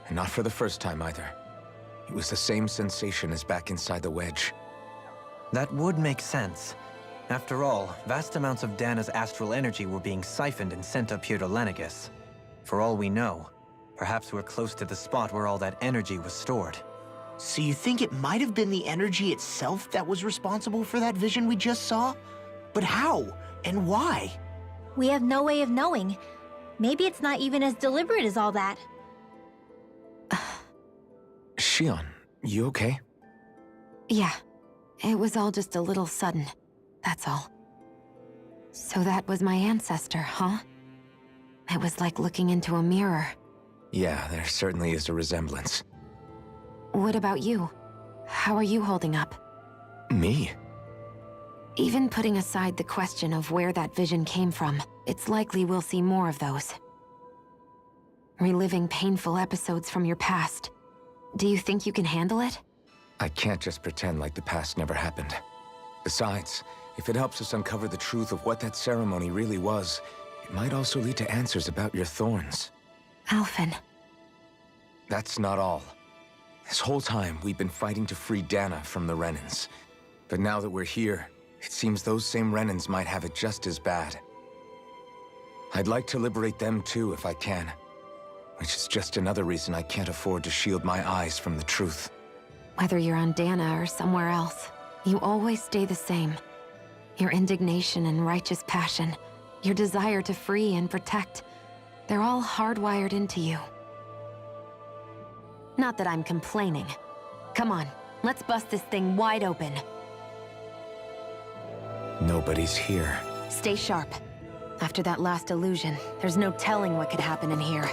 And not for the first time either. It was the same sensation as back inside the wedge. That would make sense. After all, vast amounts of Dana's astral energy were being siphoned and sent up here to Lenegus. For all we know, perhaps we're close to the spot where all that energy was stored. So you think it might have been the energy itself that was responsible for that vision we just saw? But how? And why? We have no way of knowing. Maybe it's not even as deliberate as all that. Shion, you okay? Yeah. It was all just a little sudden. That's all. So that was my ancestor, huh? It was like looking into a mirror. Yeah, there certainly is a resemblance. What about you? How are you holding up? Me? Even putting aside the question of where that vision came from, it's likely we'll see more of those. Reliving painful episodes from your past. Do you think you can handle it? I can't just pretend like the past never happened. Besides, if it helps us uncover the truth of what that ceremony really was, it might also lead to answers about your thorns. Alphen. That's not all. This whole time, we've been fighting to free Dana from the Renans. But now that we're here, it seems those same Renans might have it just as bad. I'd like to liberate them too if I can. Which is just another reason I can't afford to shield my eyes from the truth. Whether you're on Dana or somewhere else, you always stay the same. Your indignation and righteous passion, your desire to free and protect, they're all hardwired into you. Not that I'm complaining. Come on, let's bust this thing wide open. Nobody's here. Stay sharp. After that last illusion, there's no telling what could happen in here.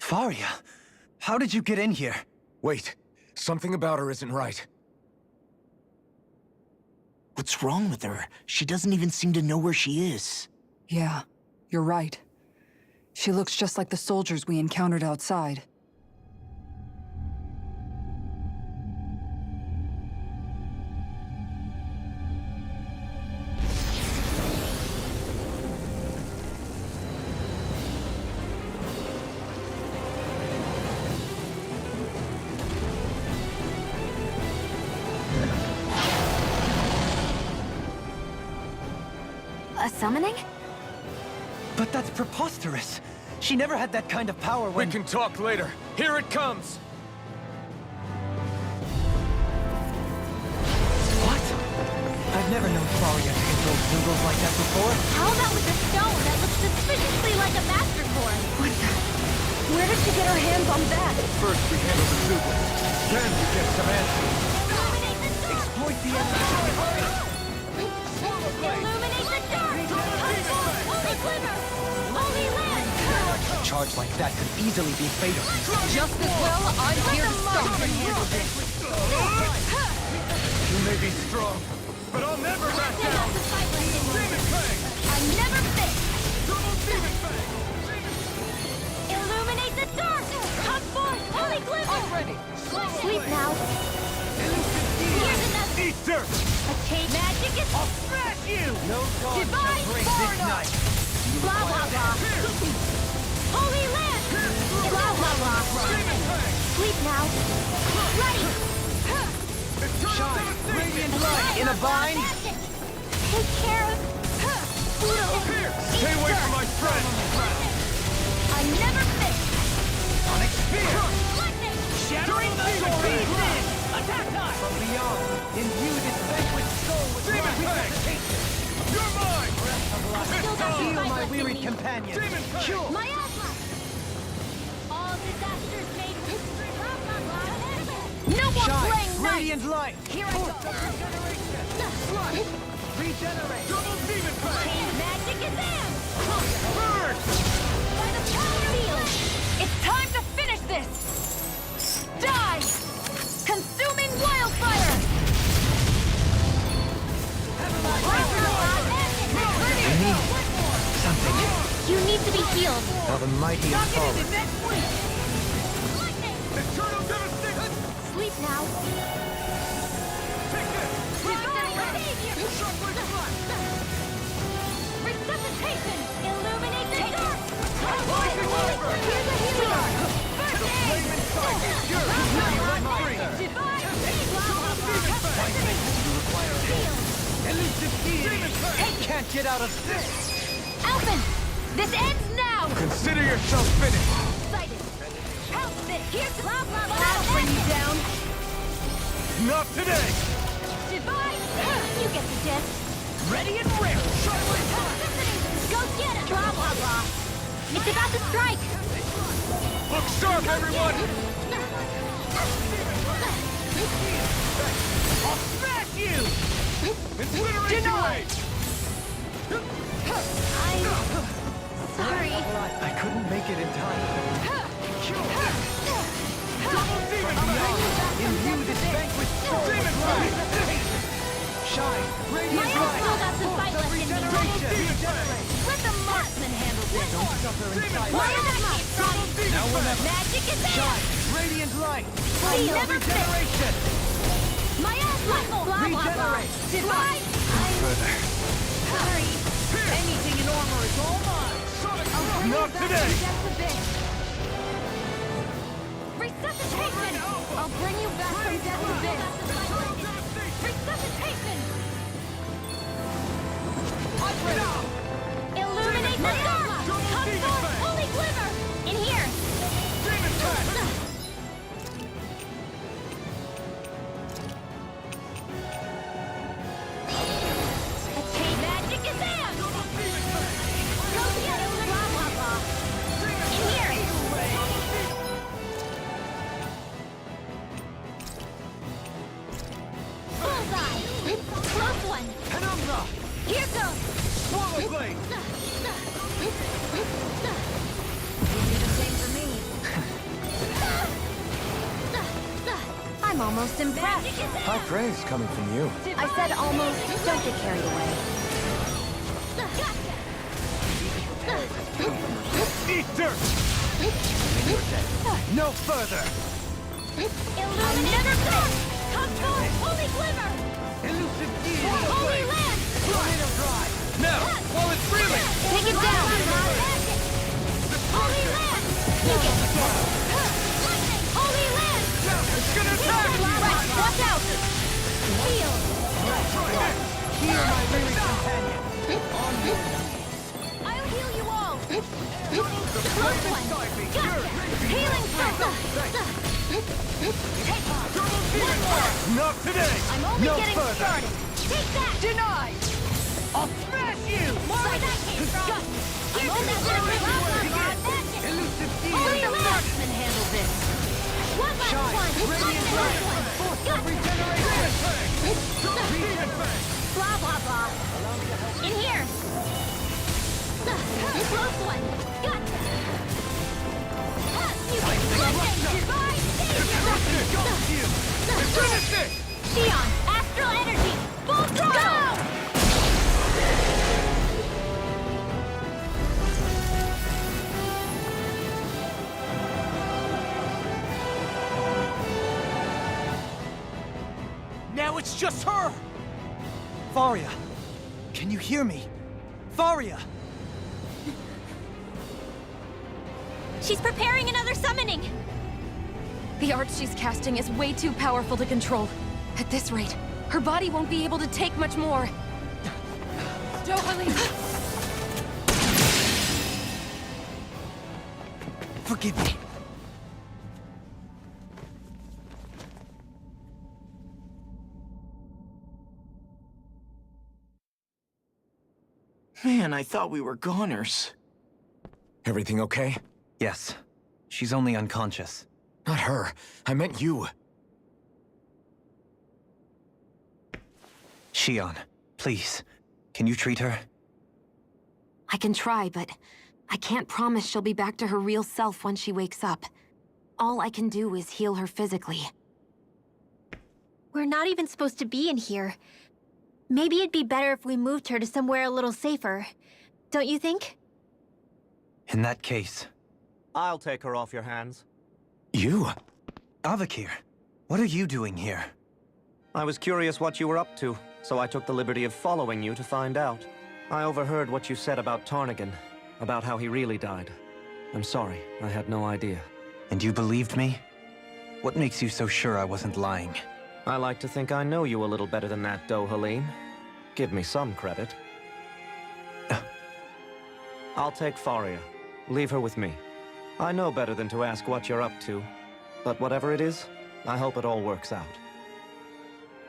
Faria, how did you get in here? Wait, something about her isn't right. What's wrong with her? She doesn't even seem to know where she is. Yeah, you're right. She looks just like the soldiers we encountered outside. A summoning? But that's preposterous. She never had that kind of power when— We can talk later. Here it comes! What? I've never known Faria to control noodles like that before. How about with the stone that looks suspiciously like a master core? What the? Where did she get her hands on that? First we handle the noodles, then we get some answers. Illuminate the stone! Exploit the energy. Illuminate charge like that could easily be fatal. Just as well, I'm here to stop and handle this. You may be strong, but I'll never back down. Demon Fang! I'm never fit! Double Demon Fang! Illuminate the dark! Come forth, holy glimmer! I'm ready. Sleep now. Here's another. Eat dirt! A change. Magic is. I'll smash you! No god Divine shall break this Foreigner. night. Blah blah blah. Holy land. Blah blah blah. Sleep now. Ready. Shine, radiant light in a bind. Take care of. Poodle. Stay away from my friend. I never fit. Onyx Spear! Lightning. Shattering the pieces! Attack time! From beyond, imbue this vanquished soul with Demon Fang! You're mine! Still got Heal the my fight wearied left in me. companion! Demon Fang! Cure! My asthma. All disasters made with. No more Shine, playing nice. radiant light! Here I go. Regenerate! Double Demon Fang! Magic is in. Burn! By the power field. It's time to finish this! Die! Consuming wildfire! Something. You need to be healed. Now the mighty have fallen. Eternal Devastation! Sleep now. Take this! Resuscitation! Illuminate the dark! Lightning Lever! Here's a healer! First aid! Flame inside! You're free! Divine! Elusive Demon Fang! Can't get out of this! Alphen! This ends now! Consider yourself finished! Excited! Help this! Here's the blah blah blah! I'll bring you down. Not today! Divine! You get the gist. Ready and rare! Go get it! Blah blah blah! It's about to strike! Look sharp, everyone! I'll smash you! Incineration Wave! I'm sorry. I couldn't make it in time. Double Demon Fang! Imbue this vanquished soul! Demon Fang! Shine! Radiant My light! still got some fight left in me. Regeneration! Let the marksman handle this. Don't suffer inside. My asthma! Now or never! Magic is in! Shine! Radiant light! I never fit. Regeneration! My asthma! Blah blah blah! Regenerate. Divine! I'm sorry. Anything in armor is all mine. Not today! Just a bit. Resuscitation! I'll bring you back from death to this. Resuscitation! Illuminate the dark! Come forth, holy glimmer! In here! Demon Fang! A chain magic is in! Go get it! Blah blah blah! In here! Bullseye! Close one! Penumbra! Here goes! Swallow Blade! I'm almost impressed. High praise coming from you. I said almost. Don't get carried away. Eat dirt! No further! Illuminate the dark! Come forth, holy glimmer! Elusive Holy land! Tornado Drive! Now, while it's reeling! Take it down! Holy land! You get the gist. Lightning! Holy land! It's gonna attack! Right, watch out! Heal! Heal my weary companion! I'll heal you all! Close one! Gotcha! Healing circle! Take one more! Not today! I'm only no getting further. started! Take that! Denied! I'll smash you! More where that came from! I'm only getting magic! Elusive Holy Demon! land! Marksman handle this! One last Shine! one! Radiant Last light! one! Force Got of regeneration! Demon Fang! blah blah blah! In here! Close one! Gotcha! Finish it! Xion, astral energy! Full throttle! Now it's just her! Faria, can you hear me? Faria! She's preparing another summoning! The art she's casting is way too powerful to control. At this rate, her body won't be able to take much more. Dohalim! Forgive me. Man, I thought we were goners. Everything okay? Yes. She's only unconscious. Not her. I meant you. Xion, please. Can you treat her? I can try, but I can't promise she'll be back to her real self when she wakes up. All I can do is heal her physically. We're not even supposed to be in here. Maybe it'd be better if we moved her to somewhere a little safer. Don't you think? In that case... I'll take her off your hands. You? Avakir, what are you doing here? I was curious what you were up to, so I took the liberty of following you to find out. I overheard what you said about Tarnagan, about how he really died. I'm sorry, I had no idea. And you believed me? What makes you so sure I wasn't lying? I like to think I know you a little better than that, Dohalim. Give me some credit. I'll take Faria. Leave her with me. I know better than to ask what you're up to. But whatever it is, I hope it all works out.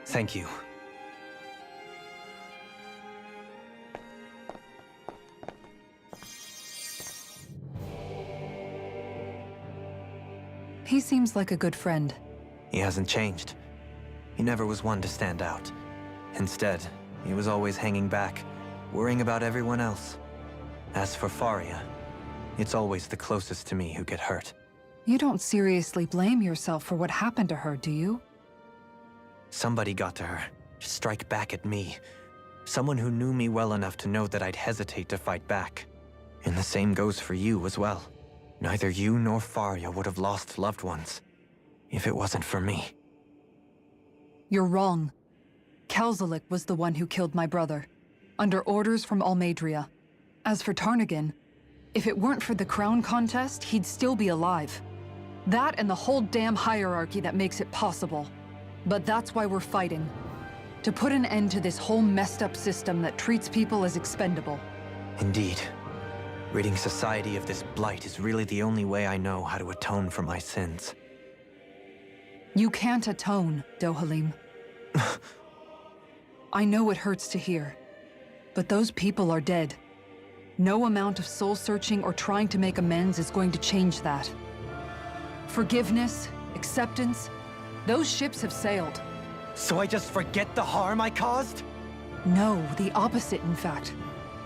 Thank you. He seems like a good friend. He hasn't changed. He never was one to stand out. Instead, he was always hanging back, worrying about everyone else. As for Faria, it's always the closest to me who get hurt. You don't seriously blame yourself for what happened to her, do you? Somebody got to her, to strike back at me. Someone who knew me well enough to know that I'd hesitate to fight back. And the same goes for you as well. Neither you nor Faria would have lost loved ones, if it wasn't for me. You're wrong. Kelzalik was the one who killed my brother, under orders from Almadria. As for Tarnagan, if it weren't for the crown contest, he'd still be alive. That and the whole damn hierarchy that makes it possible. But that's why we're fighting. To put an end to this whole messed up system that treats people as expendable. Indeed. Ridding society of this blight is really the only way I know how to atone for my sins. You can't atone, Dohalim. I know it hurts to hear, but those people are dead. No amount of soul-searching or trying to make amends is going to change that. Forgiveness, acceptance, those ships have sailed. So I just forget the harm I caused? No, the opposite, in fact.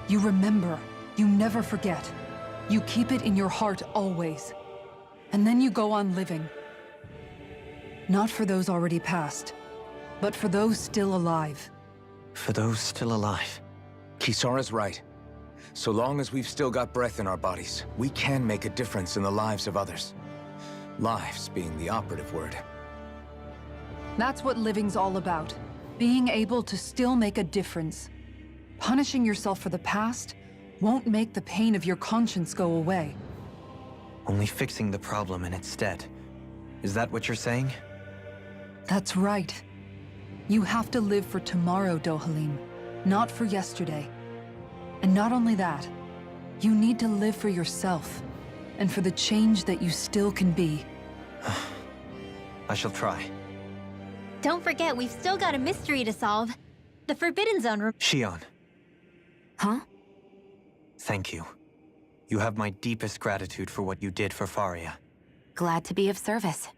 You remember. You never forget. You keep it in your heart always. And then you go on living. Not for those already past, but for those still alive. For those still alive. Kisara's right. So long as we've still got breath in our bodies, we can make a difference in the lives of others. Lives being the operative word. That's what living's all about. Being able to still make a difference. Punishing yourself for the past won't make the pain of your conscience go away. Only fixing the problem in its stead. Is that what you're saying? That's right. You have to live for tomorrow, Dohalim, not for yesterday. And not only that, you need to live for yourself, and for the change that you still can be. I shall try. Don't forget, we've still got a mystery to solve. The Forbidden Zone room. Xion. Huh? Thank you. You have my deepest gratitude for what you did for Faria. Glad to be of service.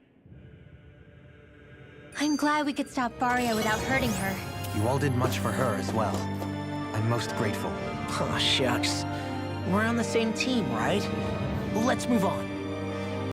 I'm glad we could stop Faria without hurting her. You all did much for her as well. I'm most grateful. Oh, shucks. We're on the same team, right? Let's move on.